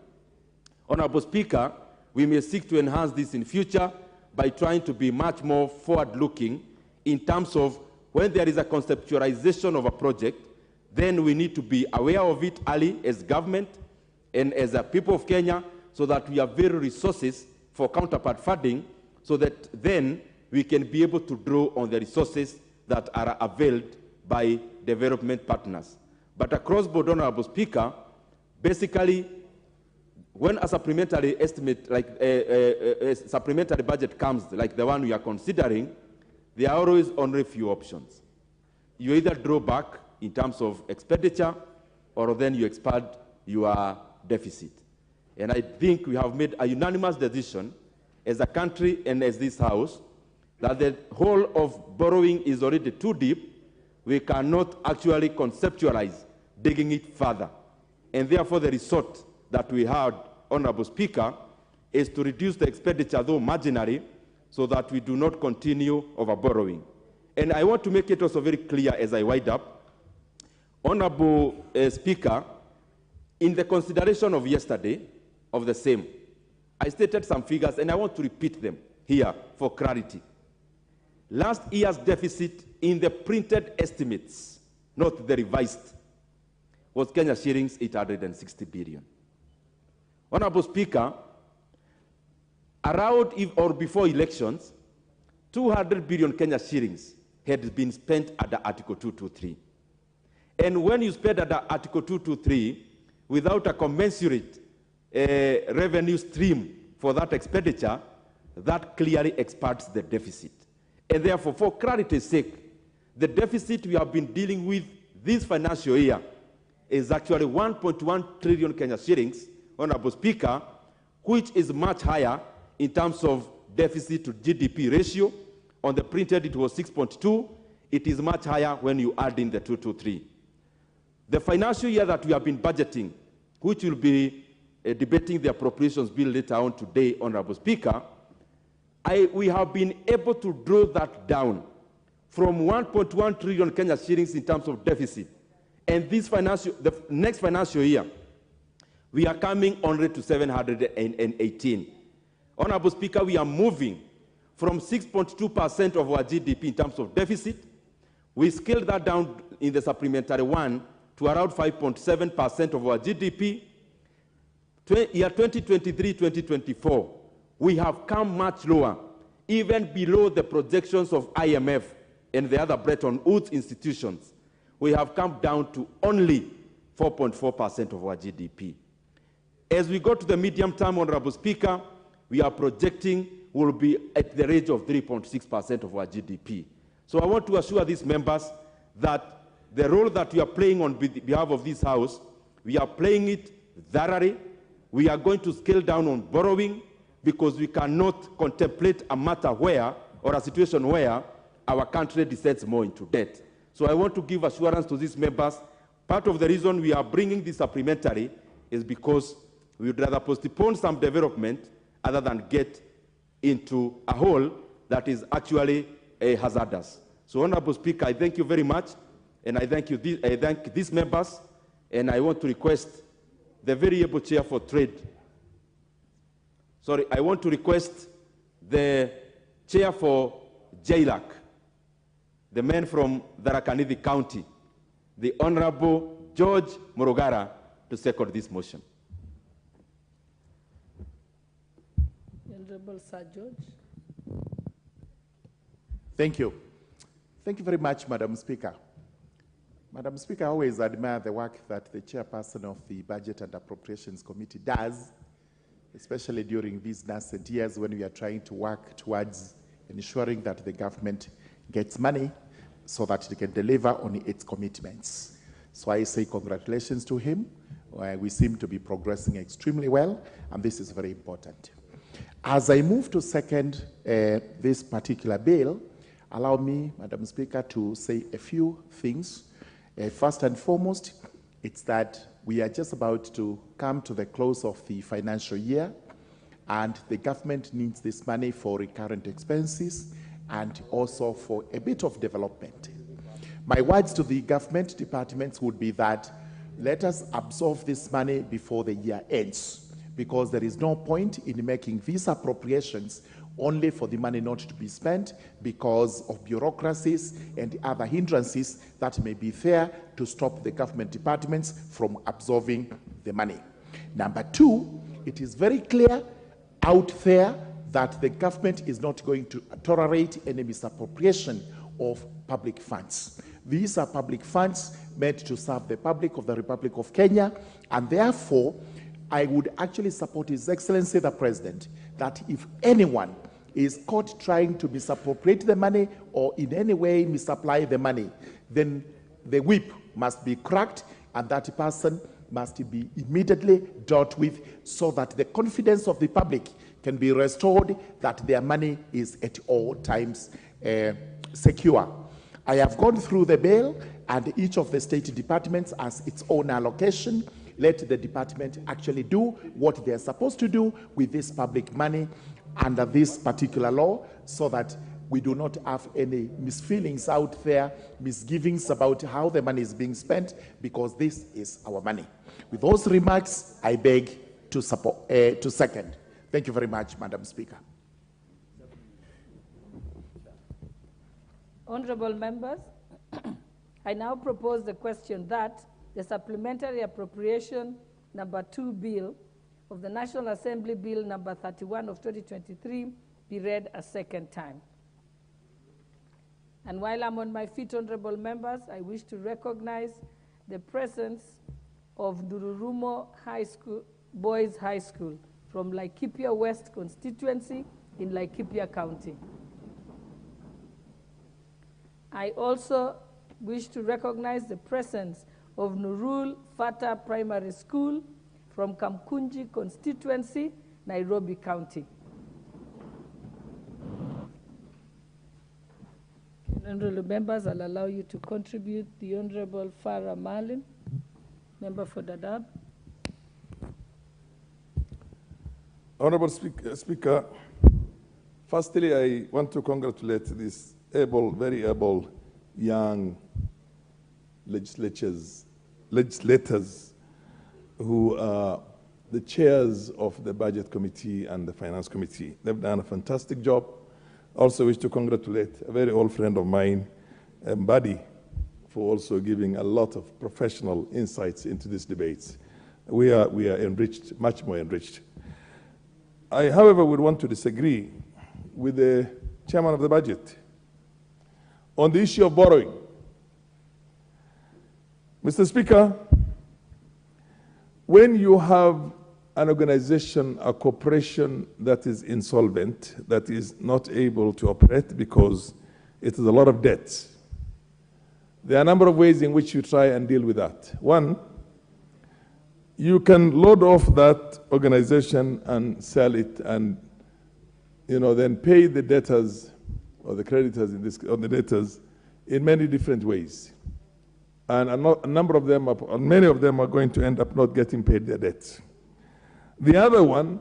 Honorable Speaker, we may seek to enhance this in future by trying to be much more forward-looking in terms of when there is a conceptualization of a project, then we need to be aware of it early as government and as a people of Kenya so that we have very resources for counterpart funding so that then we can be able to draw on the resources that are availed by development partners. But across board, Honorable Speaker, basically, when a supplementary estimate, like a supplementary budget comes, like the one we are considering, there are always only few options. You either draw back in terms of expenditure, or then you expand your deficit. And I think we have made a unanimous decision as a country and as this House that the whole of borrowing is already too deep. We cannot actually conceptualize digging it further. And therefore, the resort that we had, Honorable Speaker, is to reduce the expenditure, though marginally, so that we do not continue over borrowing. And I want to make it also very clear as I wind up, Honorable Speaker, in the consideration of yesterday, of the same, I stated some figures, and I want to repeat them here for clarity. Last year's deficit in the printed estimates, not the revised, was Kenya shillings 860 billion. Honorable Speaker, around or before elections, 200 billion Kenya shillings had been spent under Article 223. And when you spend under Article 223 without a commensurate revenue stream for that expenditure, that clearly expands the deficit. And therefore, for clarity's sake, the deficit we have been dealing with this financial year is actually 1.1 trillion Kenya shillings, Honorable Speaker, which is much higher in terms of deficit to GDP ratio. On the printed, it was 6.2. It is much higher when you add in the 223. The financial year that we have been budgeting, which will be debating the appropriations bill later on today, Honorable Speaker, we have been able to draw that down from 1.1 trillion Kenya shillings in terms of deficit. And the next financial year, we are coming only to 718. Honorable Speaker, we are moving from 6.2% of our GDP in terms of deficit. We scaled that down in the supplementary one to around 5.7% of our GDP. Year 2023-2024, we have come much lower, even below the projections of IMF and the other Bretton Woods institutions. We have come down to only 4.4% of our GDP. As we go to the medium term, Honorable Speaker, we are projecting will be at the range of 3.6% of our GDP. So I want to assure these members that the role that we are playing on behalf of this House, we are playing it thoroughly. We are going to scale down on borrowing. because we cannot contemplate a matter where, or a situation where, our country descends more into debt. So I want to give assurance to these members. Part of the reason we are bringing this supplementary is because we would rather postpone some development other than get into a hole that is actually hazardous. So, Honorable Speaker, I thank you very much, and I thank these members, and I want to request the very able chair for trade. Sorry, I want to request the chair for JLAC, the man from Tharaka-Nithi County, the Honorable George Morogara, to second this motion. Honorable Sir George. Thank you. Thank you very much, Madam Speaker. Madam Speaker, I always admire the work that the chairperson of the Budget and Appropriations Committee does, especially during these nascent years when we are trying to work towards ensuring that the government gets money so that it can deliver on its commitments. So I say congratulations to him. We seem to be progressing extremely well, and this is very important. As I move to second this particular bill, allow me, Madam Speaker, to say a few things. First and foremost, it's that we are just about to come to the close of the financial year, and the government needs this money for recurrent expenses and also for a bit of development. My words to the government departments would be that let us absorb this money before the year ends, because there is no point in making these appropriations only for the money not to be spent because of bureaucracies and other hindrances that may be there to stop the government departments from absorbing the money. Number two, it is very clear out there that the government is not going to tolerate any misappropriation of public funds. These are public funds meant to serve the public of the Republic of Kenya, and therefore, I would actually support His Excellency the President that if anyone is caught trying to misappropriate the money or in any way misapply the money, then the whip must be cracked and that person must be immediately dealt with so that the confidence of the public can be restored that their money is at all times secure. I have gone through the bill, and each of the state departments has its own allocation. Let the department actually do what they're supposed to do with this public money under this particular law so that we do not have any misfeelings out there, misgivings about how the money is being spent, because this is our money. With those remarks, I beg to second. Thank you very much, Madam Speaker. Honorable members, I now propose the question that the Supplementary Appropriation Number 2 Bill of the National Assembly Bill Number 31 of 2023 be read a second time. And while I'm on my feet, honorable members, I wish to recognize the presence of Dururumo High School, Boys High School from Laikipia West constituency in Laikipia County. I also wish to recognize the presence of Nurul Fata Primary School from Kamkunji constituency, Nairobi County. Honorable members, I'll allow you to contribute the Honorable Farah Malin, member for Dadaab. Honorable Speaker, firstly, I want to congratulate these very able young legislators who are the chairs of the Budget Committee and the Finance Committee. They've done a fantastic job. Also wish to congratulate a very old friend of mine, Mbadi, for also giving a lot of professional insights into these debates. We are enriched, much more enriched. I, however, would want to disagree with the chairman of the budget on the issue of borrowing. Mr. Speaker, when you have an organization, a corporation that is insolvent, that is not able to operate because it is a lot of debt, there are a number of ways in which you try and deal with that. One, you can load off that organization and sell it and then pay the debtors or the creditors or the debtors in many different ways. And a number of them, many of them are going to end up not getting paid their debts. The other one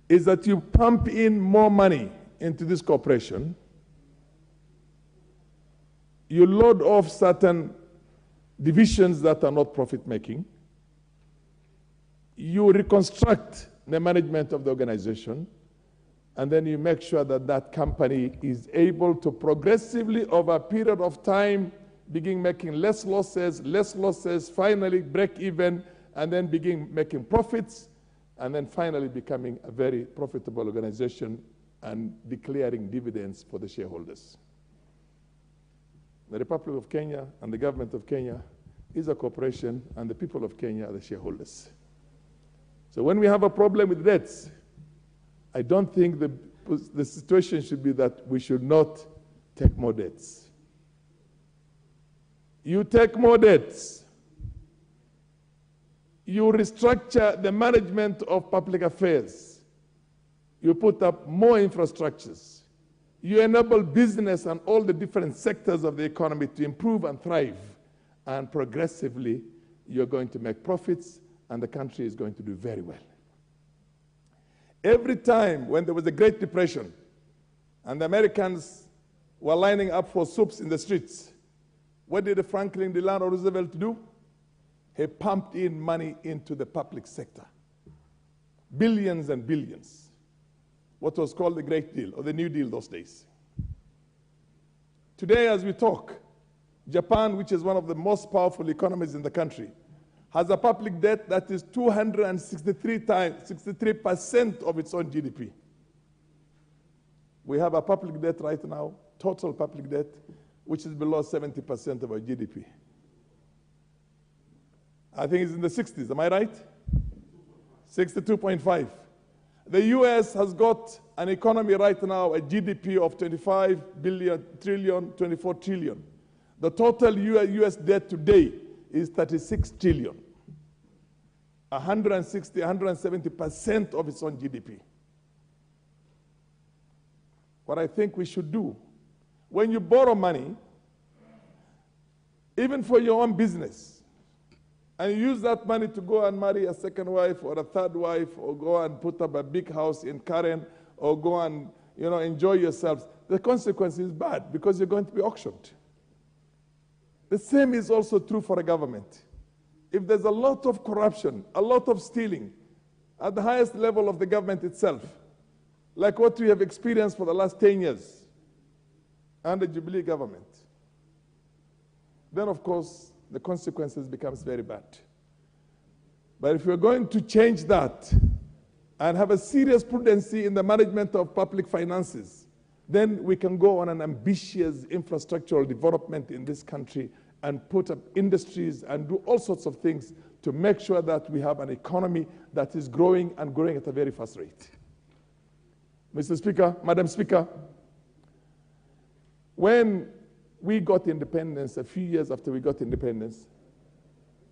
is that you pump in more money into this corporation, you load off certain divisions that are not profit-making, you reconstruct the management of the organization, and then you make sure that that company is able to progressively, over a period of time, begin making less losses, finally break even, and then begin making profits, and then finally becoming a very profitable organization and declaring dividends for the shareholders. The Republic of Kenya and the government of Kenya is a corporation, and the people of Kenya are the shareholders. So when we have a problem with debts, I don't think the situation should be that we should not take more debts. You take more debts, you restructure the management of public affairs, you put up more infrastructures, you enable business and all the different sectors of the economy to improve and thrive, and progressively you're going to make profits and the country is going to do very well. Every time when there was a Great Depression and the Americans were lining up for soups in the streets, what did Franklin Delano Roosevelt do? He pumped in money into the public sector. Billions and billions. What was called the Great Deal, or the New Deal those days. Today, as we talk, Japan, which is one of the most powerful economies in the country, has a public debt that is 63% of its own GDP. We have a public debt right now, total public debt, which is below 70% of our GDP. I think it's in the 60s, am I right? 62.5. The US has got an economy right now, a GDP of 24 trillion. The total US debt today is 36 trillion. 170% of its own GDP. What I think we should do, when you borrow money, even for your own business, and you use that money to go and marry a second wife or a third wife, or go and put up a big house in Karen, or go and enjoy yourselves, the consequence is bad because you're going to be auctioned. The same is also true for a government. If there's a lot of corruption, a lot of stealing at the highest level of the government itself, like what we have experienced for the last 10 years under Jubilee government, then of course the consequences becomes very bad. But if we're going to change that and have a serious prudency in the management of public finances, then we can go on an ambitious infrastructural development in this country and put up industries and do all sorts of things to make sure that we have an economy that is growing and growing at a very fast rate. Mr. Speaker, Madam Speaker, when we got independence, a few years after we got independence,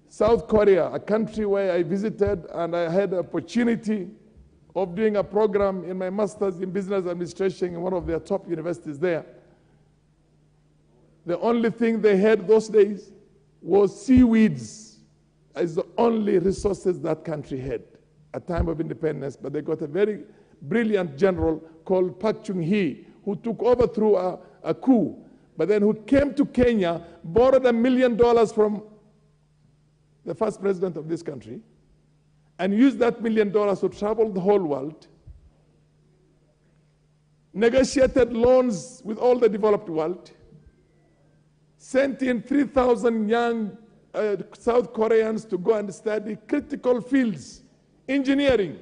South Korea, a country where I visited and I had the opportunity of doing a program in my master's in business administration in one of their top universities there. The only thing they had those days was seaweeds as the only resources that country had at time of independence. But they got a very brilliant general called Park Chung-hee, who took over through a coup, but then who came to Kenya, borrowed $1 million from the first president of this country, and used that $1 million to travel the whole world, negotiated loans with all the developed world, sent in 3,000 young South Koreans to go and study critical fields, engineering,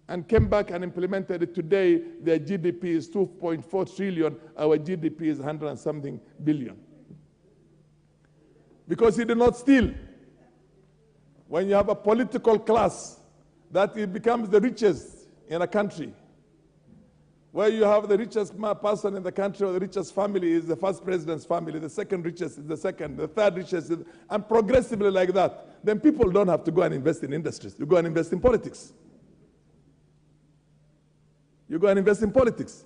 and came back and implemented it. Today, their GDP is 2.4 trillion, our GDP is 100 and something billion. Because he did not steal. When you have a political class that it becomes the richest in a country, where you have the richest person in the country or the richest family is the first president's family, the second richest is the second, the third richest is, and progressively like that, then people don't have to go and invest in industries. You go and invest in politics. You go and invest in politics.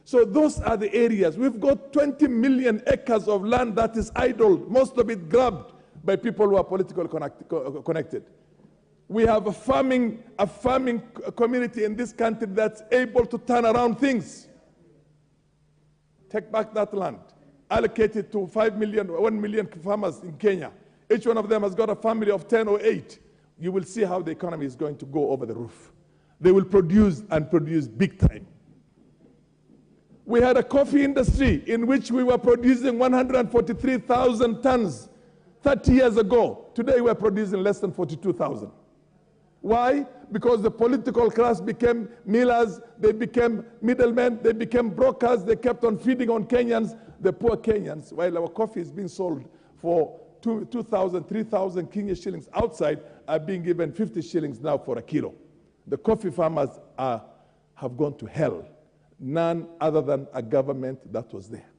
So those are the areas. We've got 20 million acres of land that is idle, most of it grabbed by people who are politically connected. We have a farming community in this country that's able to turn around things. Take back that land, allocate it to 1 million farmers in Kenya. Each one of them has got a family of 10 or 8. You will see how the economy is going to go over the roof. They will produce and produce big time. We had a coffee industry in which we were producing 143,000 tons 30 years ago. Today we're producing less than 42,000. Why? Because the political class became millers, they became middlemen, they became brokers, they kept on feeding on Kenyans, the poor Kenyans, while our coffee is being sold for 2,000, 3,000 Kenya shillings outside, are being given 50 shillings now for a kilo. The coffee farmers have gone to hell. None other than a government that was there.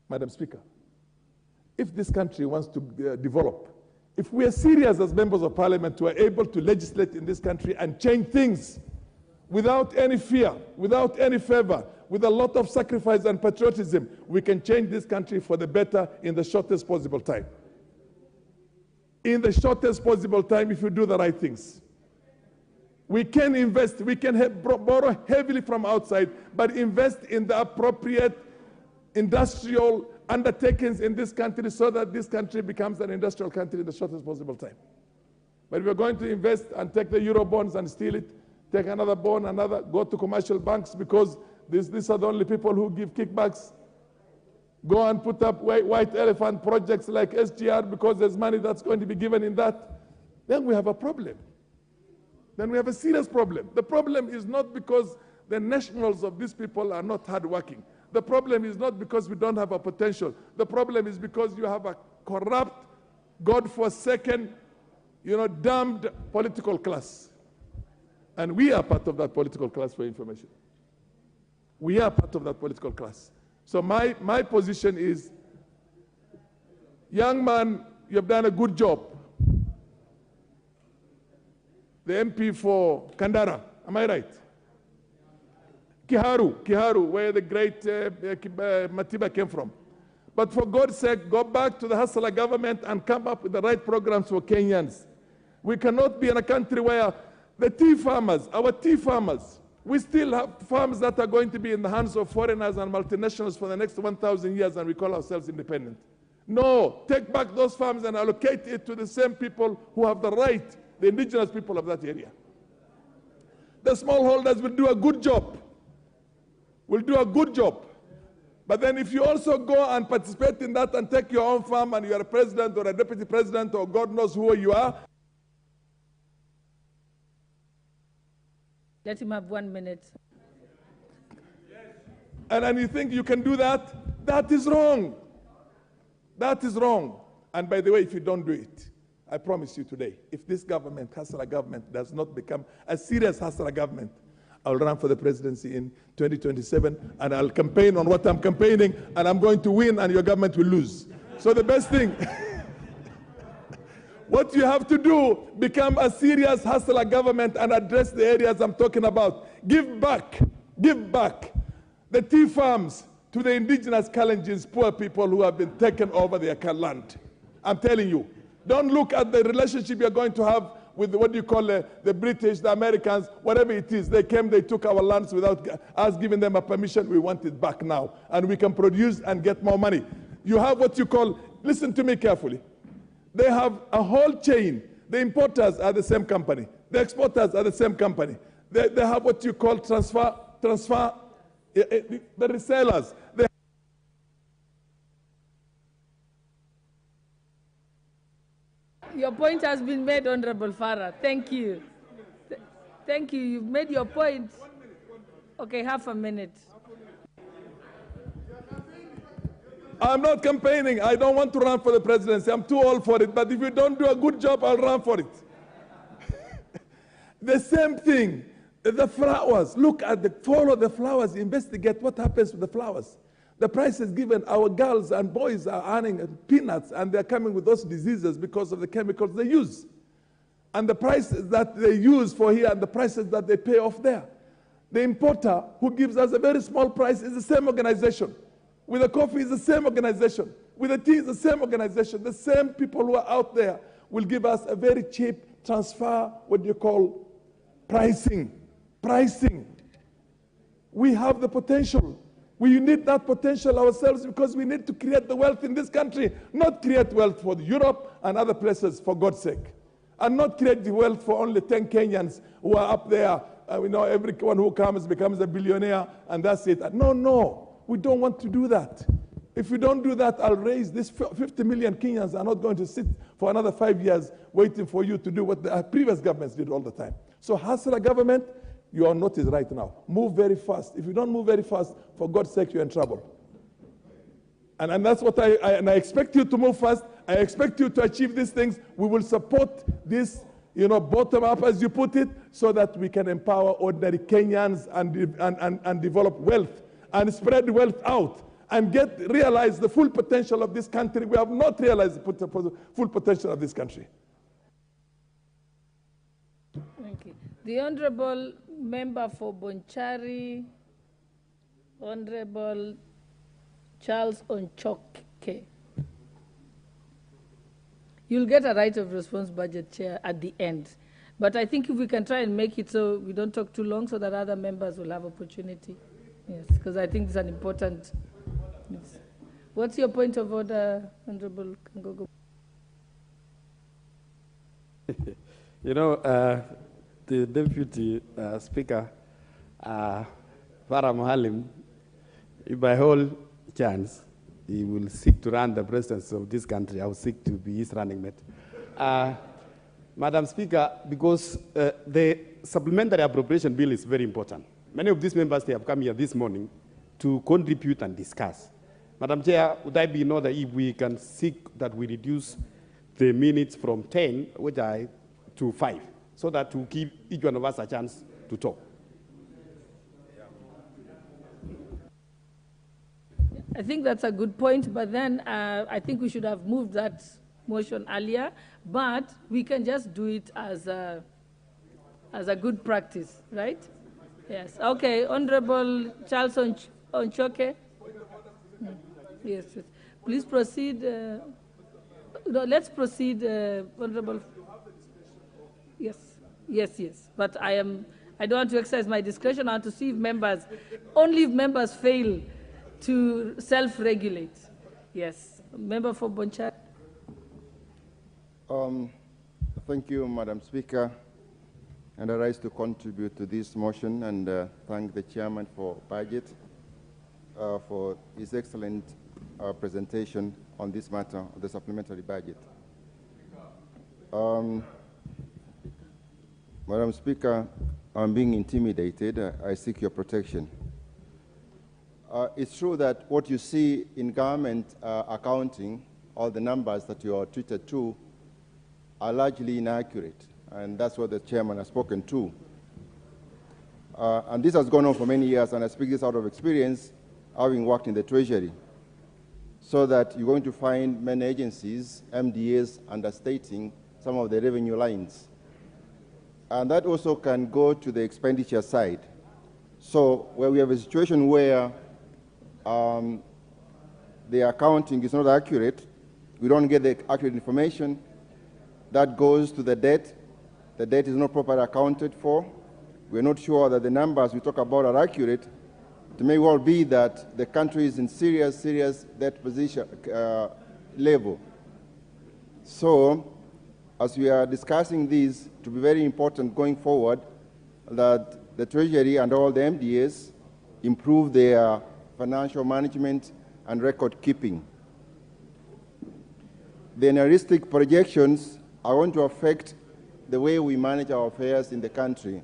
Madam Speaker, if this country wants to develop, if we are serious as members of parliament to are able to legislate in this country and change things without any fear, without any favor, with a lot of sacrifice and patriotism, we can change this country for the better in the shortest possible time. In the shortest possible time, if you do the right things. We can invest, we can borrow heavily from outside, but invest in the appropriate industrial undertakings in this country so that this country becomes an industrial country in the shortest possible time. But if we're going to invest and take the Euro bonds and steal it, take another bond, go to commercial banks because these are the only people who give kickbacks. Go and put up white elephant projects like SGR because there's money that's going to be given in that. Then we have a problem. Then we have a serious problem. The problem is not because the nationals of these people are not hardworking. The problem is not because we don't have a potential. The problem is because you have a corrupt, God-forsaken, damned political class. And we are part of that political class, for information. We are part of that political class. So my position is, young man, you have done a good job. The MP for Kandara, am I right? Kiharu, where the great Matiba came from. But for God's sake, go back to the Hasala government and come up with the right programs for Kenyans. We cannot be in a country where the tea farmers, our tea farmers, we still have farms that are going to be in the hands of foreigners and multinationals for the next 1,000 years and we call ourselves independent. No, take back those farms and allocate it to the same people who have the right, the indigenous people of that area. The smallholders will do a good job. But then if you also go and participate in that and take your own farm and you are a president or a deputy president or God knows who you are. Let him have 1 minute. And you think you can do that? That is wrong. That is wrong. And by the way, if you don't do it, I promise you today, if this government, Hasala government, does not become a serious Hasala government, I'll run for the presidency in 2027, and I'll campaign on what I'm campaigning, and I'm going to win, and your government will lose. So the best thing, what you have to do, become a serious Hasala government and address the areas I'm talking about. Give back the tea farms to the indigenous Kalenjins, poor people who have been taken over their land. I'm telling you, don't look at the relationship you're going to have with what you call the British, the Americans, whatever it is. They came, they took our lands without us giving them a permission. We want it back now. And we can produce and get more money. You have what you call, listen to me carefully. They have a whole chain. The importers are the same company. The exporters are the same company. They have what you call transfer, the resellers. Your point has been made, Honorable Farah. Thank you. Thank you. You've made your point. Okay, half a minute. I'm not campaigning. I don't want to run for the presidency. I'm too old for it. But if you don't do a good job, I'll run for it. The same thing. The flowers. Look at follow the flowers. Investigate what happens with the flowers. The price is given. Our girls and boys are earning peanuts, and they're coming with those diseases because of the chemicals they use. And the prices that they use for here and the prices that they pay off there. The importer who gives us a very small price is the same organization. With the coffee is the same organization. With the tea is the same organization. The same people who are out there will give us a very cheap transfer, what you call pricing. Pricing. We have the potential. We need that potential ourselves because we need to create the wealth in this country, not create wealth for Europe and other places, for God's sake. And not create the wealth for only 10 Kenyans who are up there. Everyone who comes becomes a billionaire and that's it. No, we don't want to do that. If we don't do that, I'll raise this 50 million Kenyans are not going to sit for another 5 years waiting for you to do what the previous governments did all the time. So hustle a government, you are not right now. Move very fast. If you don't move very fast, for God's sake, you're in trouble. And that's what I expect you to move fast. I expect you to achieve these things. We will support this, bottom up, as you put it, so that we can empower ordinary Kenyans and develop wealth and spread wealth out and realize the full potential of this country. We have not realized the full potential of this country. Thank you. The Honorable Member for Bonchari, Honorable Charles Onchoke. You'll get a right of response, Budget Chair, at the end. But I think if we can try and make it so we don't talk too long so that other members will have opportunity. Yes, because I think it's an important... Yes. What's your point of order, Honorable Kangogo? The Deputy Speaker, Farah Mohalim, by whole chance, he will seek to run the presidency of this country. I will seek to be his running mate. Madam Speaker, because the supplementary appropriation bill is very important. Many of these members, they have come here this morning to contribute and discuss. Madam Chair, would I be in order if we can seek that we reduce the minutes from 10, to 5, so that to give each one of us a chance to talk? I think that's a good point, but then I think we should have moved that motion earlier, but we can just do it as a good practice, right? Yes. Okay, Honorable Charles Onchoke. Yes, yes. Please proceed. No, let's proceed, Honorable. Yes, yes, yes. But I don't want to exercise my discretion. I want to see if only if members fail to self-regulate. Yes. Member for Bonchari. Thank you, Madam Speaker. And I rise to contribute to this motion and thank the Chairman for Budget for his excellent presentation on this matter of the supplementary budget. Madam Speaker, I'm being intimidated. I seek your protection. It's true that what you see in government accounting, all the numbers that you are treated to, are largely inaccurate, and that's what the Chairman has spoken to. And this has gone on for many years, and I speak this out of experience, having worked in the Treasury, so that you're going to find many agencies, MDAs, understating some of the revenue lines. And that also can go to the expenditure side. So where we have a situation where the accounting is not accurate, we don't get the accurate information, that goes to the debt. The debt is not properly accounted for. We're not sure that the numbers we talk about are accurate. It may well be that the country is in serious debt position level. So, as we are discussing this, it will be very important going forward that the Treasury and all the MDAs improve their financial management and record keeping. The unrealistic projections are going to affect the way we manage our affairs in the country.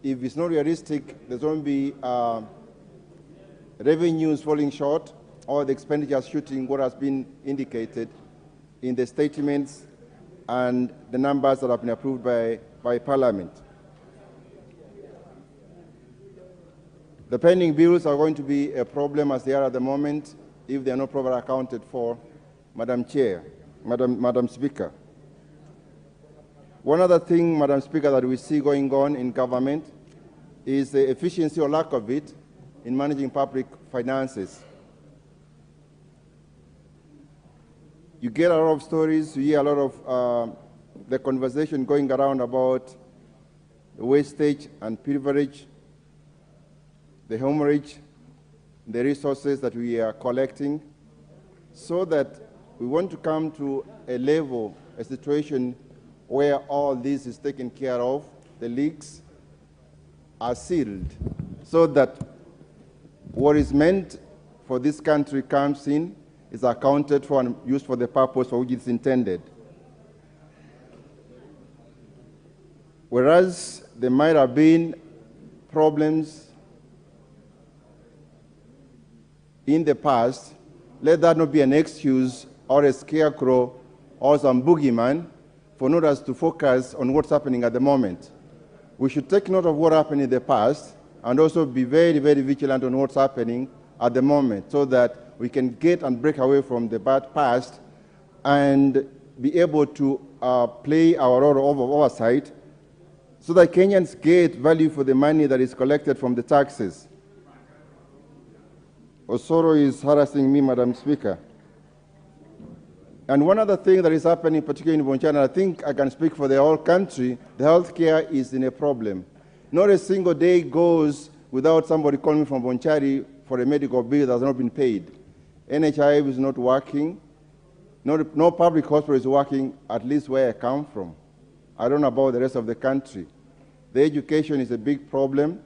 If it's not realistic, there's going to be revenues falling short or the expenditures shooting what has been indicated in the statements and the numbers that have been approved by Parliament. The pending bills are going to be a problem as they are at the moment if they are not properly accounted for, Madam Chair, Madam Speaker. One other thing, Madam Speaker, that we see going on in government is the efficiency or lack of it in managing public finances. You get a lot of stories, you hear a lot of the conversation going around about the wastage and privilege, the hemorrhage, the resources that we are collecting, so that we want to come to a level, a situation where all this is taken care of, the leaks are sealed, so that what is meant for this country comes in, is accounted for and used for the purpose for which it's intended. Whereas there might have been problems in the past, let that not be an excuse or a scarecrow or some boogeyman for not us to focus on what's happening at the moment. We should take note of what happened in the past and also be very, very vigilant on what's happening at the moment, so that we can get and break away from the bad past and be able to play our role of oversight, so that Kenyans get value for the money that is collected from the taxes. Osoro is harassing me, Madam Speaker. And one other thing that is happening, particularly in Bonchari, and I think I can speak for the whole country, the healthcare is in a problem. Not a single day goes without somebody calling me from Bonchari for a medical bill that has not been paid. NHI is not working. No public hospital is working, at least where I come from. I don't know about the rest of the country. The education is a big problem.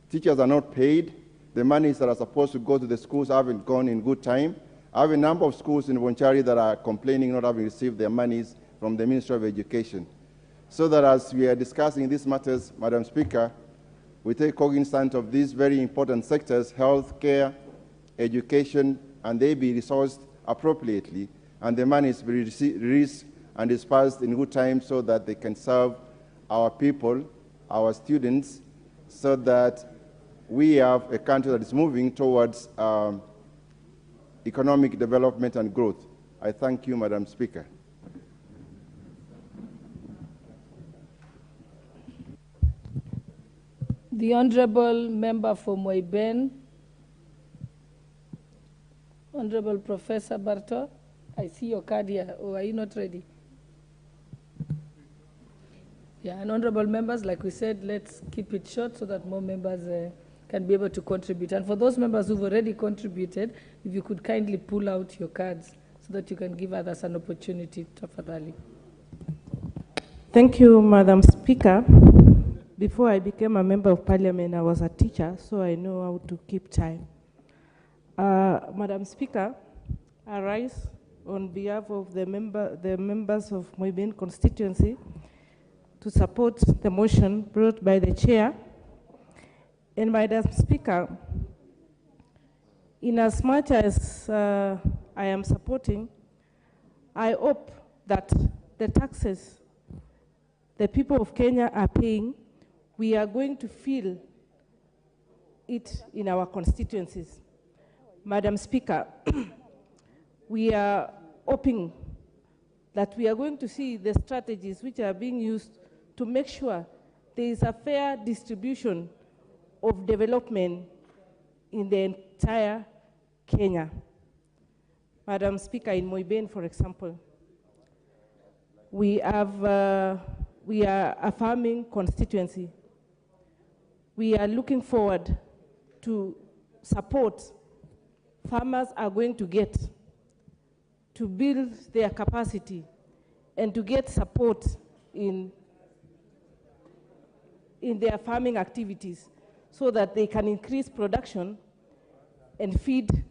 Teachers are not paid. The monies that are supposed to go to the schools haven't gone in good time. I have a number of schools in Bonchari that are complaining not having received their monies from the Ministry of Education. So that as we are discussing these matters, Madam Speaker, we take cognizance of these very important sectors, health care, education, and they be resourced appropriately, and the money is released and dispersed in good time so that they can serve our people, our students, so that we have a country that is moving towards economic development and growth. I thank you, Madam Speaker. The Honorable Member for Moiben, Honorable Professor Barto, I see your card here, or are you not ready? Yeah, and honorable members, like we said, let's keep it short so that more members can be able to contribute. And for those members who've already contributed, if you could kindly pull out your cards so that you can give others an opportunity to tafadhali. Thank you, Madam Speaker. Before I became a member of parliament, I was a teacher, so I know how to keep time. Madam Speaker, I rise on behalf of the members of Moiben constituency to support the motion brought by the chair. And Madam Speaker, in as much as I am supporting, I hope that the taxes the people of Kenya are paying, we are going to feel it in our constituencies. Madam Speaker, we are hoping that we are going to see the strategies which are being used to make sure there is a fair distribution of development in the entire Kenya. Madam Speaker, in Moiben, for example, we are a farming constituency. We are looking forward to support farmers are going to get to build their capacity and to get support in their farming activities so that they can increase production and feed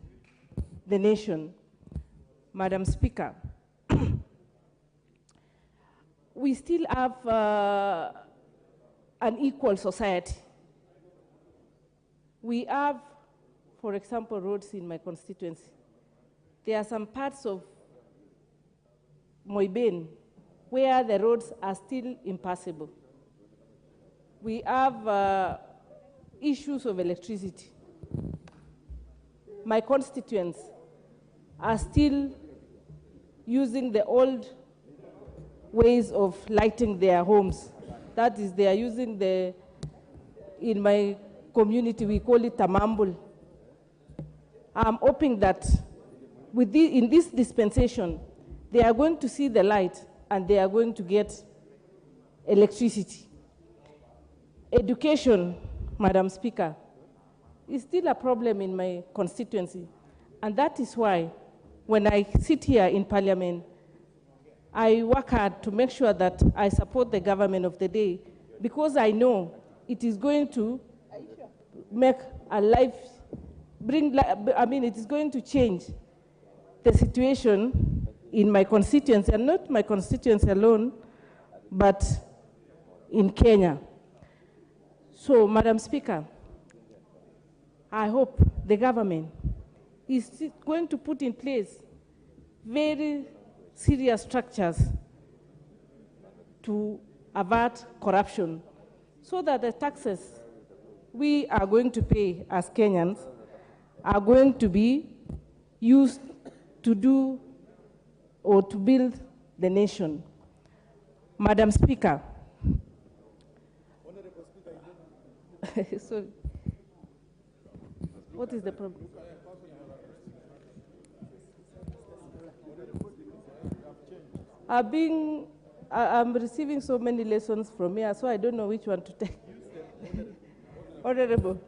the nation. Madam Speaker, we still have an equal society. We have, for example, roads in my constituency. There are some parts of Moiben where the roads are still impassable. We have issues of electricity. My constituents are still using the old ways of lighting their homes. That is, they are using the in my community, we call it tamambul. I'm hoping that in this dispensation, they are going to see the light and they are going to get electricity. Education, Madam Speaker, is still a problem in my constituency. And that is why when I sit here in Parliament, I work hard to make sure that I support the government of the day, because I know it is going to make a life, it is going to change the situation in my constituency, and not my constituency alone, but in Kenya. So, Madam Speaker, I hope the government is going to put in place very serious structures to avert corruption, so that the taxes we are going to pay as Kenyans are going to be used to do or to build the nation. Madam Speaker, sorry, what is the problem? I'm receiving so many lessons from here, so I don't know which one to take. Honorable.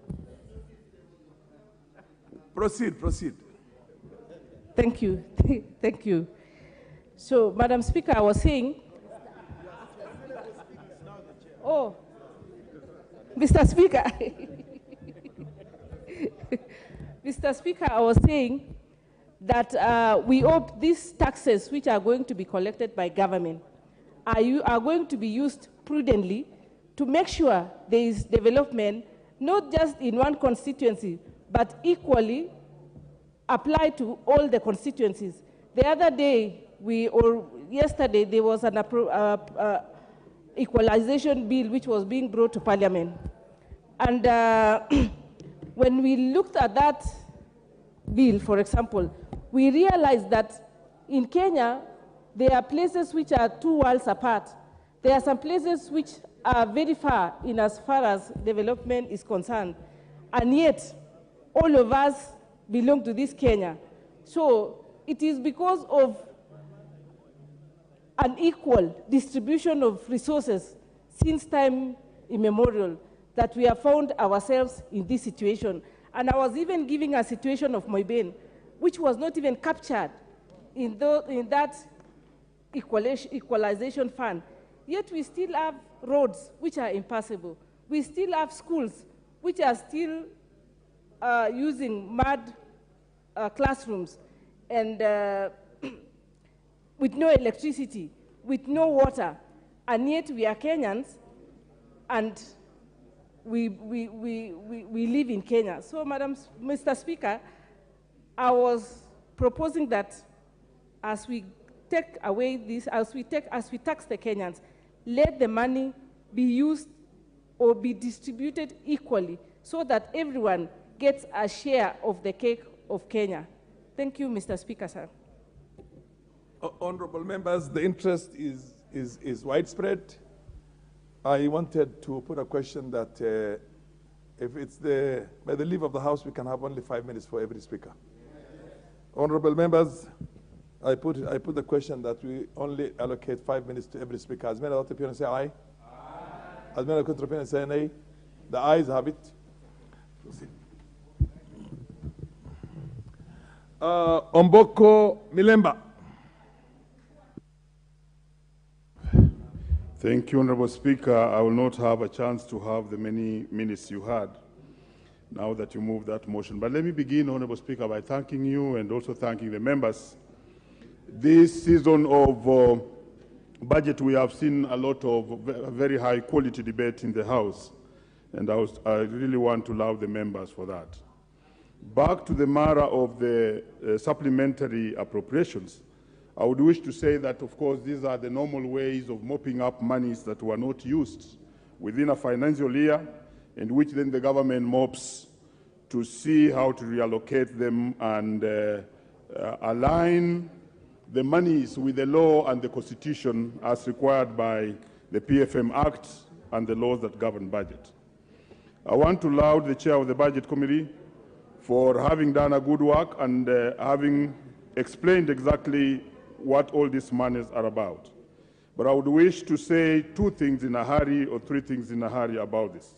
Proceed. Thank you. Thank you. So, Madam Speaker, I was saying, oh, Mr. Speaker, Mr. Speaker, I was saying that we hope these taxes which are going to be collected by government are going to be used prudently to make sure there is development, not just in one constituency, but equally applied to all the constituencies. The other day, yesterday, there was an equalization bill which was being brought to Parliament. And when we looked at that bill, for example, we realized that in Kenya, there are places which are 2 worlds apart. There are some places which are very far in as far as development is concerned. And yet, all of us belong to this Kenya. So it is because of an equal distribution of resources since time immemorial that we have found ourselves in this situation. And I was even giving a situation of Moibin, which was not even captured in that equalization fund. Yet we still have roads which are impassable. We still have schools which are still using mud classrooms and with no electricity, with no water, and yet we are Kenyans and we live in Kenya. So, Mr. Speaker, I was proposing that as we take away this, as we tax the Kenyans, let the money be used or be distributed equally so that everyone gets a share of the cake of Kenya. Thank you, Mr. Speaker, sir. Honorable members, the interest is widespread. I wanted to put a question that if it's by the leave of the House, we can have only 5 minutes for every speaker. Honorable members, I put the question that we only allocate 5 minutes to every speaker. As many opinions say aye. As many opinions say nay. The ayes have it. Proceed. Omboko Milemba. Thank you, Honorable Speaker. I will not have a chance to have the many minutes you had now that you moved that motion. But let me begin, Honorable Speaker, by thanking you and also thanking the members. This season of budget, we have seen a lot of very high quality debate in the House, and I really want to love the members for that. Back to the matter of the supplementary appropriations, I would wish to say that, of course, these are the normal ways of mopping up monies that were not used within a financial year, and which then the government mops to see how to reallocate them and align the monies with the law and the Constitution as required by the PFM Act and the laws that govern budget. I want to laud the chair of the Budget Committee for having done a good work and having explained exactly what all these monies are about. But I would wish to say two things in a hurry or three things in a hurry about this.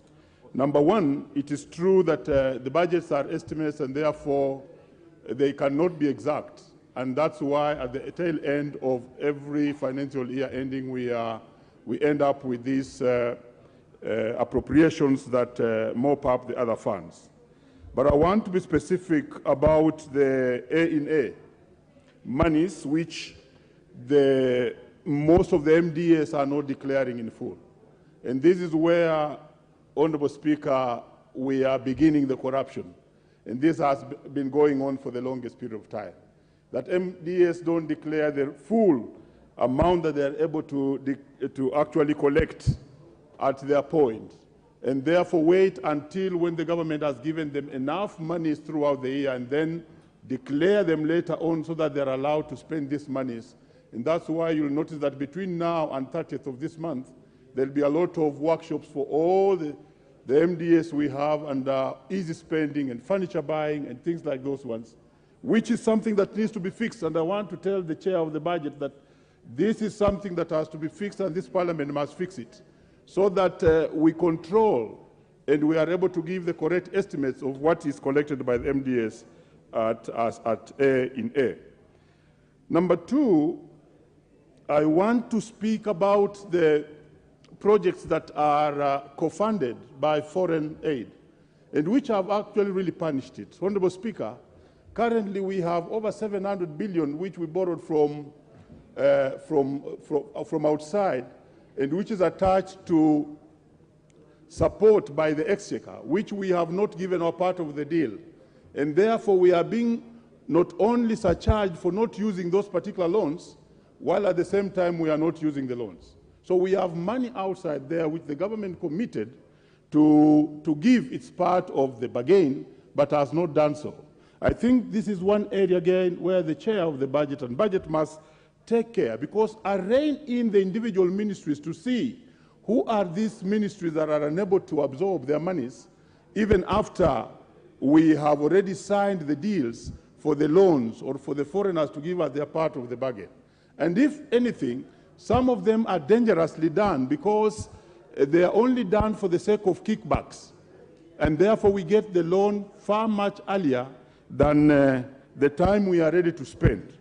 Number one, it is true that the budgets are estimates and therefore they cannot be exact. And that's why at the tail end of every financial year ending, we end up with these appropriations that mop up the other funds. But I want to be specific about the A&A monies, which most of the MDAs are not declaring in full. And this is where, Honorable Speaker, we are beginning the corruption. And this has been going on for the longest period of time. That MDAs don't declare the full amount that they are able to actually collect at their point, and therefore wait until when the government has given them enough monies throughout the year and then declare them later on so that they're allowed to spend these monies. And that's why you'll notice that between now and 30th of this month, there'll be a lot of workshops for all the MDAs we have and easy spending and furniture buying and things like those ones, which is something that needs to be fixed. And I want to tell the chair of the budget that this is something that has to be fixed and this parliament must fix it so that we control and we are able to give the correct estimates of what is collected by the MDAs at A&A. Number two, I want to speak about the projects that are co-funded by foreign aid and which have actually really punished it. Honorable Speaker, currently we have over 700 billion which we borrowed from outside and which is attached to support by the Exchequer, which we have not given our part of the deal. And therefore we are being not only surcharged for not using those particular loans, while at the same time we are not using the loans. So we have money outside there which the government committed to give its part of the bargain, but has not done so. I think this is one area again where the chair of the budget and budget must take care, because I rein in the individual ministries to see who are these ministries that are unable to absorb their monies, even after we have already signed the deals for the loans or for the foreigners to give us their part of the bargain. And if anything, some of them are dangerously done because they are only done for the sake of kickbacks. And therefore we get the loan far much earlier than the time we are ready to spend.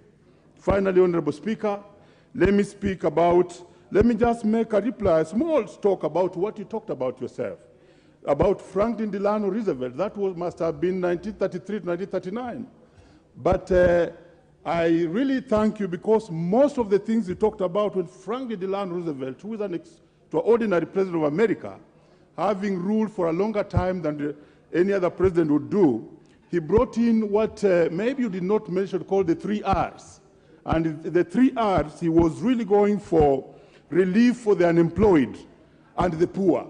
Finally, Honorable Speaker, let me just make a reply, a small talk about what you talked about yourself, about Franklin Delano Roosevelt. That must have been 1933 to 1939. But I really thank you because most of the things you talked about when Franklin Delano Roosevelt, who is an extraordinary president of America, having ruled for a longer time than any other president would do, he brought in what maybe you did not mention called the 3 R's. And the 3 R's, he was really going for relief for the unemployed and the poor.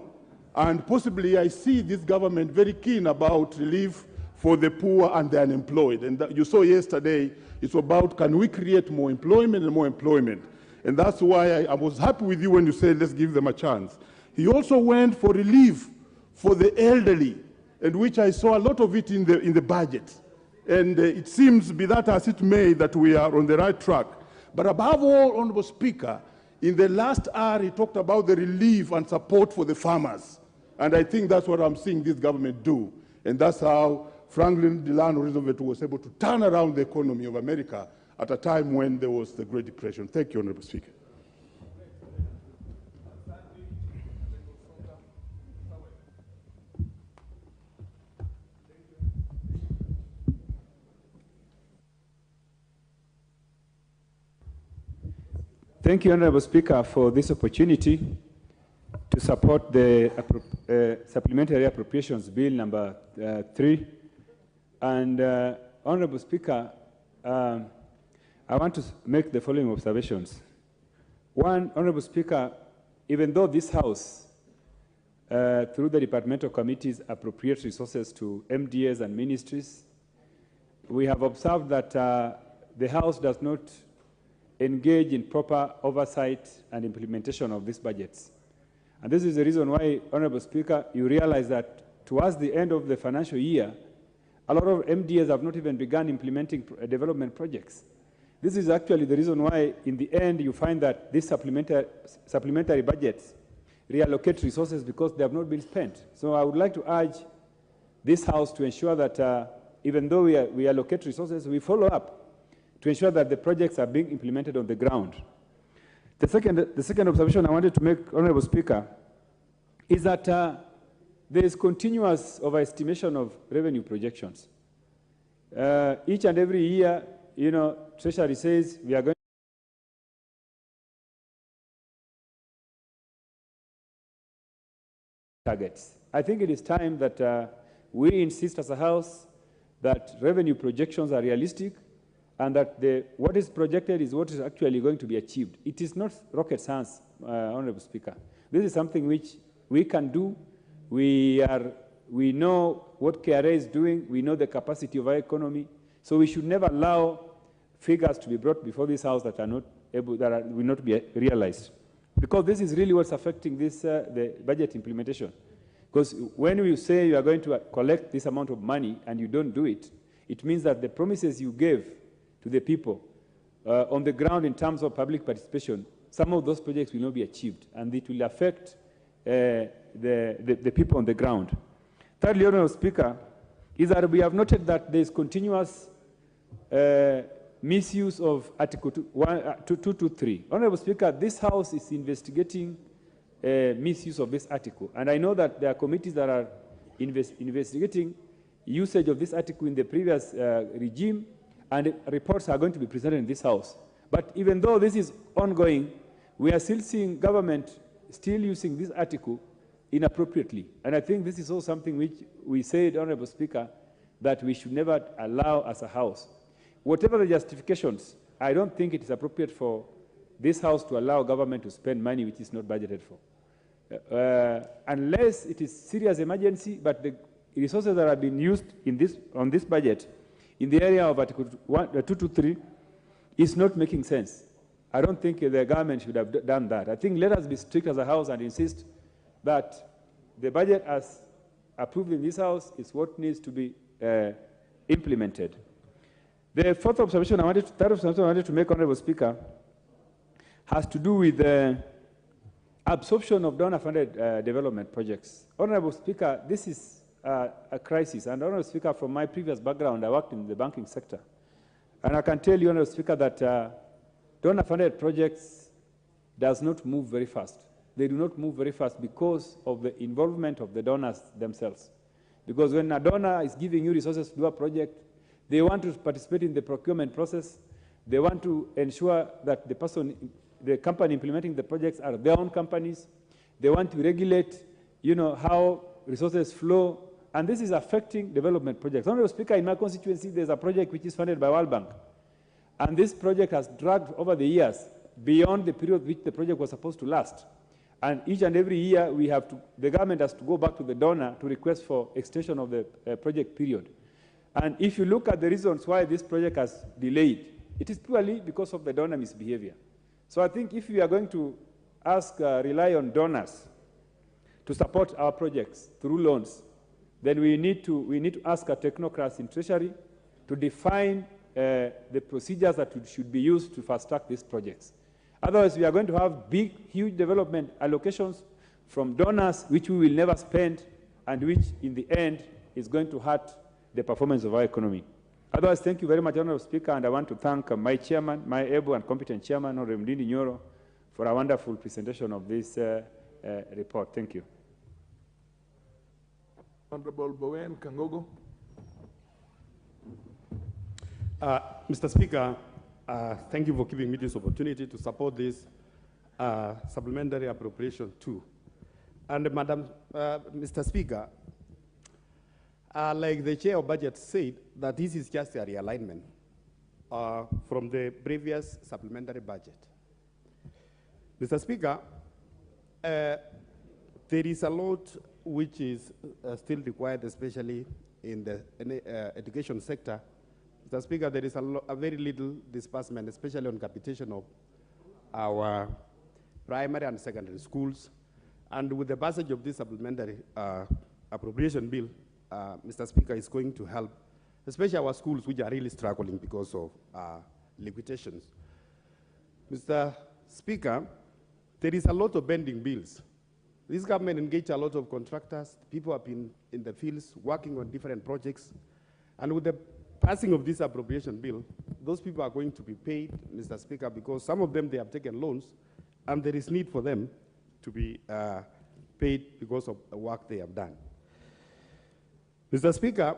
And possibly I see this government very keen about relief for the poor and the unemployed. And you saw yesterday, it's about can we create more employment and more employment. And that's why I was happy with you when you said let's give them a chance. He also went for relief for the elderly, and which I saw a lot of it in the budget. And it seems, be that as it may, that we are on the right track. But above all, Honorable Speaker, in the last hour, he talked about the relief and support for the farmers. And I think that's what I'm seeing this government do. And that's how Franklin Delano Roosevelt was able to turn around the economy of America at a time when there was the Great Depression. Thank you, Honorable Speaker. Thank you, Honorable Speaker, for this opportunity to support the Supplementary Appropriations Bill number 3. And Honorable Speaker, I want to make the following observations. One, Honorable Speaker, even though this House, through the departmental committees, appropriates resources to MDAs and ministries, we have observed that the House does not engage in proper oversight and implementation of these budgets. And this is the reason why, Honorable Speaker, you realize that towards the end of the financial year, a lot of MDAs have not even begun implementing development projects. This is actually the reason why, in the end, you find that these supplementary budgets reallocate resources because they have not been spent. So I would like to urge this House to ensure that even though we allocate resources, we follow up to ensure that the projects are being implemented on the ground. The second observation I wanted to make, Honorable Speaker, is that there is continuous overestimation of revenue projections. Each and every year, Treasury says we are going targets. I think it is time that we insist as a House that revenue projections are realistic and that what is projected is what is actually going to be achieved. It is not rocket science, Honorable Speaker. This is something which we can do. We know what KRA is doing. We know the capacity of our economy. So we should never allow figures to be brought before this House that are not able, will not be realized. Because this is really what's affecting this, the budget implementation. Because when you say you are going to collect this amount of money and you don't do it, it means that the promises you gave to the people on the ground in terms of public participation, some of those projects will not be achieved, and it will affect the people on the ground. Thirdly, Honourable Speaker, is that we have noted that there is continuous misuse of Article 223. Honourable Speaker, this House is investigating misuse of this article, and I know that there are committees that are investigating usage of this article in the previous regime, and reports are going to be presented in this House. But even though this is ongoing, we are still seeing government still using this article inappropriately. And I think this is also something which we said, Honourable Speaker, that we should never allow as a House. Whatever the justifications, I don't think it is appropriate for this House to allow government to spend money which is not budgeted for. Unless it is serious emergency, but the resources that have been used on this budget in the area of Article 223 is not making sense. I don't think the government should have done that. I think let us be strict as a House and insist that the budget as approved in this House is what needs to be implemented. The third observation I wanted to make, Honourable Speaker, has to do with the absorption of donor-funded development projects. Honourable Speaker, this is a crisis. And Honourable Speaker, from my previous background, I worked in the banking sector. And I can tell you, Honourable Speaker, that donor-funded projects does not move very fast. They do not move very fast because of the involvement of the donors themselves. Because when a donor is giving you resources to do a project, they want to participate in the procurement process. They want to ensure that the company implementing the projects are their own companies. They want to regulate, how resources flow. And this is affecting development projects. Honourable Speaker, in my constituency, there's a project which is funded by World Bank. And this project has dragged over the years beyond the period which the project was supposed to last. And each and every year, the government has to go back to the donor to request for extension of the project period. And if you look at the reasons why this project has delayed, it is purely because of the donor misbehavior. So I think if we are going to rely on donors to support our projects through loans, then we need to ask our technocrats in Treasury to define the procedures that should be used to fast-track these projects. Otherwise, we are going to have huge development allocations from donors which we will never spend and which, in the end, is going to hurt the performance of our economy. Otherwise, thank you very much, Honourable Speaker, and I want to thank my chairman, my able and competent chairman, Honourable Ndindi Nyoro, for a wonderful presentation of this report. Thank you. Honourable Bowen Kangogo. Mr. Speaker, thank you for giving me this opportunity to support this supplementary appropriation too. And Mr. Speaker, like the chair of budget said, that this is just a realignment from the previous supplementary budget. Mr. Speaker, there is a lot which is still required, especially in the education sector. Mr. Speaker, there is a very little disbursement, especially on capitation of our primary and secondary schools. And with the passage of this supplementary appropriation bill, Mr. Speaker, is going to help, especially our schools which are really struggling because of liquidations. Mr. Speaker, there is a lot of pending bills. This government engaged a lot of contractors. People have been in the fields working on different projects. And with the passing of this appropriation bill, those people are going to be paid, Mr. Speaker, because some of them, they have taken loans, and there is need for them to be paid because of the work they have done. Mr. Speaker,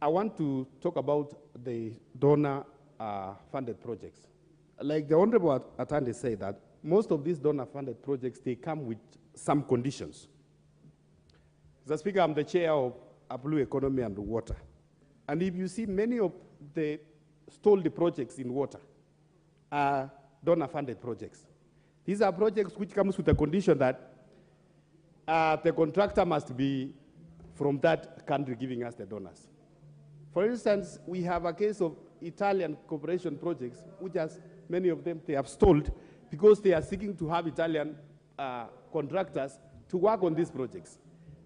I want to talk about the donor-funded projects. Like the Honorable Attorney said, that most of these donor-funded projects, they come with some conditions. Mr. Speaker, I'm the chair of Blue Economy and Water. And if you see, many of the stalled projects in water are donor-funded projects. These are projects which comes with a condition that the contractor must be from that country giving us the donors. For instance, we have a case of Italian cooperation projects, which has many of them, they have stalled because they are seeking to have Italian contractors to work on these projects.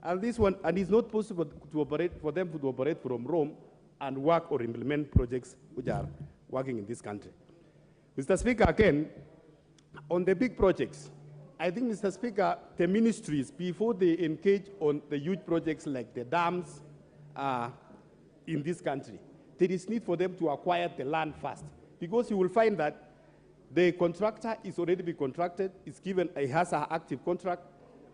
And this one, and it's not possible to operate, for them to operate from Rome and work or implement projects which are working in this country. Mr. Speaker, again, on the big projects, I think, Mr. Speaker, the ministries, before they engage on the huge projects like the dams in this country, there is need for them to acquire the land first. Because you will find that the contractor is already been contracted, is given, he has an active contract,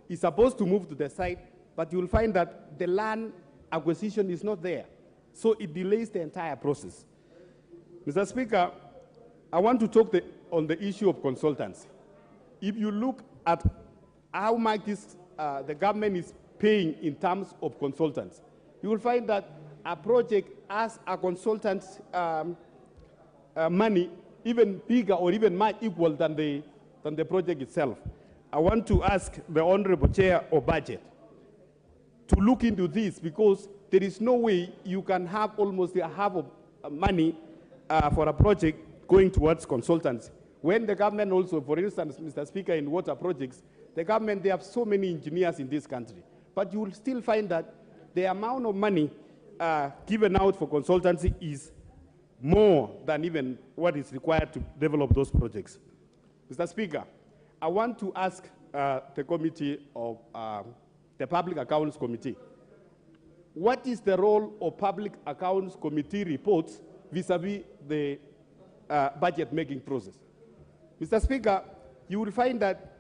is supposed to move to the site, but you will find that the land acquisition is not there. So it delays the entire process. Mr. Speaker, I want to talk on the issue of consultants. If you look at how much the government is paying in terms of consultants, you will find that a project has a consultant's money even bigger or even much equal than the project itself. I want to ask the Honorable Chair of Budget to look into this, because there is no way you can have almost a half of money for a project going towards consultants. When the government also, for instance, Mr. Speaker, in water projects, the government, they have so many engineers in this country. But you will still find that the amount of money given out for consultancy is more than even what is required to develop those projects. Mr. Speaker, I want to ask the committee of the Public Accounts Committee, what is the role of Public Accounts Committee reports vis-a-vis the budget-making process? Mr. Speaker, you will find that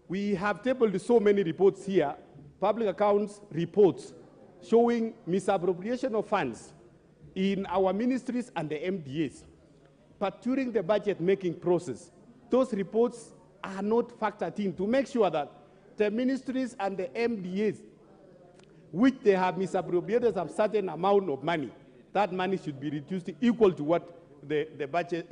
we have tabled so many reports here, public accounts reports, showing misappropriation of funds in our ministries and the MDAs. But during the budget-making process, those reports are not factored in to make sure that the ministries and the MDAs, which they have misappropriated a certain amount of money, that money should be reduced to equal to what the budget,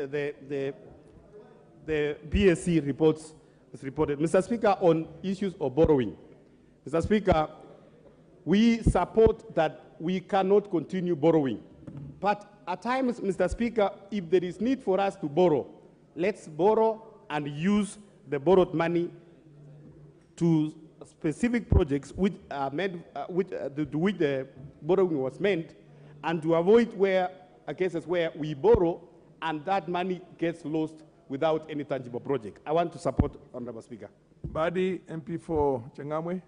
the BSC reports is reported. Mr. Speaker, on issues of borrowing, Mr. Speaker, we support that we cannot continue borrowing. But at times, Mr. Speaker, if there is need for us to borrow, let's borrow and use the borrowed money to specific projects which are meant, to which the borrowing was meant, and to avoid cases where we borrow and that money gets lost without any tangible project. I want to support, Honorable Speaker. Badi, MP for Changamwe.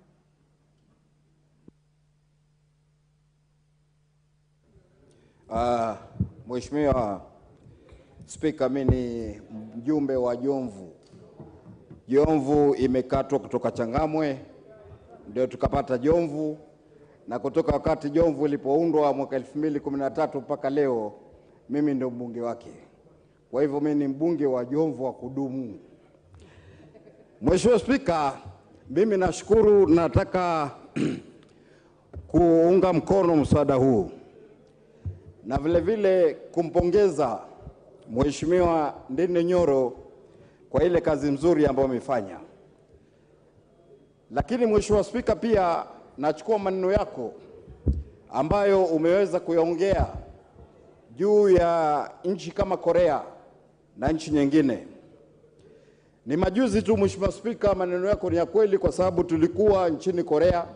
Mheshimiwa Spika, mimi ni mjumbe wa Jomvu. Jomvu imekatwa kutoka Changamwe, ndio tukapata Jomvu, na kutoka wakati Jomvu ilipoundwa mwaka 2013 mpaka leo, mimi ndio mbunge wake. Kwa hivyo mimi ni mbunge wa Jomvu wa kudumu. Mheshimiwa Spika, mimi nashukuru, nataka kuunga mkono mswada huu na vile vile kumpongeza Mheshimiwa Ndindi Nyoro kwa ile kazi nzuri ambayo amefanya. Lakini Mheshimiwa Spika, pia nachukua maneno yako ambayo umeweza kuyaongea juu ya nchi kama Korea na nchi nyingine. Ni majuzi tu Mheshimiwa Spika, maneno yako ni ya kweli, kwa sababu tulikuwa nchini Korea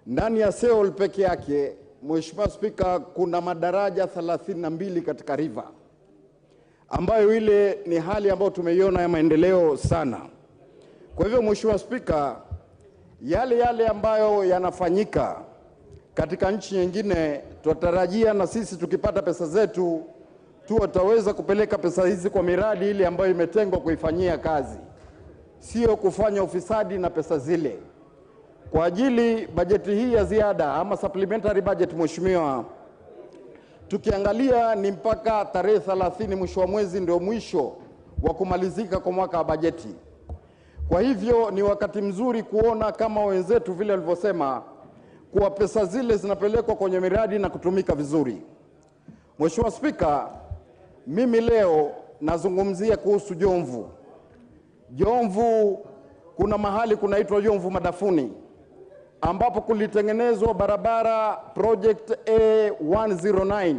Ndani ya Seoul peke yake, Mheshimiwa Spika, kuna madaraja 32 katika river, ambayo ile ni hali ambayo tumeiona ya maendeleo sana. Kwa hivyo Mheshimiwa Spika, yale ambayo yanafanyika katika nchi nyingine, tutarajia na sisi tukipata pesa zetu tutaweza kupeleka pesa hizi kwa miradi ile ambayo imetengwa kuifanyia kazi, sio kufanya ufisadi na pesa zile. Kwa ajili bajeti hii ya ziada ama supplementary budget, Mheshimiwa, tukiangalia ni mpaka tarehe 30 mwisho wa mwezi ndio mwisho wa kumalizika kwa mwaka wa bajeti. Kwa hivyo ni wakati mzuri kuona kama wenzetu vile walivyosema kuwa pesa zile zinapelekwa kwenye miradi na kutumika vizuri. Mheshimiwa Spika, mimi leo nazungumzia kuhusu Jomvu. Jomvu kuna mahali kunaitwa Jomvu Madafuni, ambapo kulitengenezwa barabara project A109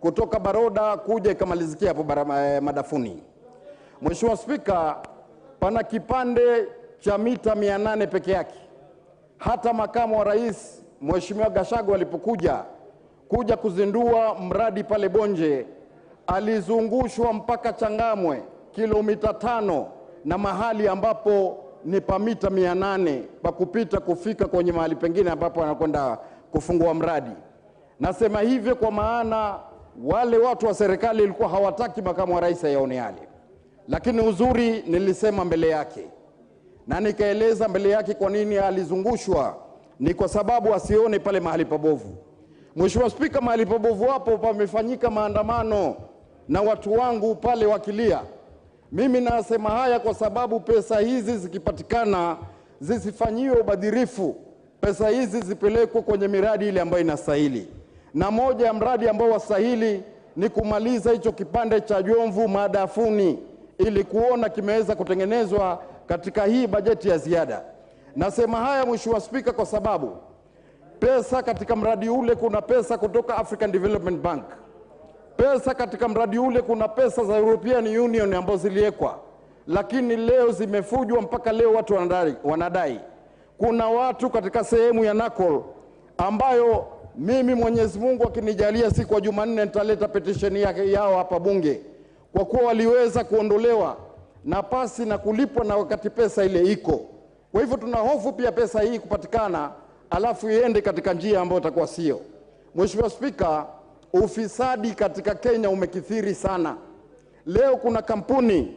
kutoka Baroda kuja ikamalizikia hapo Madafuni. Mheshimiwa Spika, pana kipande cha mita 800 peke yake. Hata makamu wa rais Mheshimiwa Gachagua alipokuja kuzindua mradi pale Bonje, alizungushwa mpaka Changamwe kilomita 5 na mahali ambapo ni pa mita 800 pa kupita kufika kwenye mahali pengine ambapo anakwenda kufungua mradi. Nasema hivyo kwa maana wale watu wa serikali walikuwa hawataki makamu wa rais yaone yale. Lakini uzuri nilisema mbele yake na nikaeleza mbele yake kwa nini alizungushwa, ni kwa sababu asione pale mahali pabovu. Mheshimiwa Spika, mahali pabovu hapo pamefanyika maandamano na watu wangu pale wakilia. Mimi nasema haya kwa sababu pesa hizi zikipatikana zisifanyiwe ubadhirifu, pesa hizi zipelekwe kwenye miradi ile ambayo inastahili. Na moja ya mradi ambao wastahili ni kumaliza hicho kipande cha Jomvu Madafuni ili kuona kimeweza kutengenezwa katika hii bajeti ya ziada. Nasema haya Mheshimiwa Spika kwa sababu pesa katika mradi ule kuna pesa kutoka African Development Bank. Pesa katika mradi ule kuna pesa za European Union ambazo ziliwekwa, lakini leo zimefujwa mpaka leo watu wanadai. Kuna watu katika sehemu ya Nakol ambayo mimi Mwenyezi Mungu akinijalia siku ya Jumanne nitaleta petition yao hapa bunge, kwa kuwa waliweza kuondolewa na pasi na kulipwa na wakati pesa ile iko. Kwa hivyo tuna hofu pia pesa hii kupatikana alafu iende katika njia ambayo itakuwa sio. Mheshimiwa Spika, ufisadi katika Kenya umekithiri sana. Leo kuna kampuni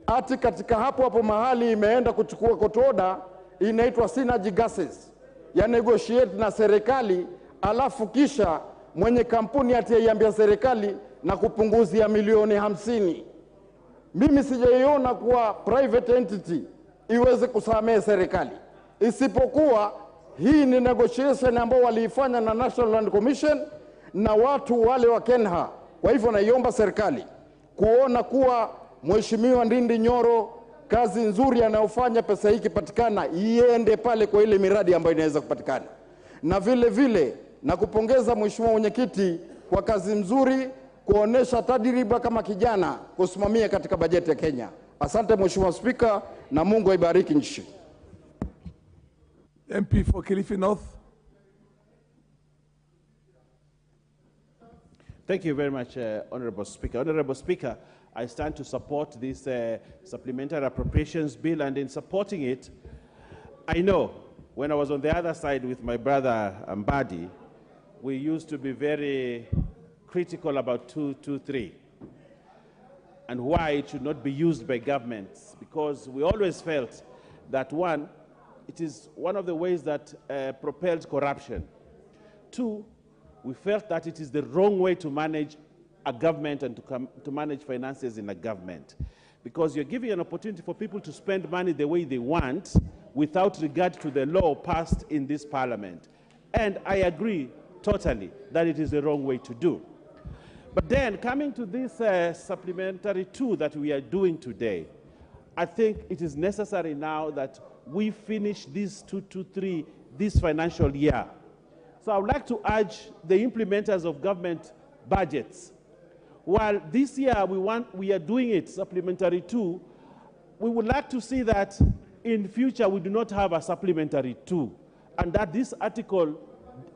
ati katika hapo mahali imeenda kuchukua kotoda inaitwa Synergy Gases, ya negotiate na serikali, alafu kisha mwenye kampuni ati yaiambia serikali na kupunguzia milioni 50. Mimi sijaiona kuwa private entity iweze kusamehe serikali, isipokuwa hii ni negotiation ambao waliifanya na National Land Commission na watu wale wa Kenha. Kwa hivyo naiomba serikali kuona kuwa Mheshimiwa Ndindi Nyoro kazi nzuri anayofanya, pesa hii ikipatikana iende pale kwa ile miradi ambayo inaweza kupatikana. Na vile vile na kupongeza Mheshimiwa Mwenyekiti kwa kazi nzuri kuonesha tajriba kama kijana kusimamia katika bajeti ya Kenya. Asante Mheshimiwa Spika na Mungu aibariki nchi. MP for Kilifi North. Thank you very much, Honorable Speaker. Honorable Speaker, I stand to support this supplementary appropriations bill, and in supporting it, I know when I was on the other side with my brother Mbadi, we used to be very critical about 223 and why it should not be used by governments, because we always felt that, one, it is one of the ways that propels corruption. Two, we felt that it is the wrong way to manage a government and to manage finances in a government, because you're giving an opportunity for people to spend money the way they want without regard to the law passed in this parliament. And I agree totally that it is the wrong way to do. But then coming to this supplementary 2 that we are doing today, I think it is necessary now that we finish this 223 this financial year. So I would like to urge the implementers of government budgets, while this year we are doing it supplementary 2, we would like to see that in future we do not have a supplementary 2, and that this article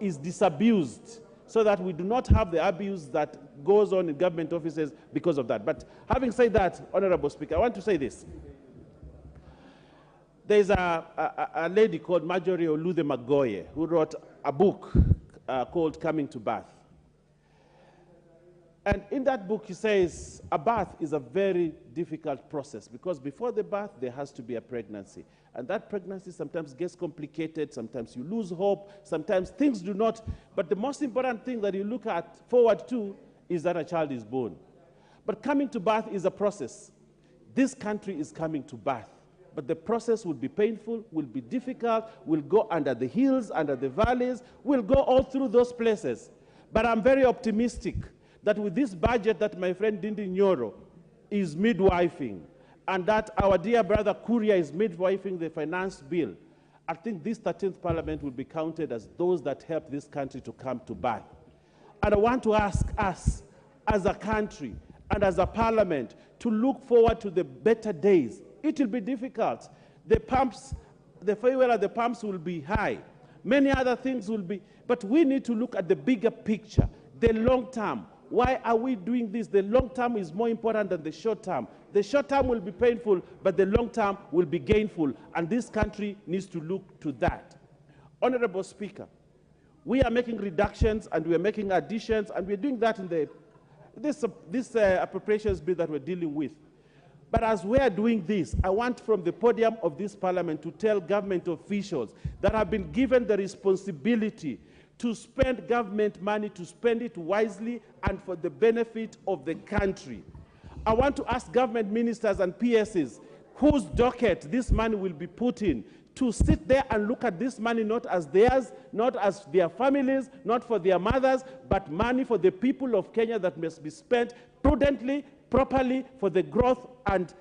is disabused so that we do not have the abuse that goes on in government offices because of that. But having said that, Honorable Speaker, I want to say this. There's a lady called Marjorie Oluthe Magoye who wrote a book called Coming to Birth. And in that book, he says a birth is a very difficult process because before the birth, there has to be a pregnancy. And that pregnancy sometimes gets complicated, sometimes you lose hope, sometimes things do not. But the most important thing that you look at forward to is that a child is born. But coming to birth is a process. This country is coming to birth. But the process will be painful, will be difficult, will go under the hills, under the valleys, will go all through those places. But I'm very optimistic that with this budget that my friend Dindi Nyoro is midwifing, and that our dear brother Kuria is midwifing the finance bill, I think this 13th Parliament will be counted as those that helped this country to come to birth. And I want to ask us, as a country and as a parliament, to look forward to the better days. It will be difficult. The pumps, the fuel at the pumps will be high. Many other things will be, but we need to look at the bigger picture, the long term. Why are we doing this? The long term is more important than the short term. The short term will be painful, but the long term will be gainful, and this country needs to look to that. Honorable Speaker, we are making reductions and we are making additions, and we're doing that in this appropriations bill that we're dealing with. But as we are doing this, I want from the podium of this parliament to tell government officials that have been given the responsibility to spend government money, to spend it wisely and for the benefit of the country. I want to ask government ministers and PSs whose docket this money will be put in to sit there and look at this money not as theirs, not as their families, not for their mothers, but money for the people of Kenya that must be spent prudently, properly for the growth and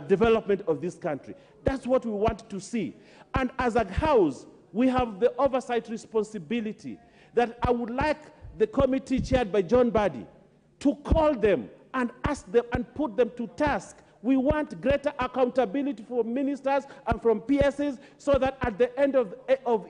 development of this country. That's what we want to see. And as a house, we have the oversight responsibility that I would like the committee chaired by John Badi to call them and ask them and put them to task. We want greater accountability from ministers and from PSs so that at the end of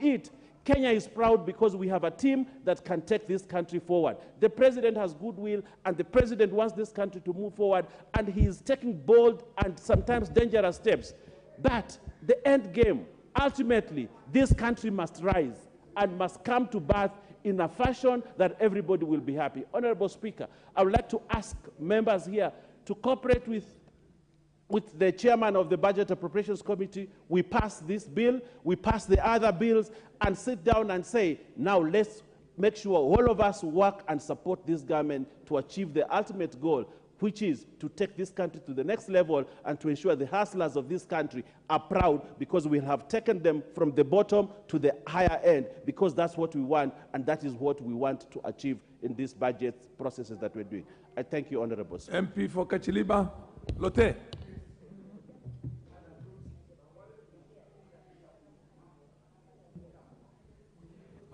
it, Kenya is proud because we have a team that can take this country forward. The president has goodwill, and the president wants this country to move forward, and he is taking bold and sometimes dangerous steps. But the end game, ultimately, this country must rise and must come to birth in a fashion that everybody will be happy. Honorable Speaker, I would like to ask members here to cooperate with the chairman of the Budget Appropriations Committee. We pass this bill, we pass the other bills, and sit down and say, now let's make sure all of us work and support this government to achieve the ultimate goal, which is to take this country to the next level and to ensure the hustlers of this country are proud because we have taken them from the bottom to the higher end, because that's what we want, and that is what we want to achieve in these budget processes that we're doing. I thank you, Honorable Speaker. MP for Kachiliba, Lote.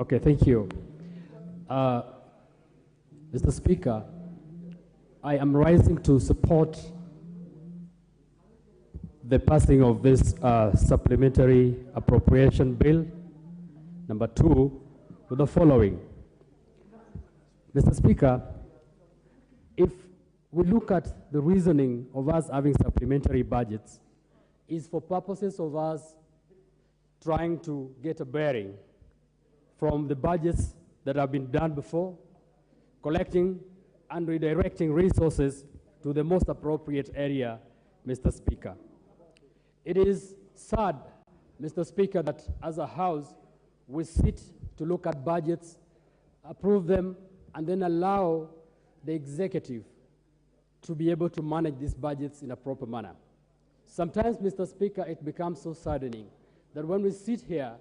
Okay, thank you. Mr. Speaker, I am rising to support the passing of this supplementary appropriation bill, number 2, with the following. Mr. Speaker, if we look at the reasoning of us having supplementary budgets, is for purposes of us trying to get a bearing from the budgets that have been done before, collecting and redirecting resources to the most appropriate area, Mr. Speaker. It is sad, Mr. Speaker, that as a House, we sit to look at budgets, approve them, and then allow the executive to be able to manage these budgets in a proper manner. Sometimes, Mr. Speaker, it becomes so saddening that when we sit here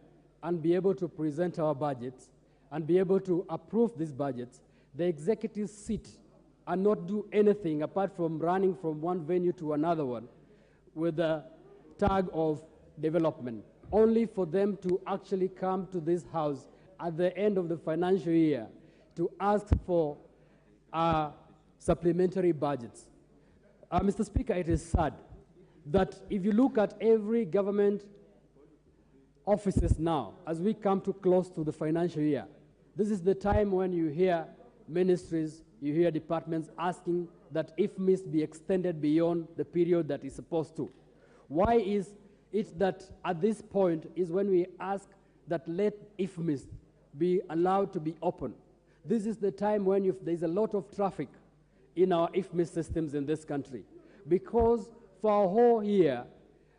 and be able to present our budgets and be able to approve these budgets, the executives sit and not do anything apart from running from one venue to another one with the tag of development, only for them to actually come to this House at the end of the financial year to ask for supplementary budgets. Mr. Speaker, it is sad that if you look at every government offices now, as we come too close to the financial year, this is the time when you hear ministries, you hear departments asking that IFMIS be extended beyond the period that is supposed to. Why is it that at this point is when we ask that let IFMIS be allowed to be open? This is the time when there's a lot of traffic in our IFMIS systems in this country. Because for a whole year,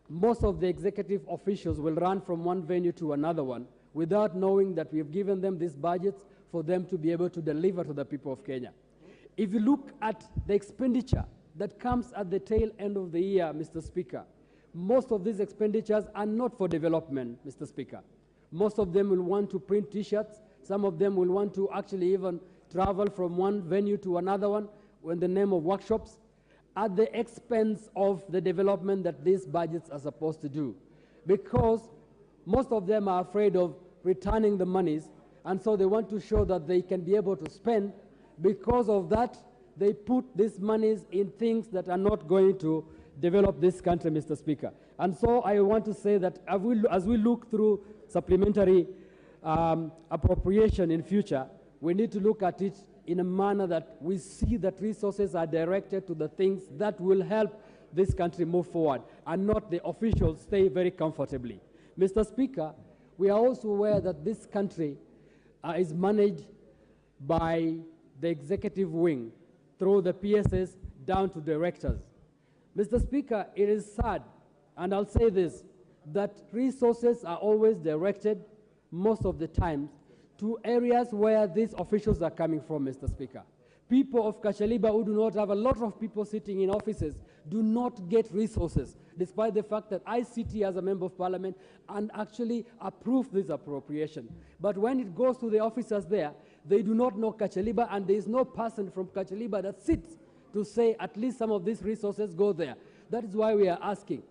most of the executive officials will run from one venue to another one without knowing that we have given them these budgets for them to be able to deliver to the people of Kenya. If you look at the expenditure that comes at the tail end of the year, Mr. Speaker, most of these expenditures are not for development, Mr. Speaker. Most of them will want to print T-shirts. Some of them will want to actually even travel from one venue to another one in the name of workshops, at the expense of the development that these budgets are supposed to do. Because most of them are afraid of returning the monies, and so they want to show that they can be able to spend. Because of that, they put these monies in things that are not going to develop this country, Mr. Speaker. And so I want to say that as we look through supplementary appropriation in future, we need to look at it in a manner that we see that resources are directed to the things that will help this country move forward and not the officials stay very comfortably. Mr. Speaker, we are also aware that this country is managed by the executive wing through the PSS down to directors. Mr. Speaker, it is sad, and I'll say this, that resources are always directed most of the times to areas where these officials are coming from, Mr. Speaker. People of Kachaliba who do not have a lot of people sitting in offices do not get resources, despite the fact that I sit here as a member of parliament and actually approve this appropriation. But when it goes to the officers there, they do not know Kachaliba, and there is no person from Kachaliba that sits to say at least some of these resources go there. That is why we are asking,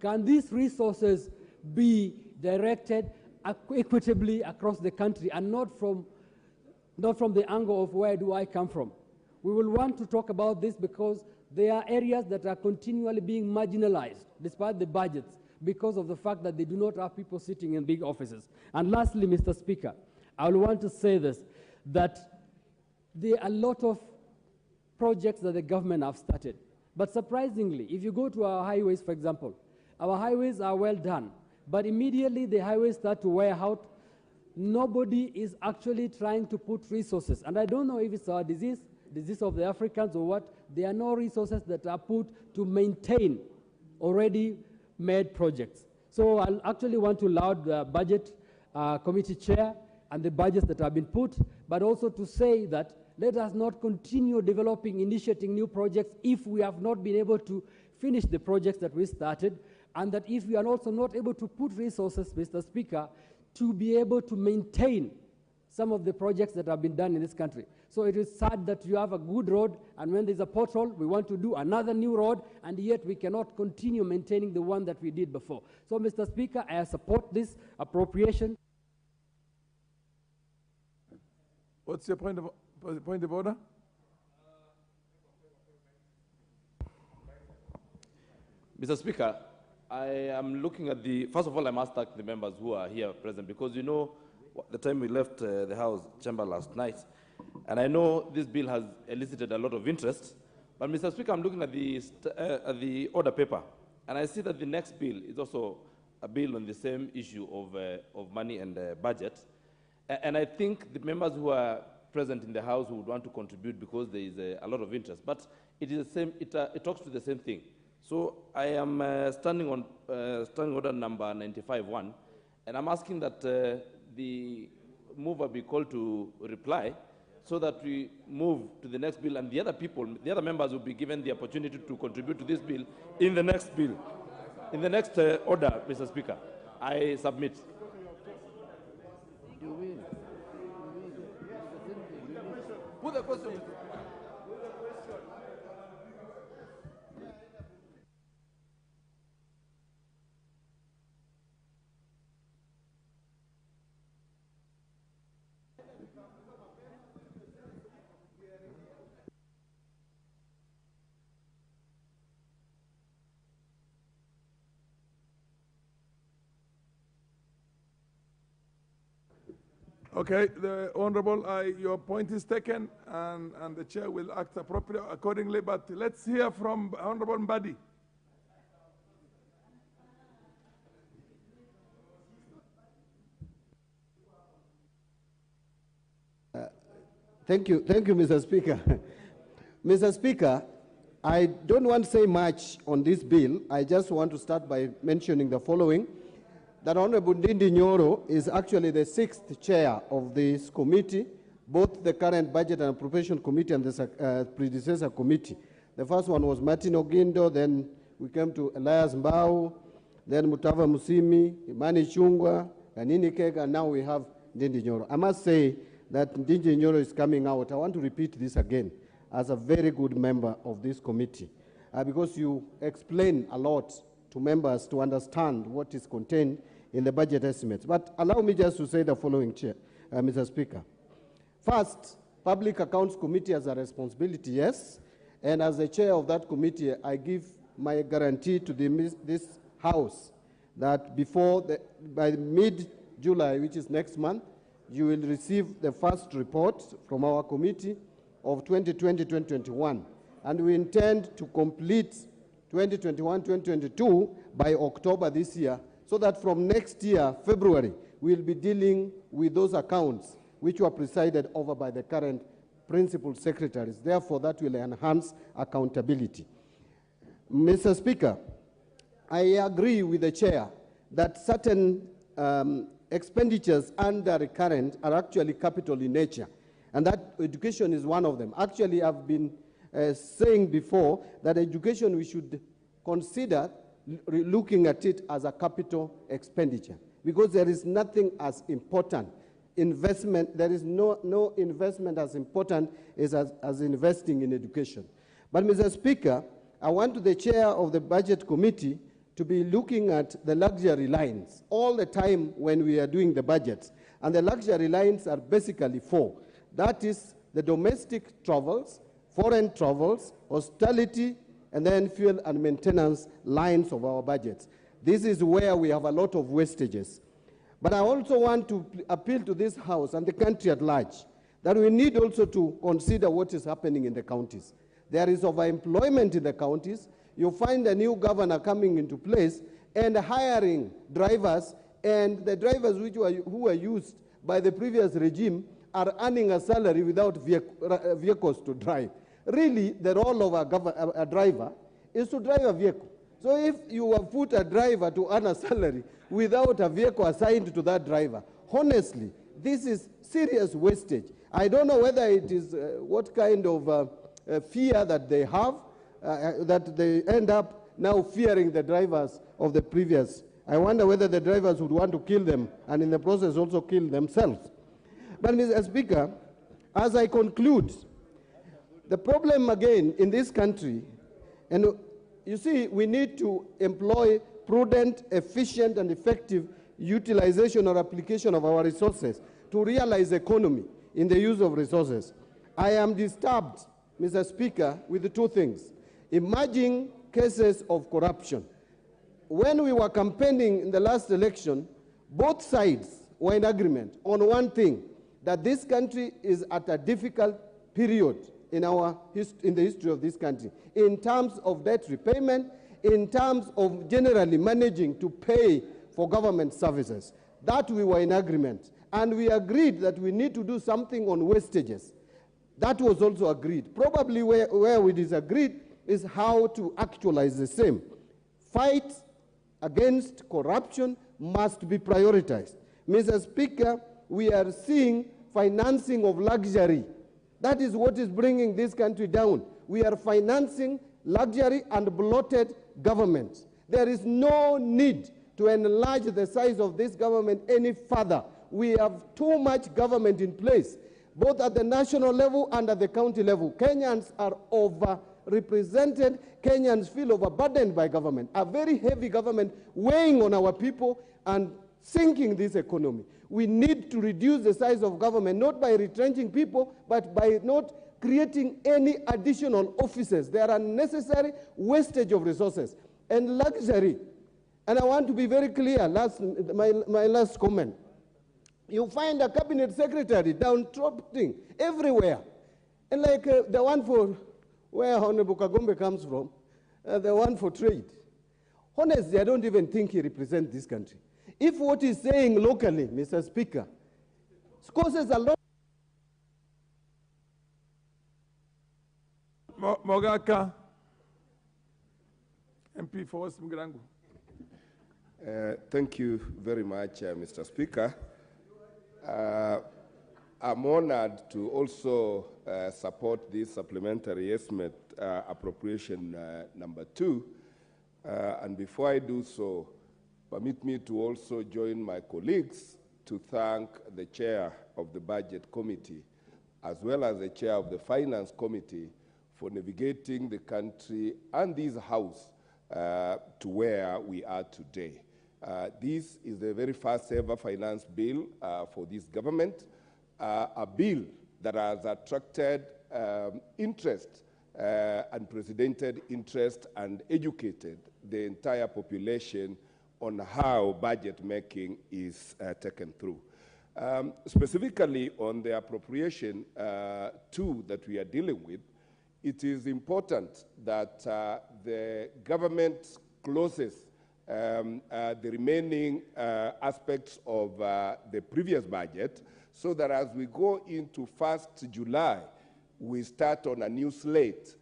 can these resources be directed equitably across the country and not from the angle of where do I come from? We will want to talk about this because there are areas that are continually being marginalized despite the budgets because of the fact that they do not have people sitting in big offices. And lastly, Mr. Speaker, I will want to say this, that there are a lot of projects that the government have started. But surprisingly, if you go to our highways, for example, our highways are well done, but immediately the highways start to wear out. Nobody is actually trying to put resources. And I don't know if it's our disease of the Africans or what. There are no resources that are put to maintain already made projects. So I actually want to laud the budget committee chair and the budgets that have been put, but also to say that let us not continue initiating new projects if we have not been able to finish the projects that we started, and that if we are also not able to put resources, Mr. Speaker, to be able to maintain some of the projects that have been done in this country. So it is sad that you have a good road, and when there's a pothole, we want to do another new road, and yet we cannot continue maintaining the one that we did before. So, Mr. Speaker, I support this appropriation. What's your point of order? Mr. Speaker, I am looking at first of all, I must thank the members who are here present, because you know the time we left the House chamber last night, and I know this bill has elicited a lot of interest, but Mr. Speaker, I'm looking at the order paper, and I see that the next bill is also a bill on the same issue of money and budget, and I think the members who are present in the House who would want to contribute because there is a lot of interest, but it is the same, it talks to the same thing. So I am standing on standing order number 95-1, and I'm asking that the mover be called to reply so that we move to the next bill, and the other members will be given the opportunity to contribute to this bill in the next bill. In the next order, Mr. Speaker, I submit. Put the question. Okay, the Honorable, your point is taken, and the chair will act appropriately accordingly, but let's hear from Honorable Mbadi. Thank you, Mr. Speaker. Mr. Speaker, I don't want to say much on this bill. I just want to start by mentioning the following. That Honorable Ndindi Nyoro is actually the 6th chair of this committee, both the current Budget and Appropriation Committee and the predecessor committee. The first one was Martin Ogindo, then we came to Elias Mbau, then Mutava Musimi, Imani Chungwa, Kanini Kega, and now we have Ndindi Nyoro. I must say that Ndindi Nyoro is coming out. I want to repeat this again as a very good member of this committee, because you explain a lot to members to understand what is contained in the budget estimates. But allow me just to say the following, Chair, Mr. Speaker. First, Public Accounts Committee has a responsibility, yes, and as the chair of that committee, I give my guarantee to this House that by mid-July, which is next month, you will receive the first report from our committee of 2020-2021, and we intend to complete 2021-2022 by October this year, so that from next year, February, we'll be dealing with those accounts which were presided over by the current principal secretaries. Therefore, that will enhance accountability. Mr. Speaker, I agree with the chair that certain expenditures under recurrent are actually capital in nature, and that education is one of them. Actually, I've been saying before that education we should consider looking at it as a capital expenditure, because there is nothing as important investment. There is no investment as important as investing in education. But Mr. Speaker, I want the chair of the Budget Committee to be looking at the luxury lines all the time when we are doing the budgets. And the luxury lines are basically 4. That is the domestic travels, foreign travels, hospitality, and then fuel and maintenance lines of our budgets. This is where we have a lot of wastages. But I also want to appeal to this House and the country at large that we need also to consider what is happening in the counties. There is overemployment in the counties. You find a new governor coming into place and hiring drivers, and the drivers who were used by the previous regime are earning a salary without vehicles to drive. Really, the role of a driver is to drive a vehicle. So if you have put a driver to earn a salary without a vehicle assigned to that driver, honestly, this is serious wastage. I don't know whether it is what kind of fear that they have, that they end up now fearing the drivers of the previous. I wonder whether the drivers would want to kill them and in the process also kill themselves. But Mr. Speaker, as I conclude, the problem again in this country, and you see, we need to employ prudent, efficient, and effective utilization or application of our resources to realize economy in the use of resources. I am disturbed, Mr. Speaker, with 2 things. Emerging cases of corruption. When we were campaigning in the last election, both sides were in agreement on one thing, that this country is at a difficult period in the history of this country, in terms of debt repayment, in terms of generally managing to pay for government services. That we were in agreement. And we agreed that we need to do something on wastages. That was also agreed. Probably where we disagreed is how to actualize the same. Fight against corruption must be prioritized. Mr. Speaker, we are seeing financing of luxury. That is what is bringing this country down. We are financing luxury and bloated government. There is no need to enlarge the size of this government any further. We have too much government in place, both at the national level and at the county level. Kenyans are overrepresented. Kenyans feel overburdened by government, a very heavy government weighing on our people and sinking this economy. We need to reduce the size of government, not by retrenching people, but by not creating any additional offices. There are unnecessary wastage of resources and luxury. And I want to be very clear, my last comment. You find a cabinet secretary downtrodden everywhere. And like the one for where Honorable Kagombe comes from, the one for trade. Honestly, I don't even think he represents this country. If what he's saying locally, Mr. Speaker, causes a lot. Mogaka, MP for West Mgrangu. Thank you very much, Mr. Speaker. I'm honored to also support this supplementary estimate appropriation number 2. And before I do so, permit me to also join my colleagues to thank the chair of the Budget Committee, as well as the chair of the Finance Committee, for navigating the country and this House to where we are today. This is the very first ever finance bill for this government, a bill that has attracted interest, unprecedented interest, and educated the entire population on how budget making is taken through. Specifically on the appropriation 2 that we are dealing with, it is important that the government closes the remaining aspects of the previous budget, so that as we go into 1st July, we start on a new slate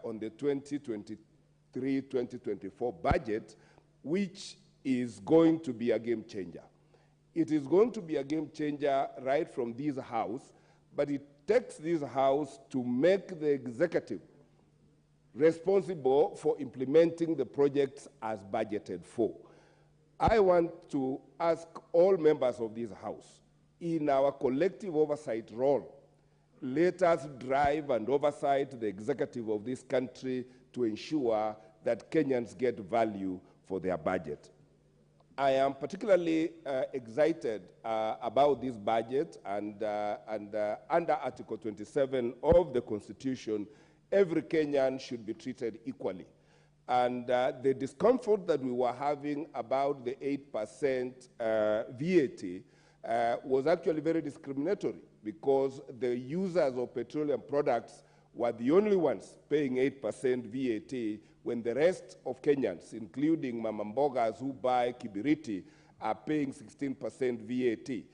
on the 2023-2024 budget, which is going to be a game changer. It is going to be a game changer right from this House, but it takes this House to make the executive responsible for implementing the projects as budgeted for. I want to ask all members of this House, in our collective oversight role, let us drive and oversight the executive of this country to ensure that Kenyans get value for their budget. I am particularly excited about this budget, and under Article 27 of the Constitution, every Kenyan should be treated equally. And the discomfort that we were having about the 8% VAT was actually very discriminatory, because the users of petroleum products were the only ones paying 8% VAT, when the rest of Kenyans, including mama mbogas who buy kibiriti, are paying 16% VAT.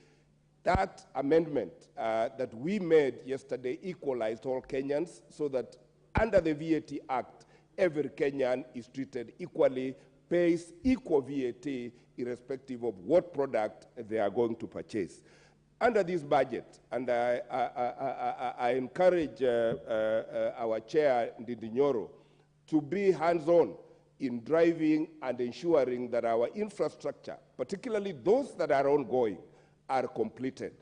That amendment that we made yesterday equalized all Kenyans, so that under the VAT Act, every Kenyan is treated equally, pays equal VAT, irrespective of what product they are going to purchase. Under this budget, and I encourage our chair, Ndindi Nyoro, to be hands-on in driving and ensuring that our infrastructure, particularly those that are ongoing, are completed.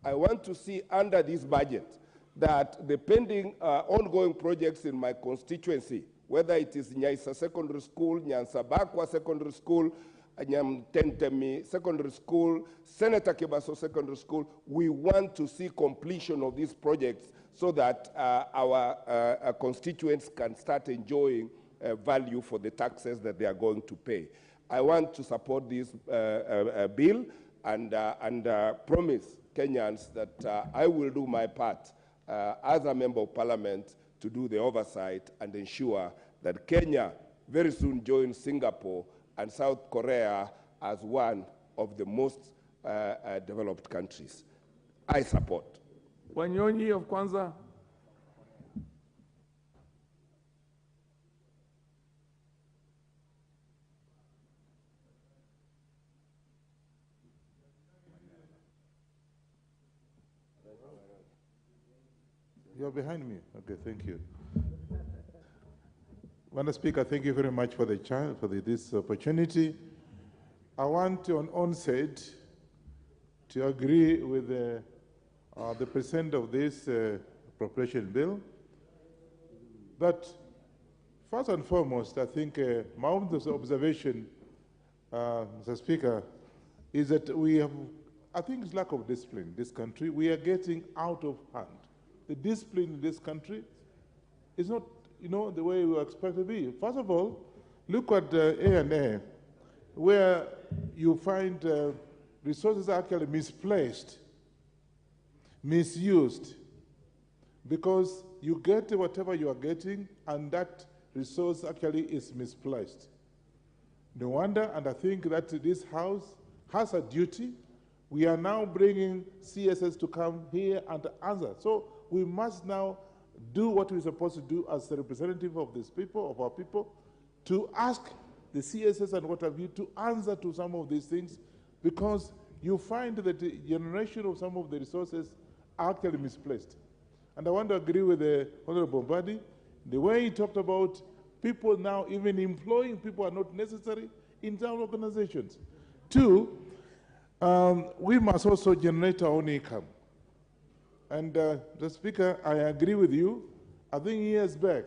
I want to see under this budget that the pending ongoing projects in my constituency, whether it is Nyaisa Secondary School, Nyansabakwa Secondary School, Nyamtentemi Secondary School, Senator Kebaso Secondary School, we want to see completion of these projects so that our constituents can start enjoying value for the taxes that they are going to pay. I want to support this bill and promise Kenyans that I will do my part as a member of parliament to do the oversight and ensure that Kenya very soon joins Singapore and South Korea as one of the most developed countries. I support. Wanyonyi of Kwanza. You're behind me. Okay, thank you. Madam Speaker, thank you very much for this opportunity. I want on onset to agree with the present of this appropriation bill. But first and foremost, I think my own observation, Mr. Speaker, is that we have, I think it's lack of discipline in this country. We are getting out of hand. The discipline in this country is not, the way we expect to be. First of all, look at A&A, where you find resources are actually misplaced, misused, because you get whatever you are getting and that resource actually is misplaced. No wonder, and I think that this House has a duty. We are now bringing CSS to come here and answer. So we must now do what we're supposed to do as a representative of these people, of our people, to ask the CSS and what have you to answer to some of these things, because you find that the generation of some of the resources are actually misplaced. And I want to agree with the Honorable Mbadi, the way he talked about people now even employing people are not necessary in some organizations. Two, we must also generate our own income. And the Speaker, I agree with you. I think years back,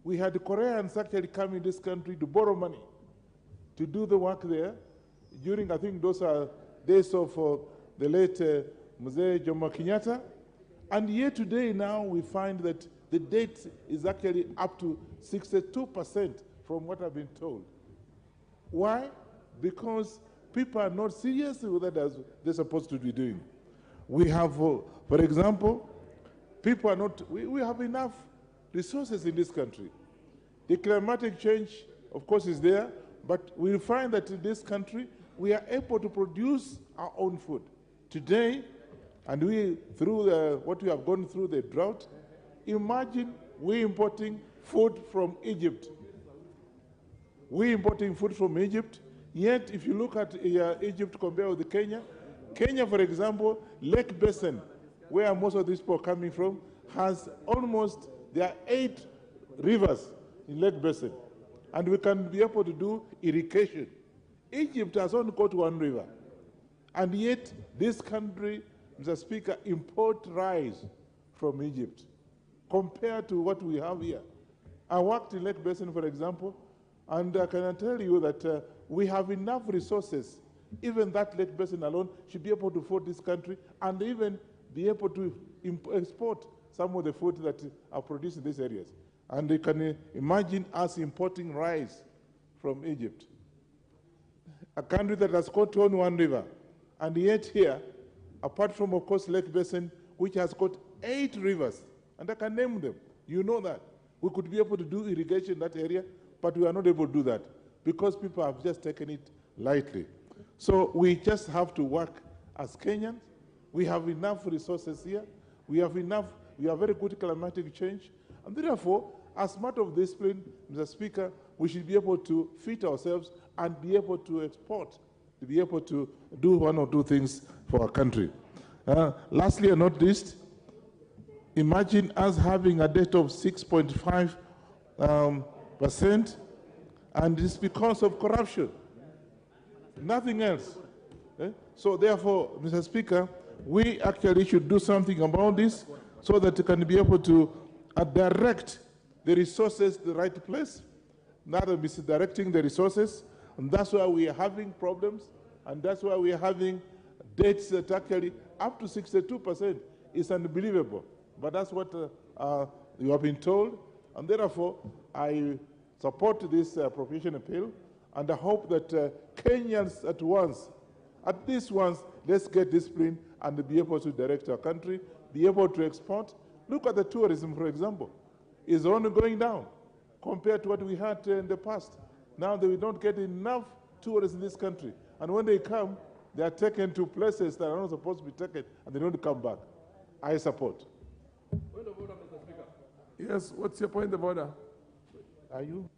we had the Koreans actually come in this country to borrow money to do the work there. During, I think those are days of the late Mzee Jomo Kenyatta. And yet today now we find that the debt is actually up to 62% from what I've been told. Why? Because people are not serious with that as they're supposed to be doing. We have, for example, people are not, we have enough resources in this country. The climatic change, of course, is there, but we find that in this country, we are able to produce our own food. Today, and we, through what we have gone through the drought, imagine we importing food from Egypt. We importing food from Egypt, yet if you look at Egypt compared with Kenya, Kenya, for example, Lake Basin, where most of these people are coming from, has almost, there are 8 rivers in Lake Basin, and we can be able to do irrigation. Egypt has only got 1 river, and yet this country, Mr. Speaker, import rice from Egypt compared to what we have here. I worked in Lake Basin, for example, and I can tell you that we have enough resources. Even that Lake Basin alone should be able to afford this country and even be able to export some of the food that are produced in these areas. And you can imagine us importing rice from Egypt, a country that has got only 1 river. And yet here, apart from, of course, Lake Basin, which has got 8 rivers, and I can name them, you know that. We could be able to do irrigation in that area, but we are not able to do that because people have just taken it lightly. So we just have to work as Kenyans. We have enough resources here. We have enough, we have very good climatic change. And therefore, as matter of discipline, Mr. Speaker, we should be able to feed ourselves and be able to export, to be able to do 1 or 2 things for our country. Lastly and not least, imagine us having a debt of 6.5%, and it's because of corruption. Nothing else. So therefore, Mr. Speaker, we actually should do something about this so that we can be able to direct the resources to the right place, not misdirecting the resources. And that's why we are having problems, and that's why we are having debts that actually up to 62% is unbelievable. But that's what you have been told, and therefore I support this appropriation appeal, and I hope that Kenyans at least once, let's get discipline and be able to direct our country, be able to export. Look at the tourism, for example. It's only going down compared to what we had in the past. Now that we don't get enough tourists in this country, and when they come, they are taken to places that are not supposed to be taken, and they don't come back. I support. Point of order, Mr. Speaker. Yes, what's your point of order? Are you?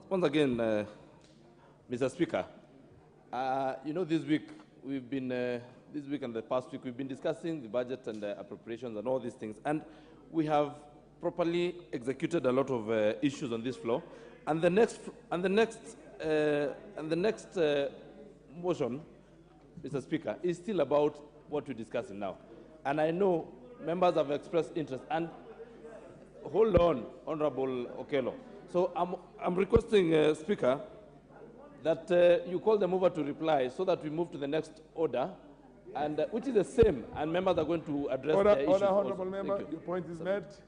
Once again, Mr. Speaker, you know, this week and the past week, we've been discussing the budget and the appropriations and all these things, and we have properly executed a lot of issues on this floor. And the next motion, Mr. Speaker, is still about what we're discussing now. And I know members have expressed interest. And hold on, Honorable Okello. So I'm requesting, Speaker, that you call them over to reply so that we move to the next order, and which is the same, and members are going to address the issues. Order, Honorable also. Member, your point is met.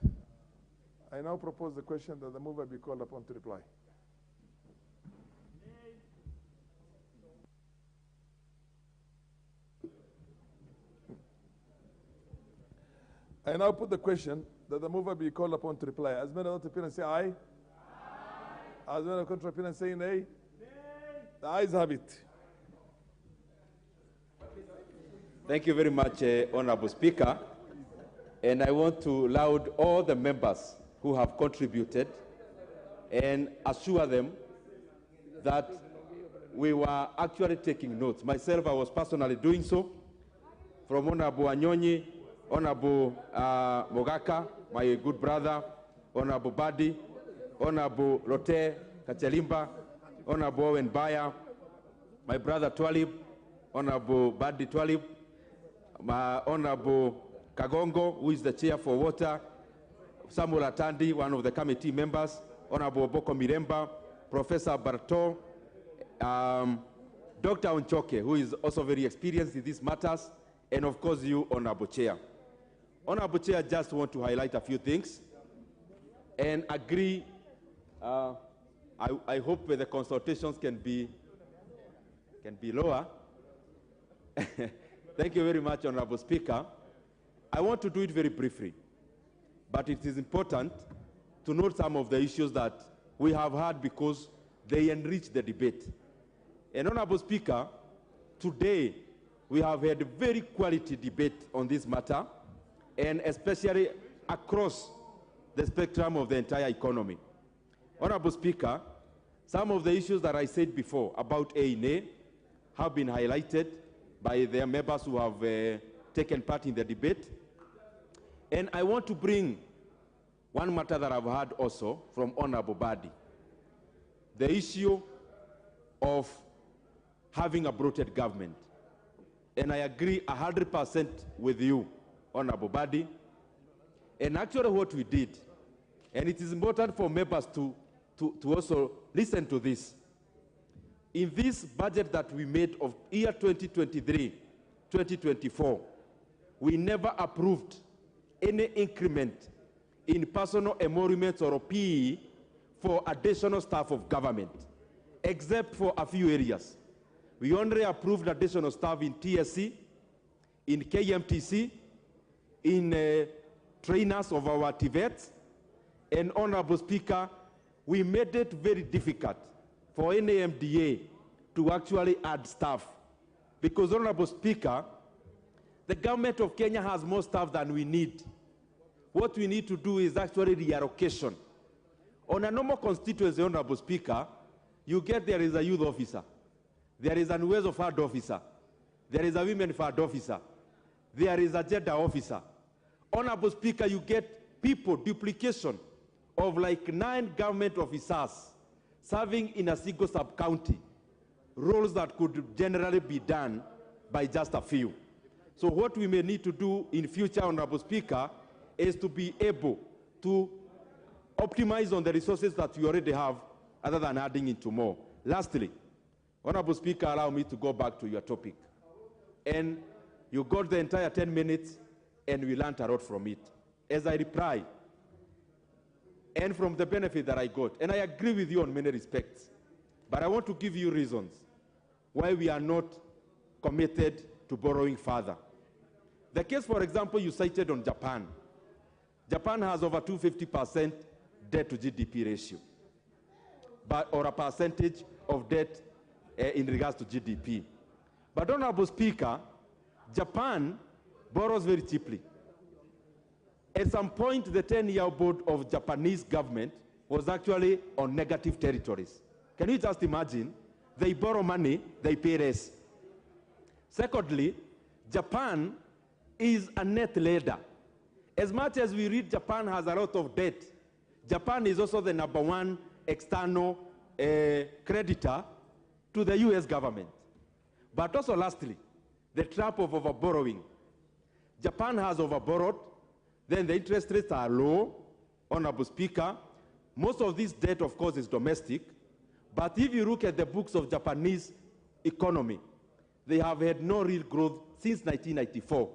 I now propose the question that the mover be called upon to reply. I now put the question that the mover be called upon to reply. As many want to appear and say aye. Aye. As many want to appear and say nay. Nay. The ayes have it. Thank you very much, Honorable Speaker. And I want to laud all the members who have contributed and assure them that we were actually taking notes. Myself, I was personally doing so. From Honorable Anyonyi, Honorable Mogaka, my good brother, Honorable Badi, Honorable Lote Kachelimba, Honorable Owen Baya, my brother Twalib, Honorable Badi Twalib, my Honorable Kagongo, who is the chair for water, Samuel Atandi, one of the committee members, Honorable Boko Miremba, Professor Barto, Dr. Onchoke, who is also very experienced in these matters, and of course you, Honorable Chair. Honorable Chair, just want to highlight a few things and agree. I hope the consultations can be lower. Thank you very much, Honorable Speaker. I want to do it very briefly, but it is important to note some of the issues that we have had because they enrich the debate. And Honorable Speaker, today we have had a very quality debate on this matter, and especially across the spectrum of the entire economy. Honorable Speaker, some of the issues that I said before about A&A have been highlighted by the members who have taken part in the debate. And I want to bring one matter that I've heard also from Honorable Badi, the issue of having a bloated government. And I agree 100% with you, Honorable Badi. And actually what we did, and it is important for members to also listen to this. In this budget that we made of year 2023-2024, we never approved any increment in personal emoluments or PE for additional staff of government, except for a few areas. We only approved additional staff in TSC, in KMTC, in trainers of our TVETs, and Honorable Speaker, we made it very difficult for any MDA to actually add staff. Because, Honorable Speaker, the government of Kenya has more staff than we need. What we need to do is actually reallocation. On a normal constituency, Honorable Speaker, you get there is a youth officer, there is an Uwezo Fund officer, there is a women fund officer, there is a gender officer. Honorable Speaker, you get people, duplication of like 9 government officers serving in a single sub-county, roles that could generally be done by just a few. So what we may need to do in future, Honorable Speaker, is to be able to optimize on the resources that we already have other than adding into more. Lastly, Honorable Speaker, allow me to go back to your topic. And you got the entire 10 minutes and we learned a lot from it. As I reply, and from the benefit that I got, and I agree with you on many respects, but I want to give you reasons why we are not committed to borrowing further. The case, for example, you cited on Japan. Japan has over 250% debt to GDP ratio, or a percentage of debt in regards to GDP. But Honorable Speaker, Japan borrows very cheaply. At some point, the 10-year board of Japanese government was actually on negative territories. Can you just imagine? They borrow money, they pay less. Secondly, Japan is a net lender. As much as we read Japan has a lot of debt, Japan is also the #1 external creditor to the US government. But also lastly, the trap of overborrowing. Japan has overborrowed, then the interest rates are low, Honorable Speaker. Most of this debt, of course, is domestic. But if you look at the books of Japanese economy, they have had no real growth since 1994.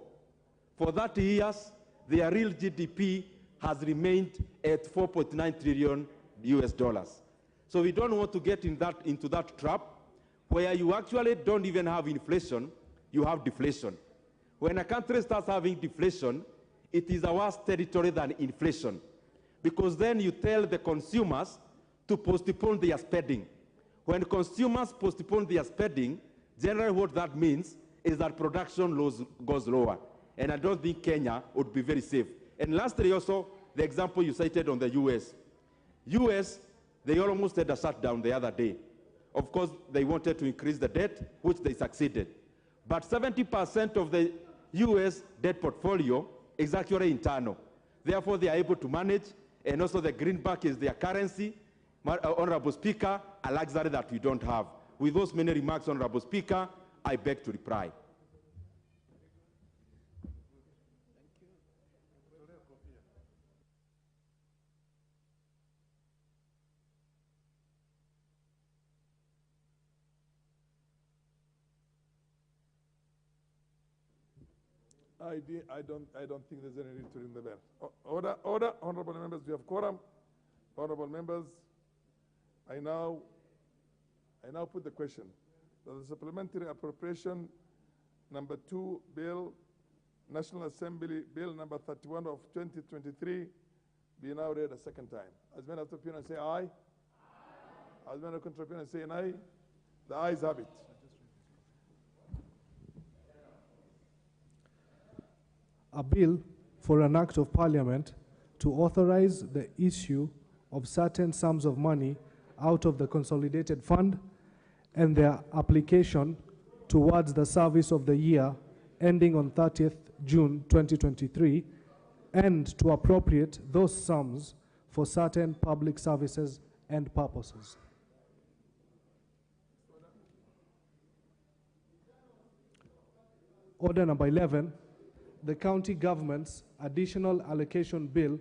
For 30 years, their real GDP has remained at 4.9 trillion US dollars. So we don't want to get into that trap where you actually don't even have inflation, you have deflation. When a country starts having deflation, it is a worse territory than inflation, because then you tell the consumers to postpone their spending. When consumers postpone their spending, generally what that means is that production goes lower. And I don't think Kenya would be very safe. And lastly also, the example you cited on the US. US, they almost had a shutdown the other day. Of course, they wanted to increase the debt, which they succeeded. But 70% of the US debt portfolio is actually internal. Therefore, they are able to manage, and also the greenback is their currency. Honorable Speaker, a luxury that we don't have. With those many remarks, Honorable Speaker, I beg to reply. I don't think there's any need to ring the bell. Order, honorable members, we have quorum. Honorable members, I now put the question that the supplementary appropriation number 2 bill, National Assembly Bill number 31 of 2023, be now read a second time. As many of the opinion say aye. Aye. As many of the opinion say nay. The ayes have it. A bill for an act of parliament to authorize the issue of certain sums of money out of the consolidated fund and their application towards the service of the year ending on 30th June 2023, and to appropriate those sums for certain public services and purposes. Order number 11, the County Government's Additional Allocation Bill,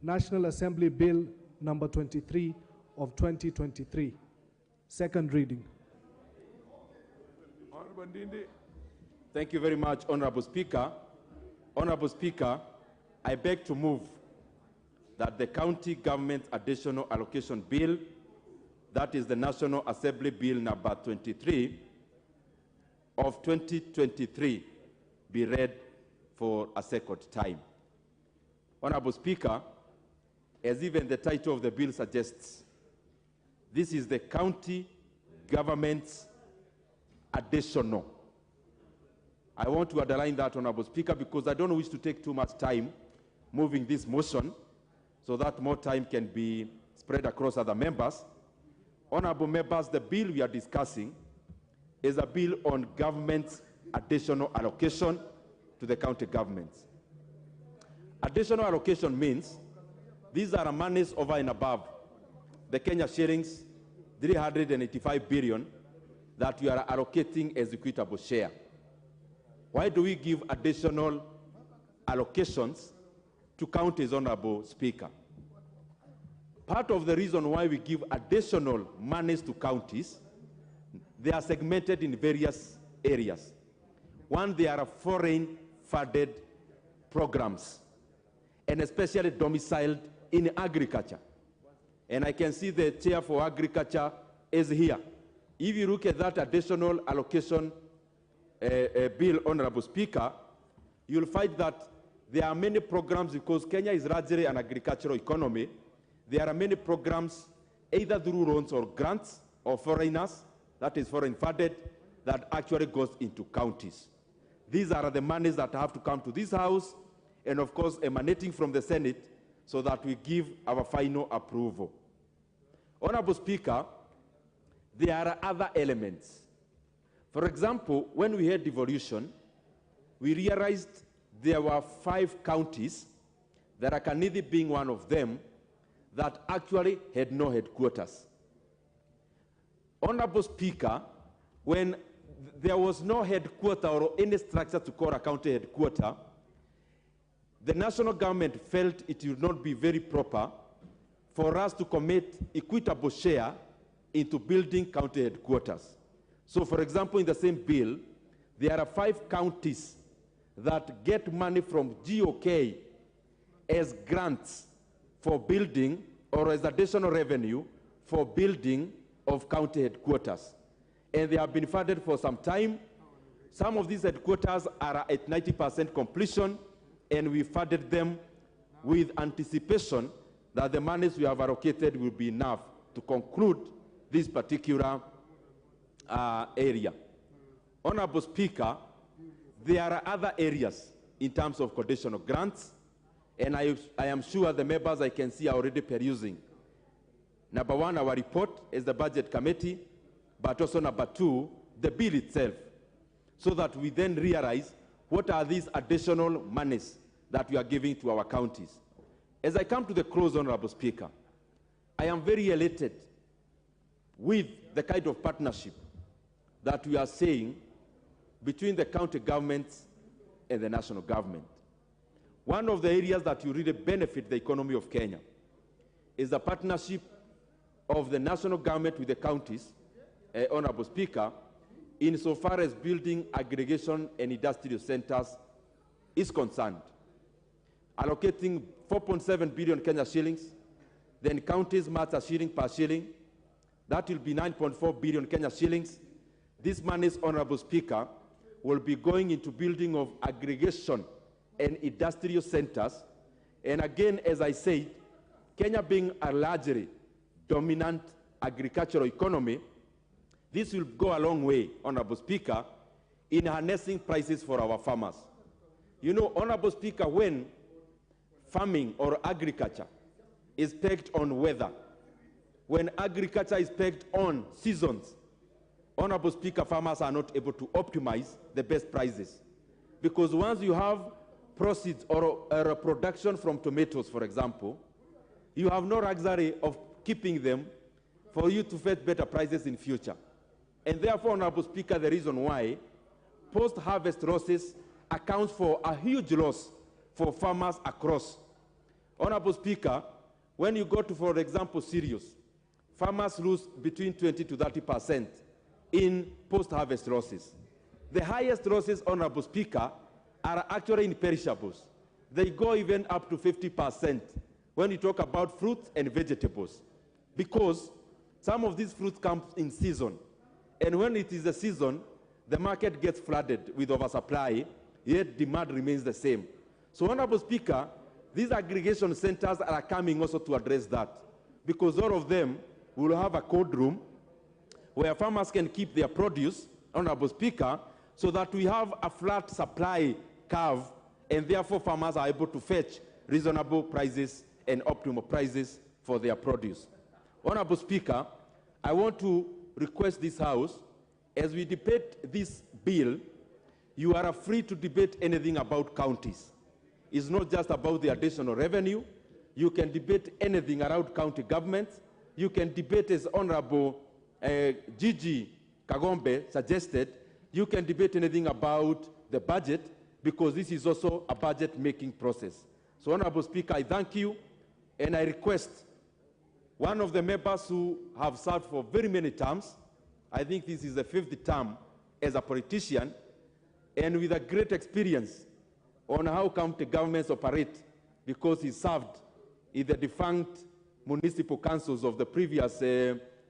National Assembly Bill number 23 of 2023. Second reading. Honorable Ndindi. Thank you very much, Honorable Speaker. Honorable Speaker, I beg to move that the County Government Additional Allocation Bill, that is the National Assembly Bill number 23 of 2023, be read for a second time. Honorable Speaker, as even the title of the bill suggests, this is the county government's additional. I want to underline that, Honorable Speaker, because I don't wish to take too much time moving this motion so that more time can be spread across other members. Honorable members, the bill we are discussing is a bill on government's additional allocation to the county governments. Additional allocation means these are monies over and above the Kenya shillings 385 billion that you are allocating as equitable share. Why do we give additional allocations to counties, Honorable Speaker? Part of the reason why we give additional monies to counties, they are segmented in various areas. One, they are foreign funded programs, and especially domiciled in agriculture. And I can see the chair for agriculture is here. If you look at that additional allocation bill, Honorable Speaker, you'll find that there are many programs, because Kenya is largely an agricultural economy. There are many programs, either through loans or grants or foreigners, that is foreign funded, that actually goes into counties. These are the monies that have to come to this House, and of course emanating from the Senate, so that we give our final approval. Honorable Speaker, there are other elements. For example, when we had devolution, we realized there were 5 counties, Tharaka-Nithi being one of them, that actually had no headquarters. Honorable Speaker, when there was no headquarter or any structure to call a county headquarter, the national government felt it would not be very proper for us to commit equitable share into building county headquarters. So, for example, in the same bill, there are 5 counties that get money from GOK as grants for building, or as additional revenue for building of county headquarters. And they have been funded for some time. Some of these headquarters are at 90% completion. and we funded them with anticipation that the monies we have allocated will be enough to conclude this particular area. Honorable Speaker, there are other areas in terms of conditional grants, and I am sure the members I can see are already perusing. Number one, our report is the budget committee, but also number two, the bill itself, so that we then realize what are these additional monies that we are giving to our counties. As I come to the close, Honorable Speaker, I am very elated with the kind of partnership that we are seeing between the county governments and the national government. One of the areas that will really benefit the economy of Kenya is the partnership of the national government with the counties, Honorable Speaker, insofar as building aggregation and industrial centers is concerned. Allocating 4.7 billion Kenya shillings, then counties match a shilling per shilling. That will be 9.4 billion Kenya shillings. This money's, Honorable Speaker, will be going into building of aggregation and industrial centers. And again, as I said, Kenya being a largely dominant agricultural economy, this will go a long way, Honorable Speaker, in harnessing prices for our farmers. You know, Honorable Speaker, when farming or agriculture is pegged on weather, when agriculture is pegged on seasons, Honorable Speaker, farmers are not able to optimize the best prices. Because once you have proceeds or a production from tomatoes, for example, you have no luxury of keeping them for you to fetch better prices in future. And therefore, Honorable Speaker, the reason why post-harvest losses accounts for a huge loss for farmers across. Honorable Speaker, when you go to, for example, cereals, farmers lose between 20 to 30% in post-harvest losses. The highest losses, Honorable Speaker, are actually in perishables. They go even up to 50% when you talk about fruits and vegetables, because some of these fruits come in season. And when it is the season, the market gets flooded with oversupply, yet demand remains the same. So, Honorable Speaker, these aggregation centers are coming also to address that, because all of them will have a cold room where farmers can keep their produce, Honorable Speaker, so that we have a flat supply curve, and therefore farmers are able to fetch reasonable prices and optimal prices for their produce. Honorable Speaker, I want to request this House, as we debate this bill, you are free to debate anything about counties. It's not just about the additional revenue. You can debate anything around county governments. You can debate, as Honorable Gigi Kagombe suggested, you can debate anything about the budget, because this is also a budget-making process. So, Honorable Speaker, I thank you, and I request one of the members who have served for very many terms, I think this is the 5th term as a politician, and with a great experience on how county governments operate, because he served in the defunct municipal councils of the previous